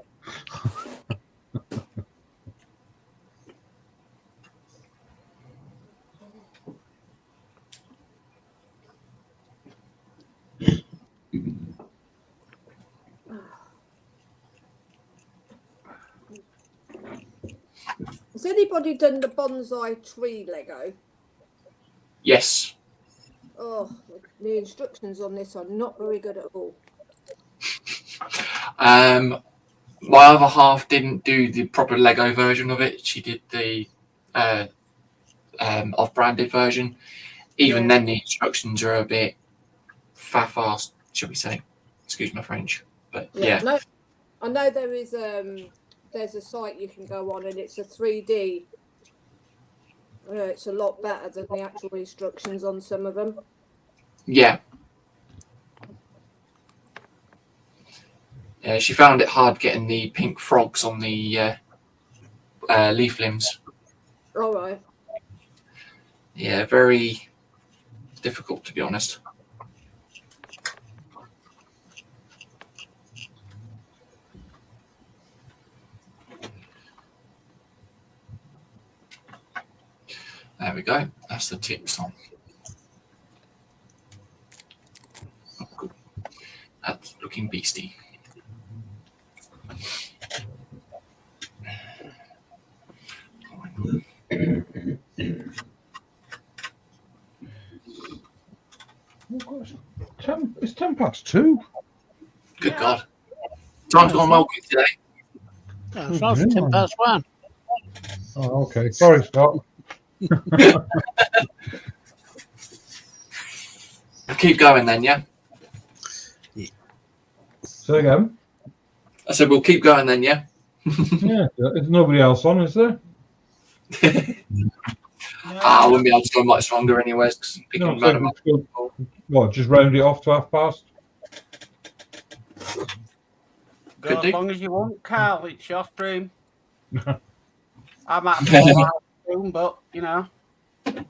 Has anybody done the bonsai tree Lego? Yes. Oh, the instructions on this are not very good at all. My other half didn't do the proper Lego version of it. She did the off-branded version. Even Yeah. then, the instructions are a bit faff-assed, shall we say? Excuse my French, but yeah. No, I know there is there's a site you can go on and it's a 3D. It's a lot better than the actual instructions on some of them. Yeah. Yeah, she found it hard getting the pink frogs on the leaf limbs. All right. Yeah, very difficult, to be honest. There we go. That's the tips on. Oh, good. That's looking beastie. It's 2:10. Good God. Time's gone well quick today. Oh, it's not 1:10. Oh, okay. Sorry, Scott. Keep going then, yeah? Say again. I said we'll keep going then, yeah. Yeah, there's nobody else on, is there? I wouldn't be able to go much longer anyways. 'Cause picking No, random what, just round it off to 1:30? Go Could as do. long as you want, Carl. It's your stream. I might have to fall out soon, but you know. Yeah,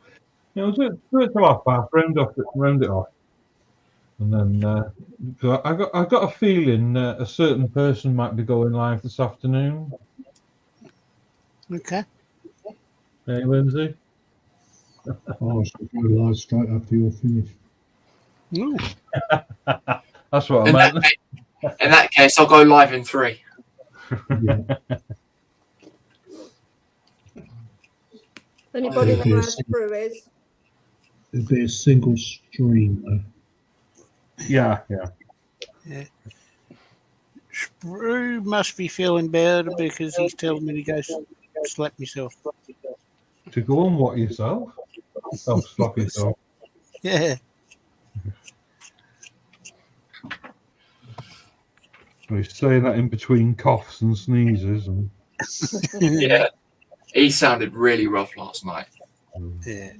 we'll do it till 1:30, round it off. And then, I got a feeling a certain person might be going live this afternoon. Okay. Hey, Lindsay? Oh, I should go live straight after you're finished. Ooh. That's what I In meant. that case, I'll go live in 3. Yeah. Anybody Yeah, know how yes. Sprue is? It'll be a single stream, though. Yeah. Sprue must be feeling better because he's telling me to go slap myself. To go and what yourself? Oh, stop yourself. Yeah. He's saying that in between coughs and sneezes. And Yeah. He sounded really rough last night. Yeah.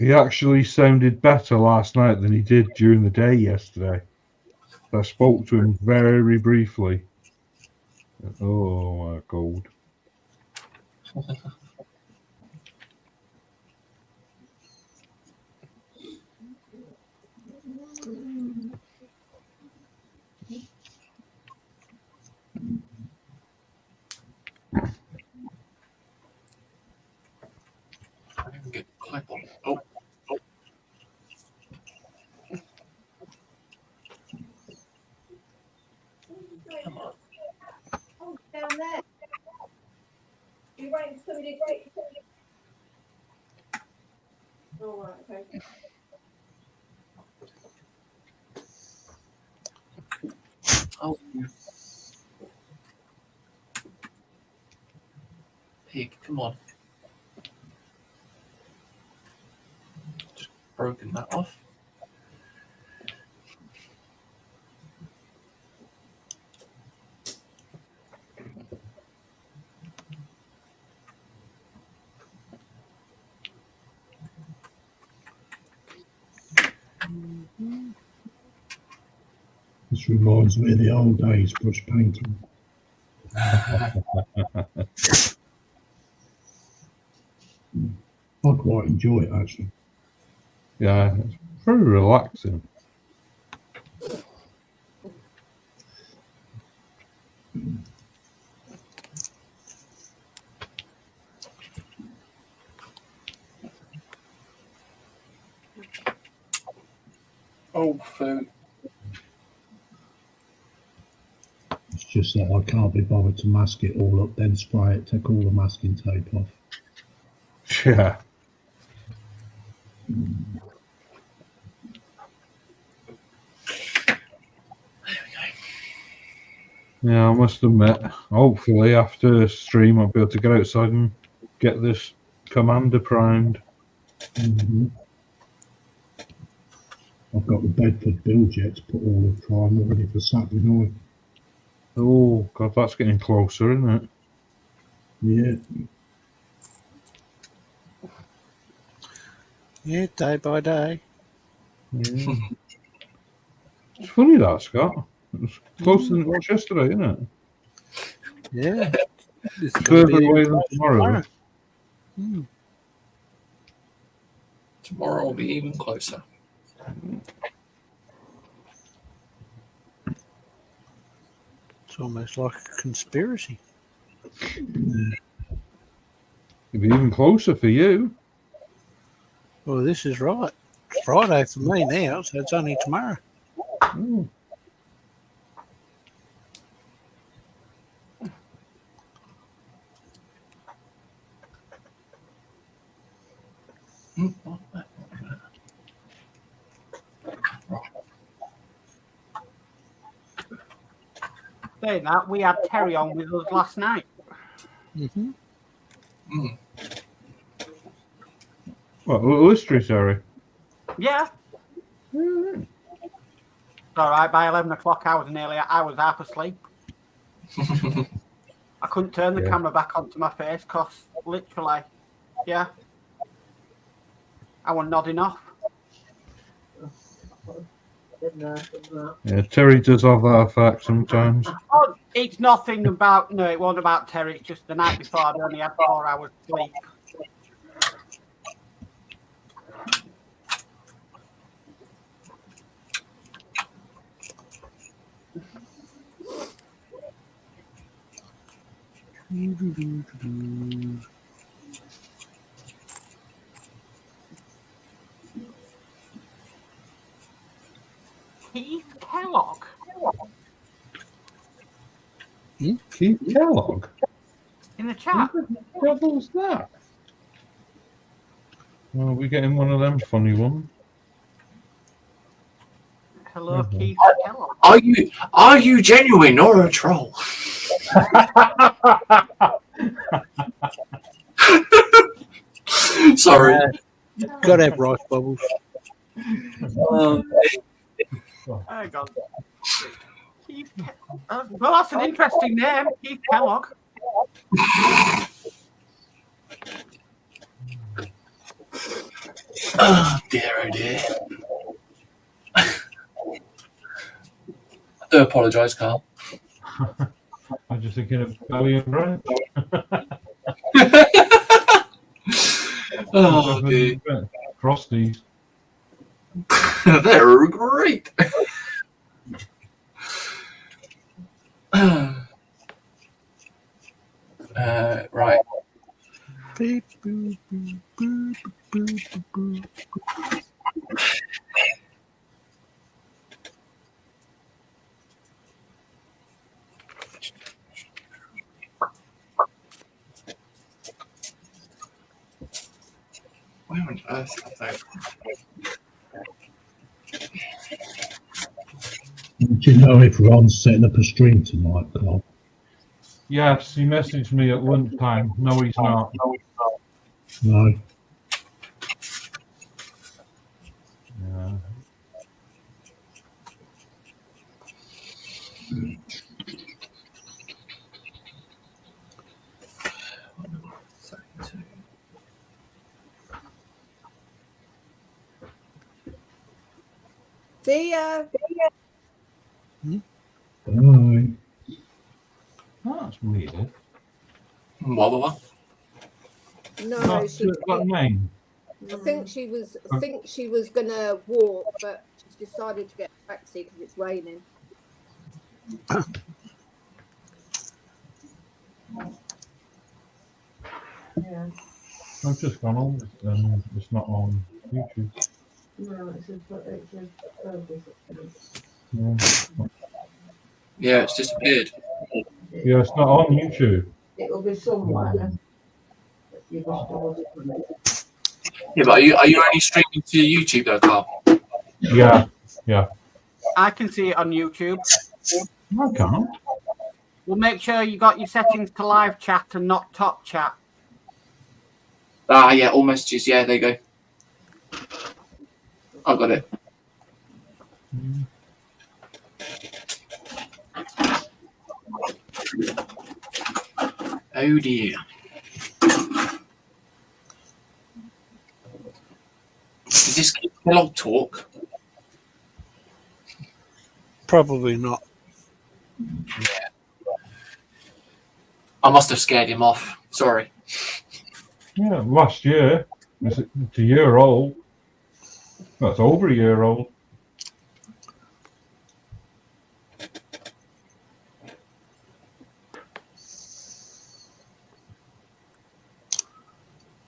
he actually sounded better last night than he did during the day yesterday. I spoke to him very briefly. Oh, my God. I didn't get the clip on. Oh. Come on. Oh, down there. You waiting for somebody to take you? Oh, right, okay. Oh. Pig, come on. Just broken that off. This reminds me of the old days, brush painting. I quite enjoy it, actually. Yeah, it's very relaxing. Oh, food. It's just that I can't be bothered to mask it all up, then spray it, take all the masking tape off. Yeah. Yeah, I must admit, hopefully after stream I'll be able to get outside and get this commander primed. Mm-hmm. I've got the Bedford build yet to put all the primer ready for Saturday night. Oh, God, that's getting closer, isn't it? Yeah. Yeah, day by day. Yeah. It's funny that, Scott. It's closer than it was yesterday, isn't it? Yeah. It's Further gonna be away than tomorrow. Hmm. Tomorrow will be even closer. It's almost like a conspiracy. It'll be even closer for you. Well, this is right. It's Friday for me now, so it's only tomorrow. Oh. Saying that, we had Terry on with us last night. Mm-hmm. Mm. What, illusory, sorry? Yeah. all right. By 11 o'clock, I was half asleep. I couldn't turn the Yeah. camera back onto my face because literally, yeah, I was nodding off. Yeah, Terry does have that effect sometimes. Oh, it's nothing about, no, it wasn't about Terry. It's just the night before I'd only had 4 hours sleep. Keith Kellogg. Keith Kellogg? In the chat. Who the devil's that? Well, we're getting one of them funny ones. Hello, Keith Kellogg. Are you genuine or a troll? Sorry. Gotta have rice bubbles. Oh, God. Keith well, that's an interesting name, Keith Kellogg. Oh dear, oh dear. I do apologise, Carl. I'm just thinking of Belly and Brent. Oh dear. Frosties. They're great. Right. Beep, boop, boop, boop, boop, boop, boop. Where on earth are they? Do you know if Ron's setting up a stream tonight, Carl? Yes, he messaged me at lunchtime. No, he's not. No. Yeah. See ya. Bye. That's weird. What? No, That's she. got a name. I think she was gonna walk, but she's decided to get a taxi because it's raining. Yeah. I've just gone on. It's not on YouTube. No, it's Yeah. Yeah, it's disappeared. Yeah, it's not on YouTube. It'll be somewhere. You just always put it. Yeah, but are you only streaming to YouTube though, Carl? Yeah, yeah. I can see it on YouTube. I can't. Well, make sure you got your settings to live chat and not top chat. Ah, yeah, all messages. Yeah, there you go. I got it. Oh dear. Is this Kellogg talk? Probably not. Yeah. I must have scared him off. Sorry. Yeah, last year. It's a year old. That's over a year old.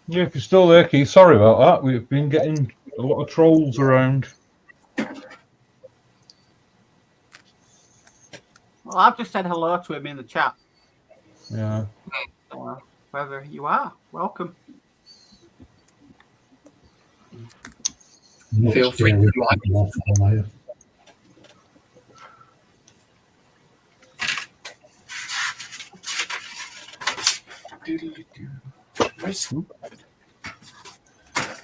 Yeah, if you're still there, Keith, sorry about that. We've been getting a lot of trolls around. Well, I've just said hello to him in the chat. Yeah. Wherever you are, welcome. Feel free to like. Where's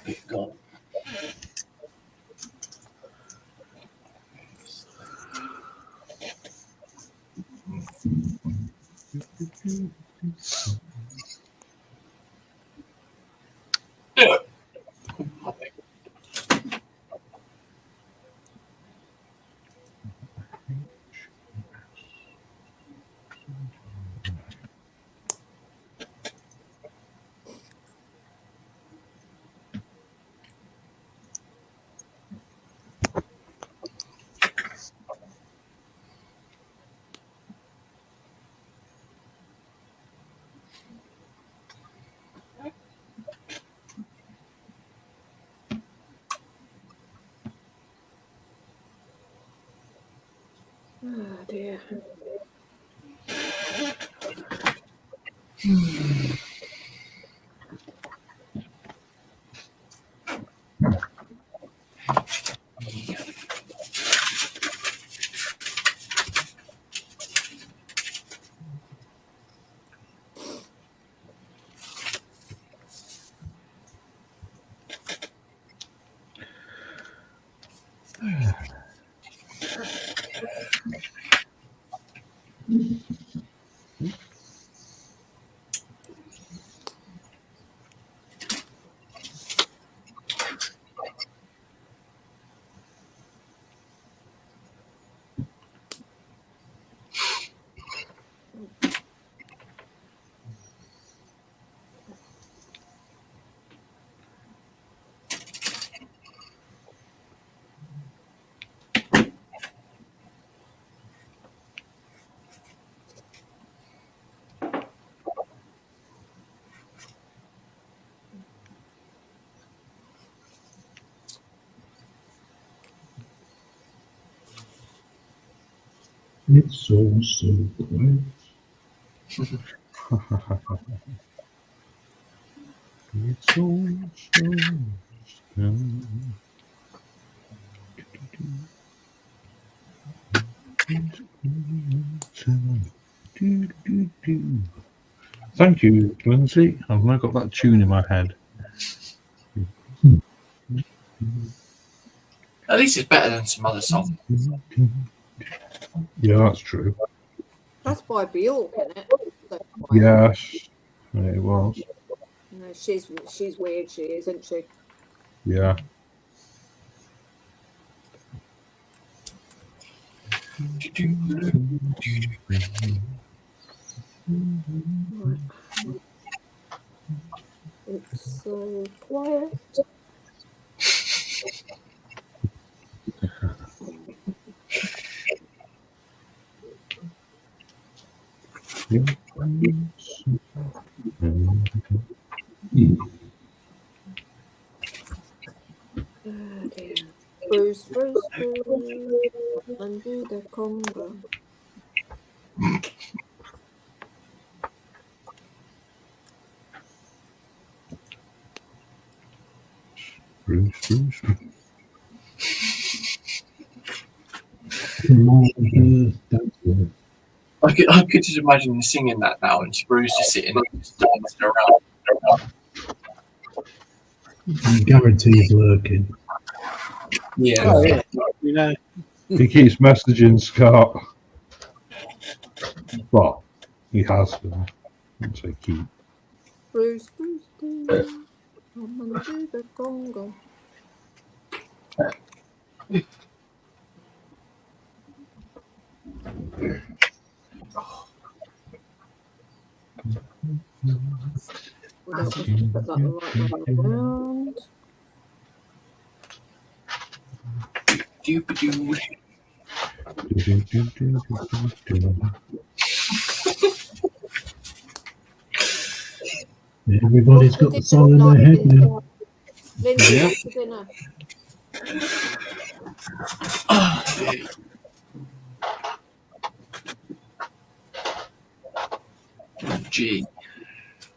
it gone? Oh dear. It's all so quiet. It's all so still. Thank you, Lindsay. I've now got that tune in my head. At least it's better than some other songs. Yeah, that's true. That's by Bjork, isn't it? Yes, it was. No, she's weird. She is, isn't she? Yeah. It's so quiet. Oh dear. Bruce, undo the Congo. Bruce. I could just imagine you singing that now, and Bruce just sitting there, just dancing around. I guarantee he's lurking. Yeah. Oh, yeah. You know, He keeps messaging Scott. Well, he has been. I'd say keep. Bruce, undo the Congo. We don't have to put that the right way around. Everybody's got the song in their head now. Lindsay, Yeah. what's for dinner? Gee.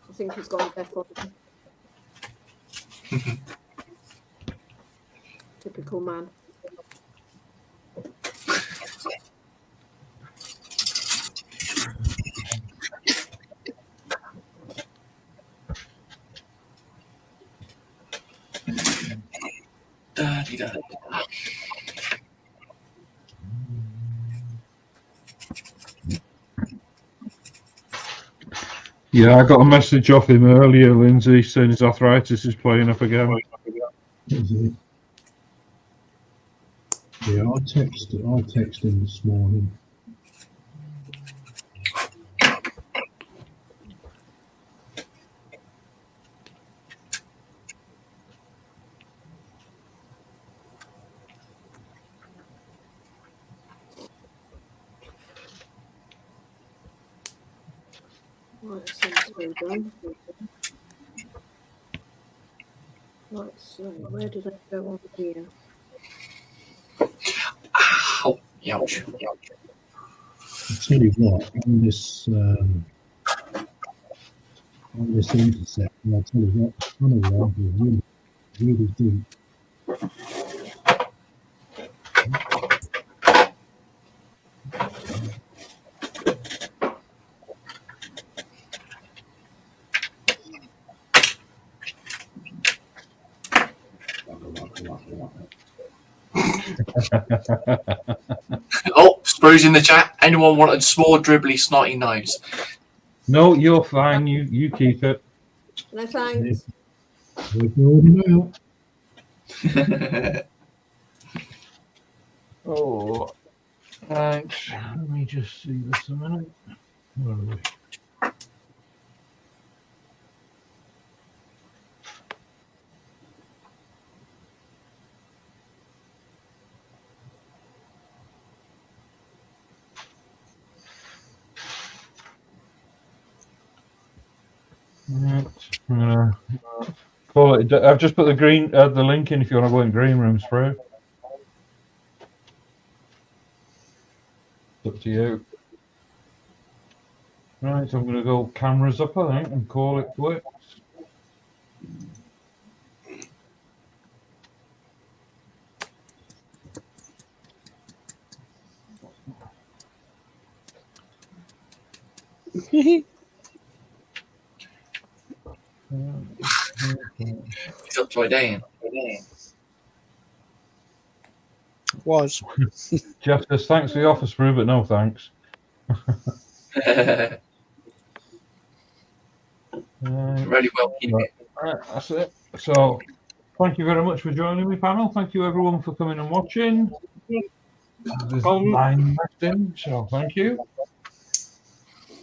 I think he's gone deaf on him. Typical man. Da-dee-da. Yeah, I got a message off him earlier, Lindsay, saying his arthritis is playing up again. Is it? Yeah, I texted him this morning. Right, so done. Right, so where did I go on here? Ow. Ouch. I tell you what, on this intercept, I'll tell you what, some of them are really, really deep. Oh, Sprue's in the chat. Anyone want a small, dribbly, snotty nose? No, you're fine. You keep it. No thanks. We're going out. Oh, thanks. Let me just see this a minute. Where are we? Right, I'm gonna call it. I've just put the link in if you want to go in green rooms through. It's up to you. Right, so I'm gonna go cameras up, I think, and call it quits. It's upside down. Was. Jeff says thanks for the offer, Sprue, but no thanks. Really well keep it. Right, that's it. So, thank you very much for joining me, panel. Thank you, everyone, for coming and watching. There's 9 left in, so thank you.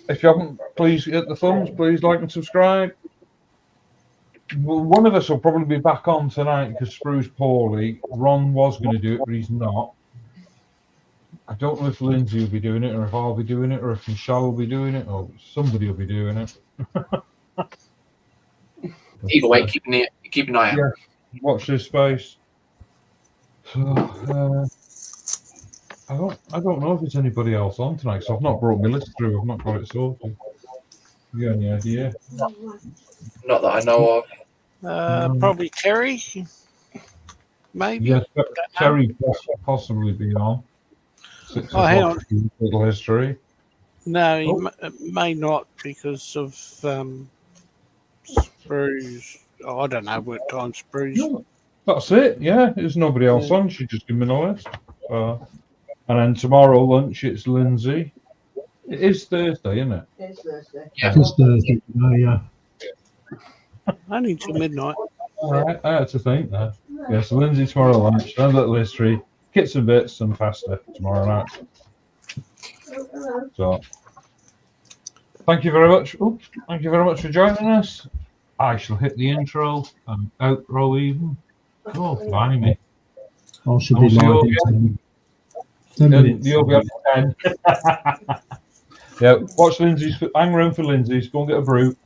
If you haven't, please hit the thumbs. Please like and subscribe. Well, one of us will probably be back on tonight because Sprue's poorly. Ron was going to do it, but he's not. I don't know if Lindsay will be doing it, or if I'll be doing it, or if Michelle will be doing it, or somebody will be doing it. Either way, keep an eye out. Yeah, watch this space. So, I don't know if there's anybody else on tonight, so I've not brought my list through. I've not got it sorted. You got any idea? Not that I know of. Probably Terry. Maybe. Yes, Terry possibly be on. Oh, hang on. Little history. No, he may not because of Sprue's. Oh, I don't know what time Sprue's. No, that's it. Yeah, there's nobody else on. She just given me a list. And then tomorrow lunch, it's Lindsay. It is Thursday, isn't it? It's Thursday. Yeah. It's Thursday, yeah. Only till midnight. All right, I had to think that. Yeah, so Lindsay tomorrow lunch, then a little history, kits and bits, and pasta tomorrow night. So, thank you very much. Oops, thank you very much for joining us. I shall hit the intro and outro even. Oh, blimey. I should And be we'll see you live all in 10 minutes. You'll be up to 10. Yeah, watch Lindsay's, hang around for Lindsay's, go and get a brew.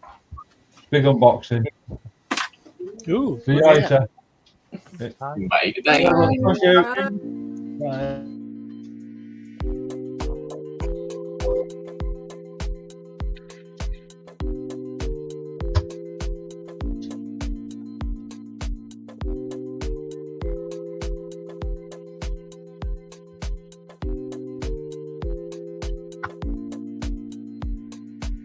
Big unboxing. Ooh, See you yeah. later. Bye. Good day. Thank you. Bye.